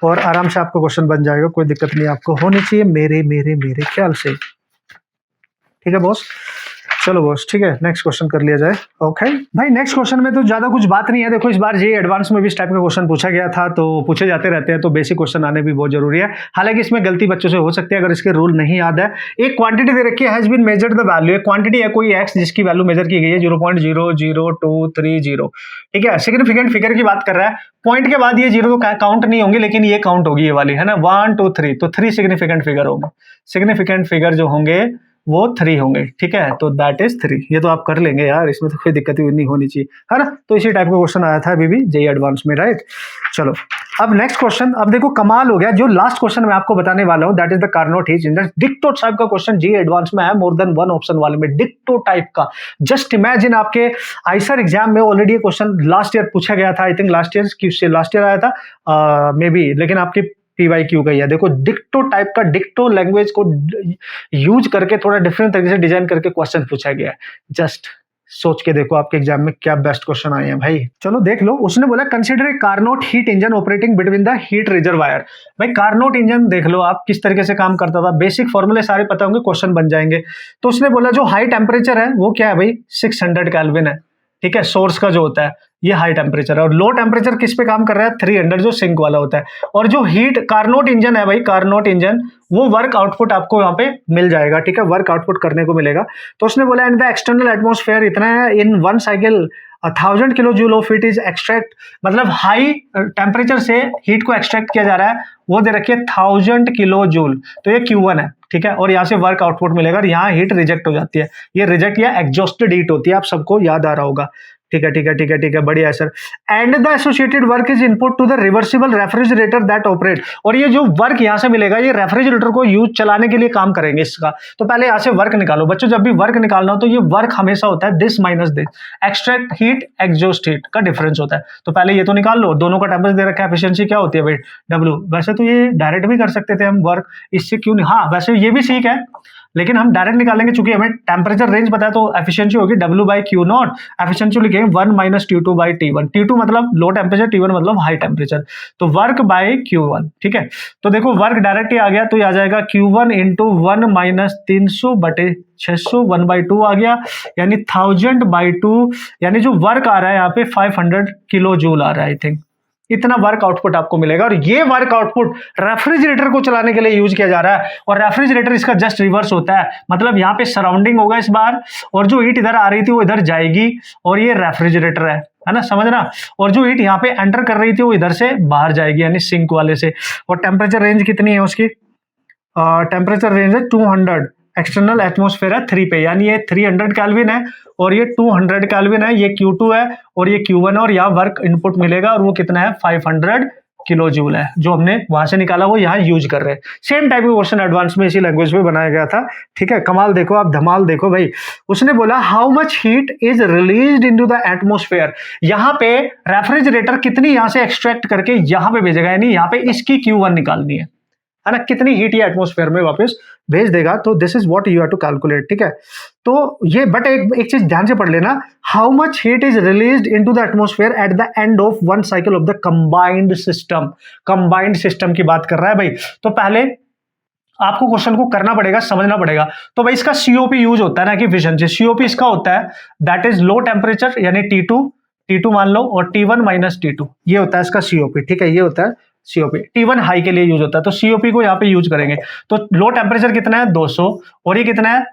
और आराम से आपको क्वेश्चन बन जाएगा, कोई दिक्कत नहीं आपको होनी चाहिए मेरे ख्याल से, ठीक है बॉस। चलो बॉस, ठीक है, नेक्स्ट क्वेश्चन कर लिया जाए। ओके भाई, नेक्स्ट क्वेश्चन में तो ज्यादा कुछ बात नहीं है। देखो इस बार जे एडवांस में भी इस टाइप का क्वेश्चन पूछा गया था, तो पूछे जाते रहते हैं, तो बेसिक क्वेश्चन आने भी बहुत जरूरी है। हालांकि इसमें गलती बच्चों से हो सकती है अगर इसके रूल नहीं याद है। एक क्वांटिटी दे रखी है, has been measured the value, एक क्वांटिटी है कोई एक्स जिसकी वैल्यू मेजर की गई है 0.00230, ठीक है। सिग्निफिकेंट फिगर की बात कर रहा है, पॉइंट के बाद ये जीरो तो काउंट नहीं होंगे, लेकिन ये काउंट होगी, ये वाली है ना, 1 2 3, तो 3 सिग्निफिकेंट फिगर होंगे। सिग्निफिकेंट फिगर जो होंगे वो 3 होंगे, ठीक है, तो दैट इज 3। ये तो आप कर लेंगे यार, इसमें तो कोई दिक्कत नहीं होनी चाहिए, है ना। तो इसी टाइप का क्वेश्चन आया था अभी भी जेईई एडवांस में, राइट। चलो अब नेक्स्ट क्वेश्चन, अब देखो कमाल हो गया, जो लास्ट क्वेश्चन मैं आपको बताने वाला हूं that is the Carnot heat engine. डिक्टो टाइप का क्वेश्चन जेईई एडवांस में है, मोर देन 1 ऑप्शन वाले में डिक्टो टाइप का। जस्ट इमेजिन, आपके आईसर एग्जाम में ऑलरेडी ये क्वेश्चन लास्ट ईयर पूछा गया था, आई थिंक लास्ट ईयर आया था मे बी, लेकिन आपकी PYQ का ही है। देखो डिक्टो टाइप का, डिक्टो लैंग्वेज को यूज करके थोड़ा डिफरेंट तरीके से डिजाइन करके क्वेश्चन पूछा गया है। जस्ट सोच के देखो आपके एग्जाम में क्या बेस्ट क्वेश्चन आए हैं भाई। चलो देख लो, उसने बोला consider a Carnot heat engine operating between the heat reservoir. भाई कार्नोट इंजन देख लो आप किस तरीके से काम करता था, बेसिक फॉर्मूले सारे पता होंगे, क्वेश्चन बन जाएंगे। तो उसने बोला जो हाई टेम्परेचर है वो क्या है भाई, 600 केल्विन है, ठीक है, सोर्स का जो होता है ये हाई टेम्परेचर है, और लो टेम्परेचर किस पे काम कर रहा है, 300 जो सिंक वाला होता है। और जो हीट कार्नोट इंजन है भाई, कार्नोट इंजन, वो वर्क आउटपुट आपको यहाँ पे मिल जाएगा, ठीक है, वर्क आउटपुट करने को मिलेगा। तो उसने बोला इन द एक्सटर्नल एटमॉस्फेयर इतना है, इन 1 cycle 1000 kilo joule of heat is extract, मतलब हाई टेम्परेचर से हीट को एक्सट्रैक्ट किया जा रहा है, वो दे रखिए 1000 किलो जूल, तो ये Q1 है, ठीक है। और यहाँ से वर्क आउटपुट मिलेगा, और यहाँ हीट रिजेक्ट हो जाती है, ये रिजेक्ट या एग्जॉस्टेड हीट होती है, आप सबको याद आ रहा होगा, ठीक है, बढ़िया sir. And the associated work is input to the reversible refrigerator that operate, और ये जो वर्क यहाँ से मिलेगा ये रेफ्रिजरेटर को यूज चलाने के लिए काम करेंगे इसका। तो पहले यहाँ से वर्क निकालो बच्चों, जब भी वर्क निकालना हो तो ये वर्क हमेशा होता है this minus this, extract heat exhaust heat का डिफरेंस होता है। तो पहले ये तो निकाल लो, दोनों का टेम्परेचर दे रखा है, एफिशिएंसी क्या होती है भाई W। वैसे तो ये डायरेक्ट भी कर सकते थे हम वर्क, इससे क्यों नहीं, हाँ वैसे ये भी ठीक है, लेकिन हम डायरेक्ट निकालेंगे चूंकि हमें टेम्परेचर रेंज पता है, तो एफिशिएंसी होगी W/Q0, एफिशिएंसी लिखेंगे 1 - T2/T1, T2 मतलब लो टेम्परेचर, T1 मतलब हाई टेम्परेचर, तो वर्क बाय Q1, ठीक है। तो देखो वर्क डायरेक्ट ही आ गया, तो ये आ जाएगा Q1 × 1 - 300/600 1/2 आ गया, यानी 1000/2, यानी जो वर्क आ रहा है यहाँ पे 500 किलो जूल आ रहा है, आई थिंक इतना वर्क आउटपुट आपको मिलेगा। और ये वर्क आउटपुट रेफ्रिजरेटर को चलाने के लिए यूज किया जा रहा है, और रेफ्रिजरेटर इसका जस्ट रिवर्स होता है, मतलब यहाँ पे सराउंडिंग होगा इस बार, और जो हीट इधर आ रही थी वो इधर जाएगी, और ये रेफ्रिजरेटर है ना, समझना। और जो हीट यहाँ पे एंटर कर रही थी वो इधर से बाहर जाएगी, यानी सिंक वाले से। और टेम्परेचर रेंज कितनी है उसकी, टेम्परेचर रेंज है 200, एक्सटर्नल एटमॉस्फेयर है 3 पे, यानी ये 300 केल्विन है और ये 200 केल्विन है, ये Q2 है और ये Q1 है, और यहाँ वर्क इनपुट मिलेगा और वो कितना है 500 किलो जूल है, जो हमने वहां से निकाला वो यहाँ यूज कर रहे हैं। सेम टाइप का क्वेश्चन एडवांस में इसी लैंग्वेज में बनाया गया था, ठीक है। कमाल देखो आप, धमाल देखो भाई। उसने बोला how much heat is released into the atmosphere, यहाँ पे रेफ्रिजरेटर कितनी यहाँ से एक्सट्रैक्ट करके यहाँ पे भेजेगा, यानी यहाँ पे इसकी Q1 निकालनी है ना, कितनी हीट ये एटमॉस्फेयर में वापस भेज देगा। तो this is what you have to calculate, ठीक है। तो ये बट एक चीज ध्यान से पढ़ लेना, how much heat is released into the atmosphere at the end of one cycle of the combined system. Combined system की बात कर रहा है भाई। तो पहले आपको क्वेश्चन को करना पड़ेगा, समझना पड़ेगा। तो भाई इसका सीओपी यूज होता है ना कि फिशन से। सीओपी इसका होता है दैट इज लो टेम्परेचर यानी T2 मान लो, और T1 माइनस T2, ये होता है इसका सीओपी, ठीक है। ये होता है सीओपी। T1 हाई के लिए यूज होता है, तो सीओपी को यहाँ पे यूज करेंगे। तो लो टेम्परेचर कितना है 200, और ये कितना है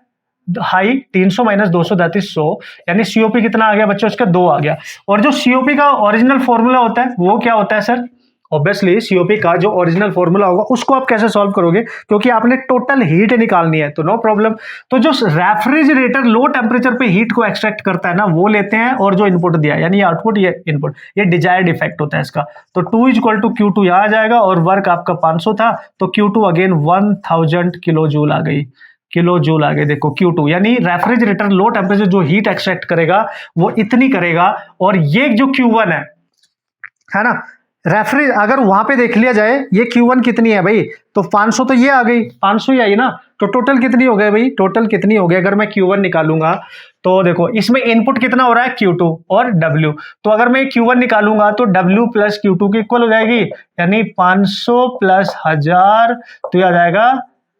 हाई 300 माइनस 200 दैट इज 100, यानी सीओपी कितना आ गया बच्चों, इसका 2 आ गया। और जो सीओपी का ओरिजिनल फॉर्मूला होता है वो क्या होता है सर, ऑब्वियसली सीओपी का जो ओरिजिनल फॉर्मूला होगा उसको आप कैसे सॉल्व करोगे, क्योंकि आपने टोटल हीट निकालनी है, तो नो प्रॉब्लम। तो जो रेफ्रिजरेटर लो टेम्परेचर पे हीट को एक्सट्रैक्ट करता है ना, वो लेते हैं, और जो इनपुट दिया यानी ये आउटपुट ये इनपुट, ये डिजायर्ड इफेक्ट होता है इसका। तो 2 इक्वल टू Q2 यहाँ आ जाएगा, और वर्क आपका 500 था, तो Q2 अगेन 1000 किलो जूल आ गई, किलो जूल आ गए। देखो Q2 यानी रेफ्रिजरेटर लो टेम्परेचर जो हीट एक्सट्रैक्ट करेगा वो इतनी करेगा। और ये जो Q1 है ना, रेफरी अगर वहां पे देख लिया जाए ये Q1 कितनी है भाई, तो 500, तो ये आ गई 500 ही आई ना। तो टोटल कितनी हो गई भाई, टोटल कितनी हो गई अगर मैं Q1 निकालूंगा, तो देखो इसमें इनपुट कितना हो रहा है Q2 और W। तो अगर मैं Q1 निकालूंगा तो W प्लस Q2 की इक्वल हो जाएगी, यानी 500 प्लस 1000, तो ये आ जाएगा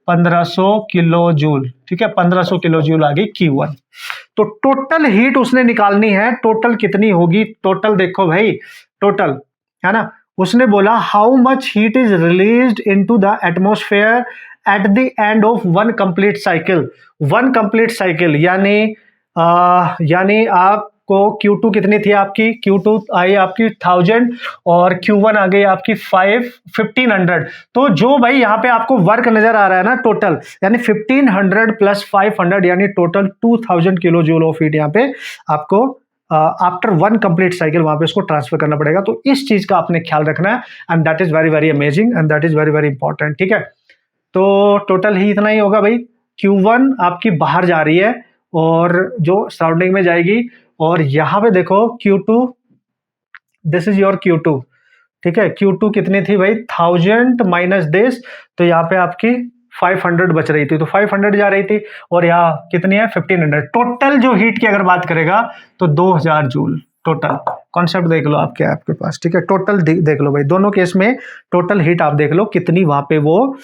1500 किलो जूल, ठीक है। 1500 किलो जूल आ गई Q1। तो टोटल हीट उसने निकालनी है, टोटल कितनी होगी, टोटल देखो भाई, टोटल है ना। उसने बोला how much heat is released into the atmosphere at the end of one complete cycle. One complete cycle यानी आपको Q2 कितनी थी आपकी, Q2 आई आपकी 1000, और Q1 आ गई आपकी 1500। तो जो भाई यहाँ पे आपको वर्क नजर आ रहा है ना टोटल, यानी 1500 प्लस 500 यानी total 2000 kilo joule of heat यहाँ पे आपको आफ्टर वन कंप्लीट साइकिल वहां पे इसको ट्रांसफर करना पड़ेगा। तो इस चीज का आपने ख्याल रखना है, and that is very very amazing and that is very very important, ठीक है। तो टोटल ही इतना ही होगा भाई। Q1 आपकी बाहर जा रही है और जो सराउंडिंग में जाएगी, और यहां पे देखो Q2, this is your Q2, ठीक है। Q2 कितनी थी भाई 1000 माइनस दिस, तो यहाँ पे आपकी 500 बच रही थी, तो 500 जा रही थी, और यहाँ कितनी है 1500। टोटल जो हीट की अगर बात करेगा तो 2000 जूल टोटल। कॉन्सेप्ट देख लो आपके पास, ठीक है। टोटल देख लो भाई, दोनों केस में टोटल हीट आप देख लो कितनी वहां पे वो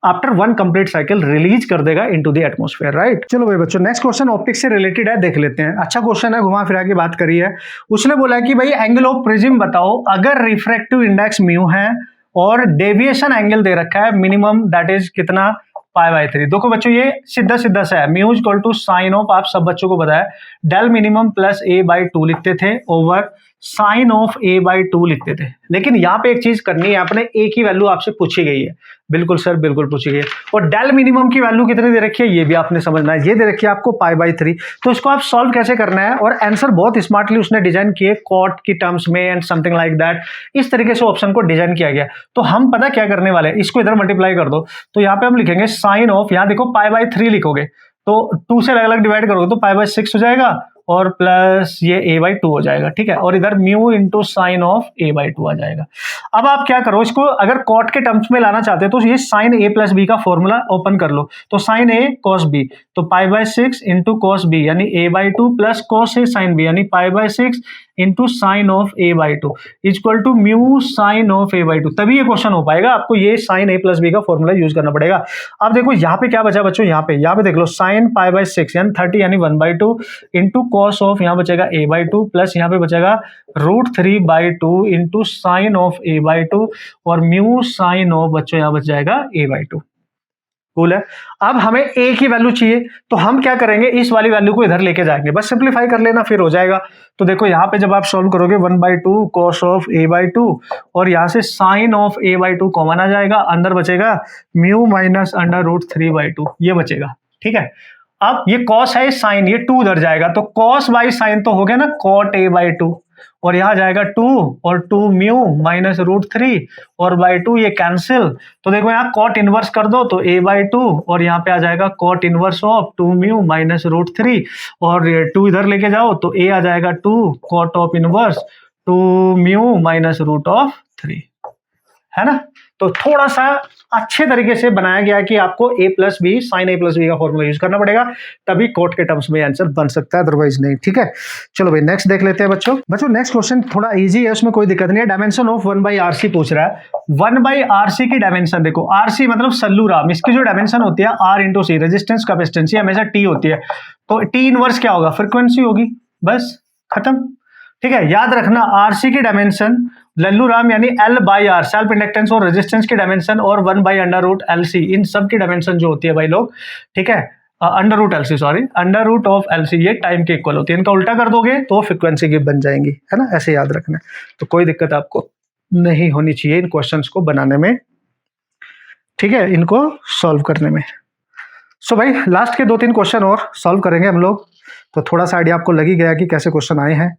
after one complete cycle release कर देगा इनटू द एटमॉस्फेयर, राइट। चलो भाई बच्चों, नेक्स्ट क्वेश्चन ऑप्टिक्स से रिलेटेड है, देख लेते हैं। अच्छा क्वेश्चन है, घुमा फिरा की बात करी है। उसने बोला कि भाई एंगल ऑफ प्रिज्म बताओ अगर रिफ्रैक्टिव इंडेक्स म्यू है और डेविएशन एंगल दे रखा है मिनिमम दैट इज कितना π/3। देखो बच्चों ये सीधा सीधा सा है, mu equal to sine of, आप सब बच्चों को पता है डेल मिनिमम प्लस a/2 लिखते थे ओवर साइन ऑफ a/2 लिखते थे। लेकिन यहाँ पे एक चीज करनी है, आपने a की वैल्यू आपसे पूछी गई है, बिल्कुल सर बिल्कुल पूछी गई है, और डेल मिनिमम की वैल्यू कितनी दे रखी है ये भी आपने समझना है। ये दे रखी है आपको π/3। तो इसको आप सॉल्व कैसे करना है, और आंसर बहुत स्मार्टली उसने डिजाइन किए कॉट की टर्म्स में एंड समथिंग लाइक दैट, इस तरीके से ऑप्शन को डिजाइन किया गया। तो हम पता क्या करने वाले हैं, इसको इधर मल्टीप्लाई कर दो, तो यहाँ पे हम लिखेंगे साइन ऑफ, यहाँ देखो π/3 लिखोगे तो 2 से अलग अलग डिवाइड करोगे तो π/6 हो जाएगा, और प्लस ये a/2 हो जाएगा, ठीक है। और इधर mu into sine of a/2 आ जाएगा। अब आप क्या करो, इसको अगर कॉट के टर्म्स में लाना चाहते हो तो ये साइन a प्लस बी का फॉर्मूला ओपन कर लो, तो साइन a cos b, तो π/6 इंटू cos b यानी a/2 plus cos a sine b यानी π/6 into sine of a/2 equal to mu sine of a/2। तभी ये क्वेश्चन हो पाएगा, आपको ये साइन a प्लस बी का फॉर्मूला यूज करना पड़ेगा। अब देखो यहाँ पे क्या बचा बच्चों, यहाँ पे देख लो साइन π/6 यानी 30 यानी 1/2 इंटू कॉस ऑफ यहाँ बचेगा a/2 प्लस यहाँ पे बचेगा √3/2 इंटू साइन ऑफ a/2 और म्यू साइन ऑफ बच्चों यहाँ बच जाएगा a/2। कूल है। अब हमें a की वैल्यू चाहिए, तो हम क्या करेंगे, इस वाली वैल्यू को इधर लेके जाएंगे, बस सिंप्लीफाई कर लेना फिर हो जाएगा। तो देखो यहाँ पे जब आप सॉल्व करोगे 1/2 cos ऑफ a/2 और यहाँ से साइन ऑफ a/2 कॉमन आ जाएगा, अंदर बचेगा म्यू माइनस √3/2 ये बचेगा, ठीक है। अब ये cos है साइन, ये 2 उधर जाएगा, तो cos बाई साइन तो हो गया ना cot a/2, और यहाँ जाएगा 2 और 2 म्यू माइनस √3 और बाई 2 ये कैंसिल। तो देखो यहाँ कॉट इनवर्स कर दो तो a/2 और यहाँ पे आ जाएगा cot inverse of 2 mu minus √3 और 2 इधर लेके जाओ तो a आ जाएगा 2 cot of inverse 2 mu minus √3, है ना। तो थोड़ा सा अच्छे तरीके से बनाया गया है कि आपको a+b sin a+b का फॉर्मूला यूज करना पड़ेगा, तभी कोट के टर्म्स में आंसर बन सकता है, अदरवाइज नहीं। ठीक है, चलो भाई नेक्स्ट देख लेते हैं बच्चों नेक्स्ट क्वेश्चन थोड़ा इजी है, उसमें कोई दिक्कत नहीं है। डायमेंशन ऑफ 1/RC पूछ रहा है। 1/RC की डायमेंशन देखो, RC मतलब सल्लूराम, इसकी जो डायमेंशन होती है R/C, रेजिस्टेंस कैपेसिटेंस हमेशा T होती है, तो T इनवर्स क्या होगा, फ्रीक्वेंसी होगी, बस खत्म। ठीक है, याद रखना RC की डायमेंशन लल्लूराम यानी L/R, सेल्फ इंडक्टेंस और रेजिस्टेंस की डायमेंशन और 1/√LC, इन सब की डायमेंशन जो होती है भाई लोग, ठीक है, √LC सॉरी, √LC ये टाइम के इक्वल होती है। इनका उल्टा कर दोगे तो फ्रीक्वेंसी की बन जाएंगी, है ना, ऐसे याद रखना। तो कोई दिक्कत आपको नहीं होनी चाहिए इन क्वेश्चंस को बनाने में, ठीक है, इनको सॉल्व करने में। सो भाई लास्ट के 2-3 क्वेश्चन और सॉल्व करेंगे हम लोग, तो थोड़ा सा आइडिया आपको लग ही गया कि कैसे क्वेश्चन आए हैं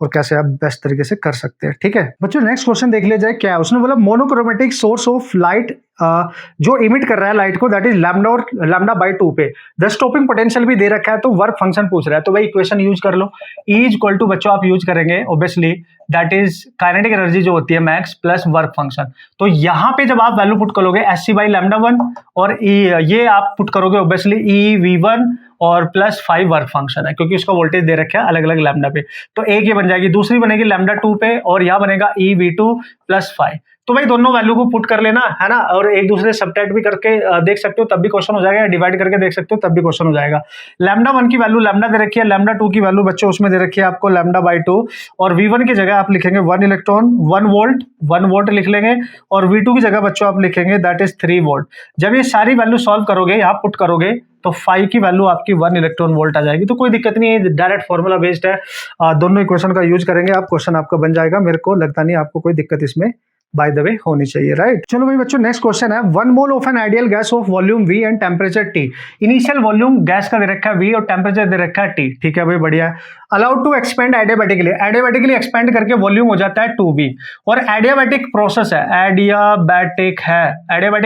और कैसे आप बेस्ट तरीके से कर सकते हैं। ठीक है बच्चों, नेक्स्ट क्वेश्चन देख लिया जाए। क्या है, उसने बोला मोनोक्रोमेटिक सोर्स ऑफ लाइट जो इमिट कर रहा है लाइट को, दैट इज लैम्डा और λ/2 पे, द स्टॉपिंग पोटेंशियल भी दे रखा है, तो वर्क फंक्शन पूछ रहा है। तो भाई इक्वेशन यूज कर लो, E इक्वल टू बच्चों आप यूज करेंगे obviously, that is kinetic energy जो होती है मैक्स प्लस वर्क फंक्शन। तो यहाँ पे जब आप वैल्यू पुट करोगे SC/λ1 और ये आप पुट करोगे ऑब्वियसली EV1 और +5 वर्क फंक्शन है, क्योंकि उसका वोल्टेज दे रखा है अलग अलग लैम्डा पे। तो एक ये बन जाएगी, दूसरी बनेगी λ2 पे और यहाँ बनेगा EV2 +5। तो भाई दोनों वैल्यू को पुट कर लेना, है ना, और एक दूसरे सब्ट्रैक्ट भी करके देख सकते हो तब भी क्वेश्चन हो जाएगा, या डिवाइड करके देख सकते हो तब भी क्वेश्चन हो जाएगा। λ1 की वैल्यू लैम्डा दे रखी है, λ2 की वैल्यू बच्चों उसमें दे रखी है आपको λ/2, और V1 की जगह आप लिखेंगे 1 इलेक्ट्रॉन 1 वोल्ट लिख लेंगे, और V2 की जगह बच्चों आप लिखेंगे दैट इज 3 वोल्ट। जब ये सारी वैल्यू सॉल्व करोगे, यहाँ पुट करोगे, तो 5 की वैल्यू आपकी 1 इलेक्ट्रॉन वोल्ट आ जाएगी। तो कोई दिक्कत नहीं है, डायरेक्ट फॉर्मूला बेस्ड है, दोनों इक्वेशन का यूज करेंगे आप, क्वेश्चन आपका बन जाएगा। मेरे को लगता नहीं आपको कोई दिक्कत इसमें बाय द वे होनी चाहिए, राइट। चलो भाई बच्चों नेक्स्ट क्वेश्चन है, 1 mole of an ideal gas off volume V and temperature T। Initial volume gas का दे रखा है V और टेम्परेचर दे रखा है T। ठीक है भाई, बढ़िया है। Allowed to expand adiabatically expand करके वॉल्यूम हो जाता है 2V, और एडियाबैटिक प्रोसेस है, एडियाबैटिक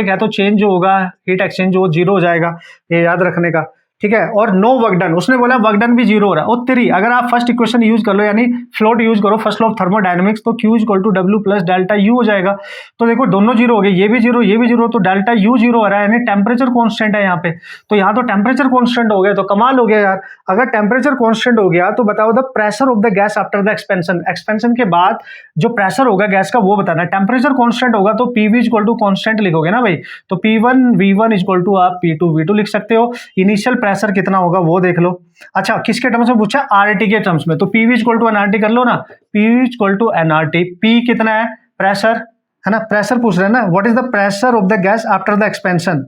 है तो चेंज जो होगा हीट एक्सचेंज वो 0 हो जाएगा, ये याद रखने का। ठीक है, और नो वर्क डन, उसने बोला वर्क डन भी 0 हो रहा है। और 3 अगर आप फर्स्ट इक्वेशन यूज कर लो, यानी फ्लोट यूज करो, फर्स्ट लॉ ऑफ थर्मोडायनेमिक्स, तो Q equal to W plus delta U हो जाएगा। तो देखो दोनों 0 हो गए, ये भी 0 ये भी 0, तो डेल्टा U 0 हो रहा है, यानी टेम्परेचर कॉन्स्टेंट है यहाँ पे। तो यहाँ तो टेम्परेचर कॉन्स्टेंट हो गया, तो कमाल हो गया यार। अगर टेम्परेचर कॉन्स्टेंट हो गया तो बताओ the pressure of the gas after the expansion के बाद जो प्रेशर होगा गैस का वो बताना है। टेम्परेचर कॉन्स्टेंट होगा तो PV इक्वल टू कॉन्स्टेंट लिखोगे ना भाई, तो P1 V1 इक्वल टू आप P2 V2 लिख सकते हो। इनिशियल प्रेशर कितना होगा वो देख लो। अच्छा, किसके टर्म्स में पूछा, RT के टर्म्स में, तो PV इक्वल टू nRT कर लो ना, PV equal to nRT। P कितना है, प्रेशर है ना, प्रेशर पूछ रहे हैं ना, what is the pressure of the gas after the expansion.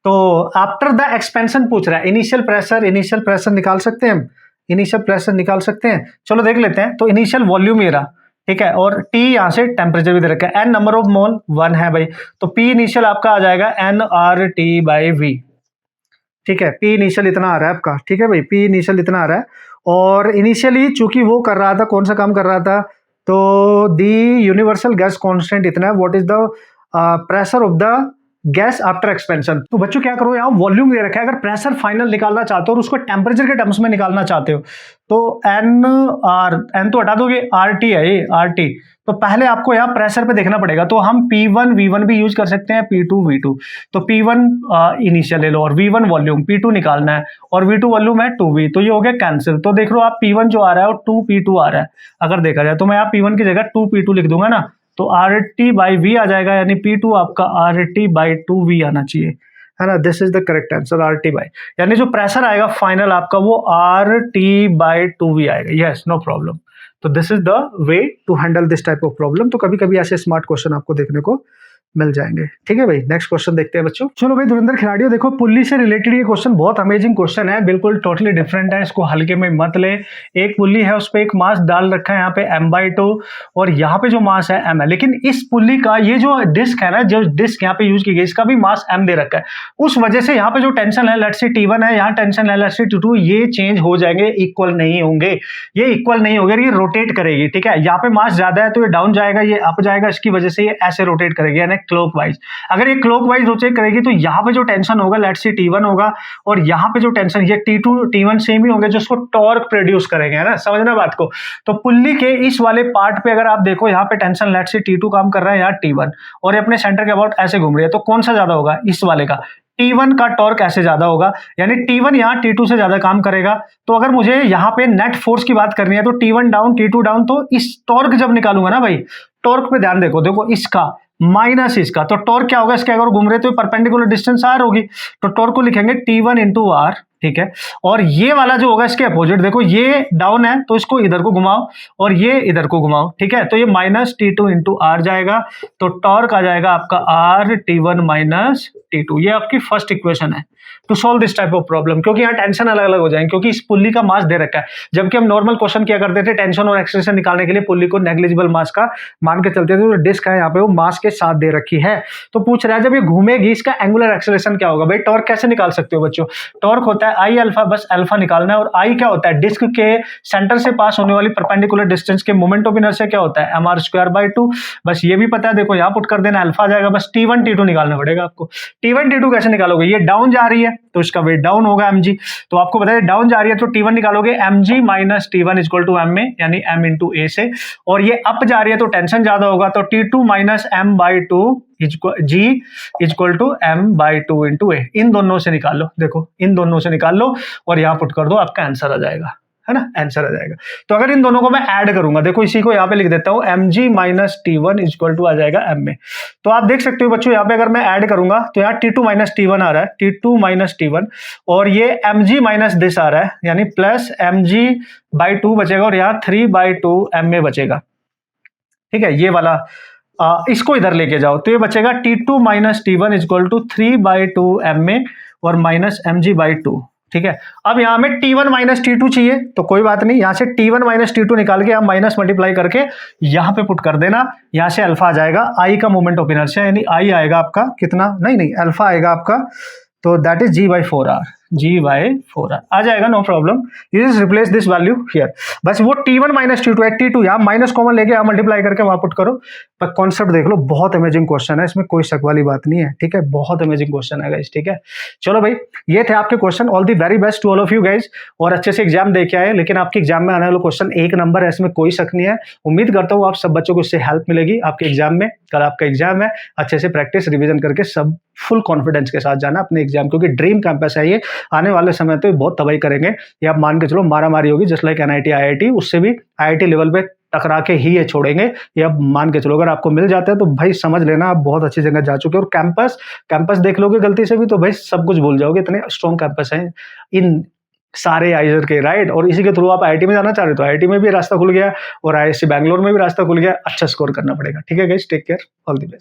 तो आफ्टर द एक्सपेंशन पूछ रहा है, इनिशियल प्रेशर निकाल सकते हैं हम, इनिशियल प्रेशर निकाल सकते हैं। चलो देख लेते हैं। तो इनिशियल वॉल्यूम ये रहा, ठीक है, और T यहाँ से टेम्परेचर भी दे रखा है, N नंबर ऑफ मोल 1 है भाई, तो P इनिशियल आपका आ जाएगा nRT/V। ठीक है, P इनिशियल इतना आ रहा है आपका, ठीक है भाई, P इनिशियल इतना आ रहा है। और इनिशियली चूंकि वो कर रहा था, कौन सा काम कर रहा था, तो दी यूनिवर्सल गैस कांस्टेंट इतना है, what is the pressure of the gas after expansion. तो बच्चों क्या करो, यहाँ वॉल्यूम दे रखा है, अगर प्रेशर फाइनल निकालना चाहते हो और उसको टेम्परेचर के टर्म्स में निकालना चाहते हो, तो N तो हटा दोगे, RT है ये, RT। तो पहले आपको यहाँ प्रेशर पे देखना पड़ेगा, तो हम P1 V1 भी यूज कर सकते हैं, P2 V2। तो P1 इनिशियल ले लो और V1 वॉल्यूम, P2 निकालना है और V2 वॉल्यूम है 2V, तो ये हो गया कैंसिल। तो देख लो आप P1 जो आ रहा है वो 2P2 आ रहा है, अगर देखा जाए तो मैं यहाँ P1 की जगह 2P2 लिख दूंगा ना, तो RT/V आ जाएगा, यानी P2 आपका RT/2V आना चाहिए, है ना। This is the correct answer, RT/, यानी जो प्रेशर आएगा फाइनल आपका वो RT/2V आएगा। Yes, no problem. तो this is the way to handle this type of problem. तो कभी कभी ऐसे स्मार्ट क्वेश्चन आपको देखने को मिल जाएंगे। ठीक है भाई, नेक्स्ट क्वेश्चन देखते हैं बच्चों। चलो भाई धुरंधर खिलाड़ियों, देखो पुल्ली से रिलेटेड ये क्वेश्चन बहुत अमेजिंग क्वेश्चन है, बिल्कुल टोटली डिफरेंट है, इसको हल्के में मत ले। एक पुल्ली है, उस पर एक मास डाल रखा है यहाँ पे m/2 और यहाँ पे जो मास है m है, लेकिन इस पुल्ली का ये जो डिस्क है ना, जो डिस्क यहाँ पे यूज की गई, इसका भी मास m दे रखा है। उस वजह से यहाँ पे जो टेंशन है लेट्स से T1 है, यहाँ टेंशन है लेट्स से T2, ये चेंज हो जाएंगे, इक्वल नहीं होंगे, ये इक्वल नहीं होंगे, ये रोटेट करेगी। ठीक है, यहाँ पे मास ज्यादा है तो ये डाउन जाएगा, ये अप जाएगा, इसकी वजह से ये ऐसे रोटेट करेगी, यानी क्लॉकवाइज। अगर ये क्लॉकवाइज रोटेट करेगी तो यहाँ पे जो टेंशन होगा लेट्स से T1 होगा, और यहाँ पे जो टेंशन ये T2 T1 सेम ही होंगे, जो उसको टॉर्क प्रोड्यूस करेंगे, है ना, समझना बात को। तो पुल्ली के इस वाले पार्ट पे अगर आप देखो, यहाँ पे टेंशन लेट्स से T2 काम कर रहा है, यहाँ T1, और ये अपने सेंटर के अबाउट ऐसे घूम रही है, तो कौन सा ज्यादा होगा, इस वाले का। T1 का टॉर्क ऐसे ज्यादा होगा, यानी T1 यहाँ T2 से ज्यादा काम करेगा। तो अगर मुझे यहाँ पे नेट फोर्स की बात करनी है तो T1 डाउन T2 डाउन, तो इस टॉर्क जब निकालूंगा ना भाई, टॉर्क पे ध्यान देखो, देखो इसका माइनस इसका, तो टॉर्क क्या होगा, इसके अगर घूम रहे तो परपेंडिकुलर डिस्टेंस r होगी, तो टॉर्क को लिखेंगे T1 इंटू आर। ठीक है, और ये वाला जो होगा इसके अपोजिट, देखो ये डाउन है तो इसको इधर को घुमाओ और ये इधर को घुमाओ। ठीक है, तो ये माइनस T2 इंटू आर जाएगा, तो टॉर्क आ जाएगा आपका R T1 माइनस T2। ये आपकी फर्स्ट इक्वेशन है to solve this type of problem, क्योंकि यहाँ टेंशन अलग अलग हो जाएंगे, क्योंकि इस पुल्ली का मास दे रखा है, जबकि हम नॉर्मल क्वेश्चन किया करते थे टेंशन और एक्सेलरेशन निकालने के लिए पुल्ली को नेग्लिजिबल मास का मान के चलते थे, तो डिस्क है यहाँ पे वो मास के साथ दे रखी है। तो पूछ रहा है जब ये घूमेगी इसका एंगुलर एक्सेलरेशन क्या होगा। भाई टॉर्क कैसे निकाल सकते हो बच्चों, टॉर्क होता है आई अल्फा, बस अल्फा निकालना है, और आई क्या होता है, डिस्क के सेंटर से पास होने वाली परपेंडिकुलर डिस्टेंस के मोमेंट ऑफ इनर्शिया क्या होता है, mr²/2। बस ये भी पता है, देखो यहाँ पुट कर देना, अल्फा आ जाएगा, बस T1 T2 निकालना पड़ेगा आपको। T1 T2 कैसे निकालोगे, ये डाउन जा रही है तो इसका वेट डाउन होगा mg, तो आपको बताइए डाउन जा रही है तो T1 निकालोगे mg minus T1 equal to m में, यानी m इंटू ए से, और ये अप जा रही है तो टेंशन ज्यादा होगा, तो T2 minus m/2 g equal to m/2 into a. इन दोनों से निकाल लो, देखो इन दोनों से निकाल लो और यहाँ पुट कर दो, आपका आंसर आ जाएगा, है ना, आंसर आ जाएगा। तो अगर इन दोनों को मैं ऐड करूंगा, देखो इसी को यहाँ पे लिख देता हूँ, mg minus T1 equal to आ जाएगा m में। तो आप देख सकते हो बच्चों, यहाँ पे अगर मैं ऐड करूंगा तो यहाँ T2 माइनस T1 आ रहा है, T2 माइनस T1, और ये mg माइनस दिस आ रहा है, यानी प्लस mg/2 बचेगा, और यहाँ 3/2 m में बचेगा। ठीक है, ये वाला इसको इधर लेके जाओ तो ये बचेगा T2 minus T1 equal to 3/2 m में और माइनस mg/2। ठीक है, अब यहां में T1 माइनस T2 चाहिए, तो कोई बात नहीं, यहां से T1 माइनस T2 निकाल के आप माइनस मल्टीप्लाई करके यहां पे पुट कर देना, यहां से अल्फा आ जाएगा, आई का मोमेंट ऑफ इनर्शिया, यानी आई आएगा आपका कितना, नहीं अल्फा आएगा आपका, तो दैट इज g/4r, g/4r आ जाएगा, no problem. You just replace this value here, बस वो T1 माइनस T2 है, T2 यहाँ माइनस कॉमन लेके यहाँ मल्टीप्लाई करके वहां पुट करो। पर कॉन्सेप्ट देख लो, बहुत अमेजिंग क्वेश्चन है, इसमें कोई शक वाली बात नहीं है। ठीक है, बहुत अमेजिंग क्वेश्चन है गाइस। ठीक है, चलो भाई ये थे आपके question, all the very best to all of you guys, और अच्छे से एग्जाम दे के आए, लेकिन आपके एग्जाम में आने वाला क्वेश्चन एक नंबर है, इसमें कोई शक नहीं है। उम्मीद करता हूँ आप सब बच्चों को इससे हेल्प मिलेगी आपके एग्जाम में। कल आपका एग्जाम है, अच्छे से प्रैक्टिस रिविजन करके सब फुल कॉन्फिडेंस के साथ जाना अपने एग्जाम, क्योंकि ड्रीम कैंपस है ये, आने वाले समय तो बहुत तबाही करेंगे, ये आप मान के चलो, मारा मारी होगी, जस्ट लाइक NIT IIT, उससे भी IIT लेवल पे टकरा के ही ये छोड़ेंगे, ये आप मान के चलो। अगर आपको मिल जाता है तो भाई समझ लेना आप बहुत अच्छी जगह जा चुके हो, और कैंपस देख लोगे गलती से भी तो भाई सब कुछ भूल जाओगे, इतने स्ट्रॉन्ग कैंपस हैं इन सारे आइजर के, राइट। और इसी के थ्रू आप IIT में जाना चाह रहे हो तो IIT में भी रास्ता खुल गया, और IISc बैंगलोर में भी रास्ता खुल गया, अच्छा स्कोर करना पड़ेगा। ठीक है guys, take care, all the best.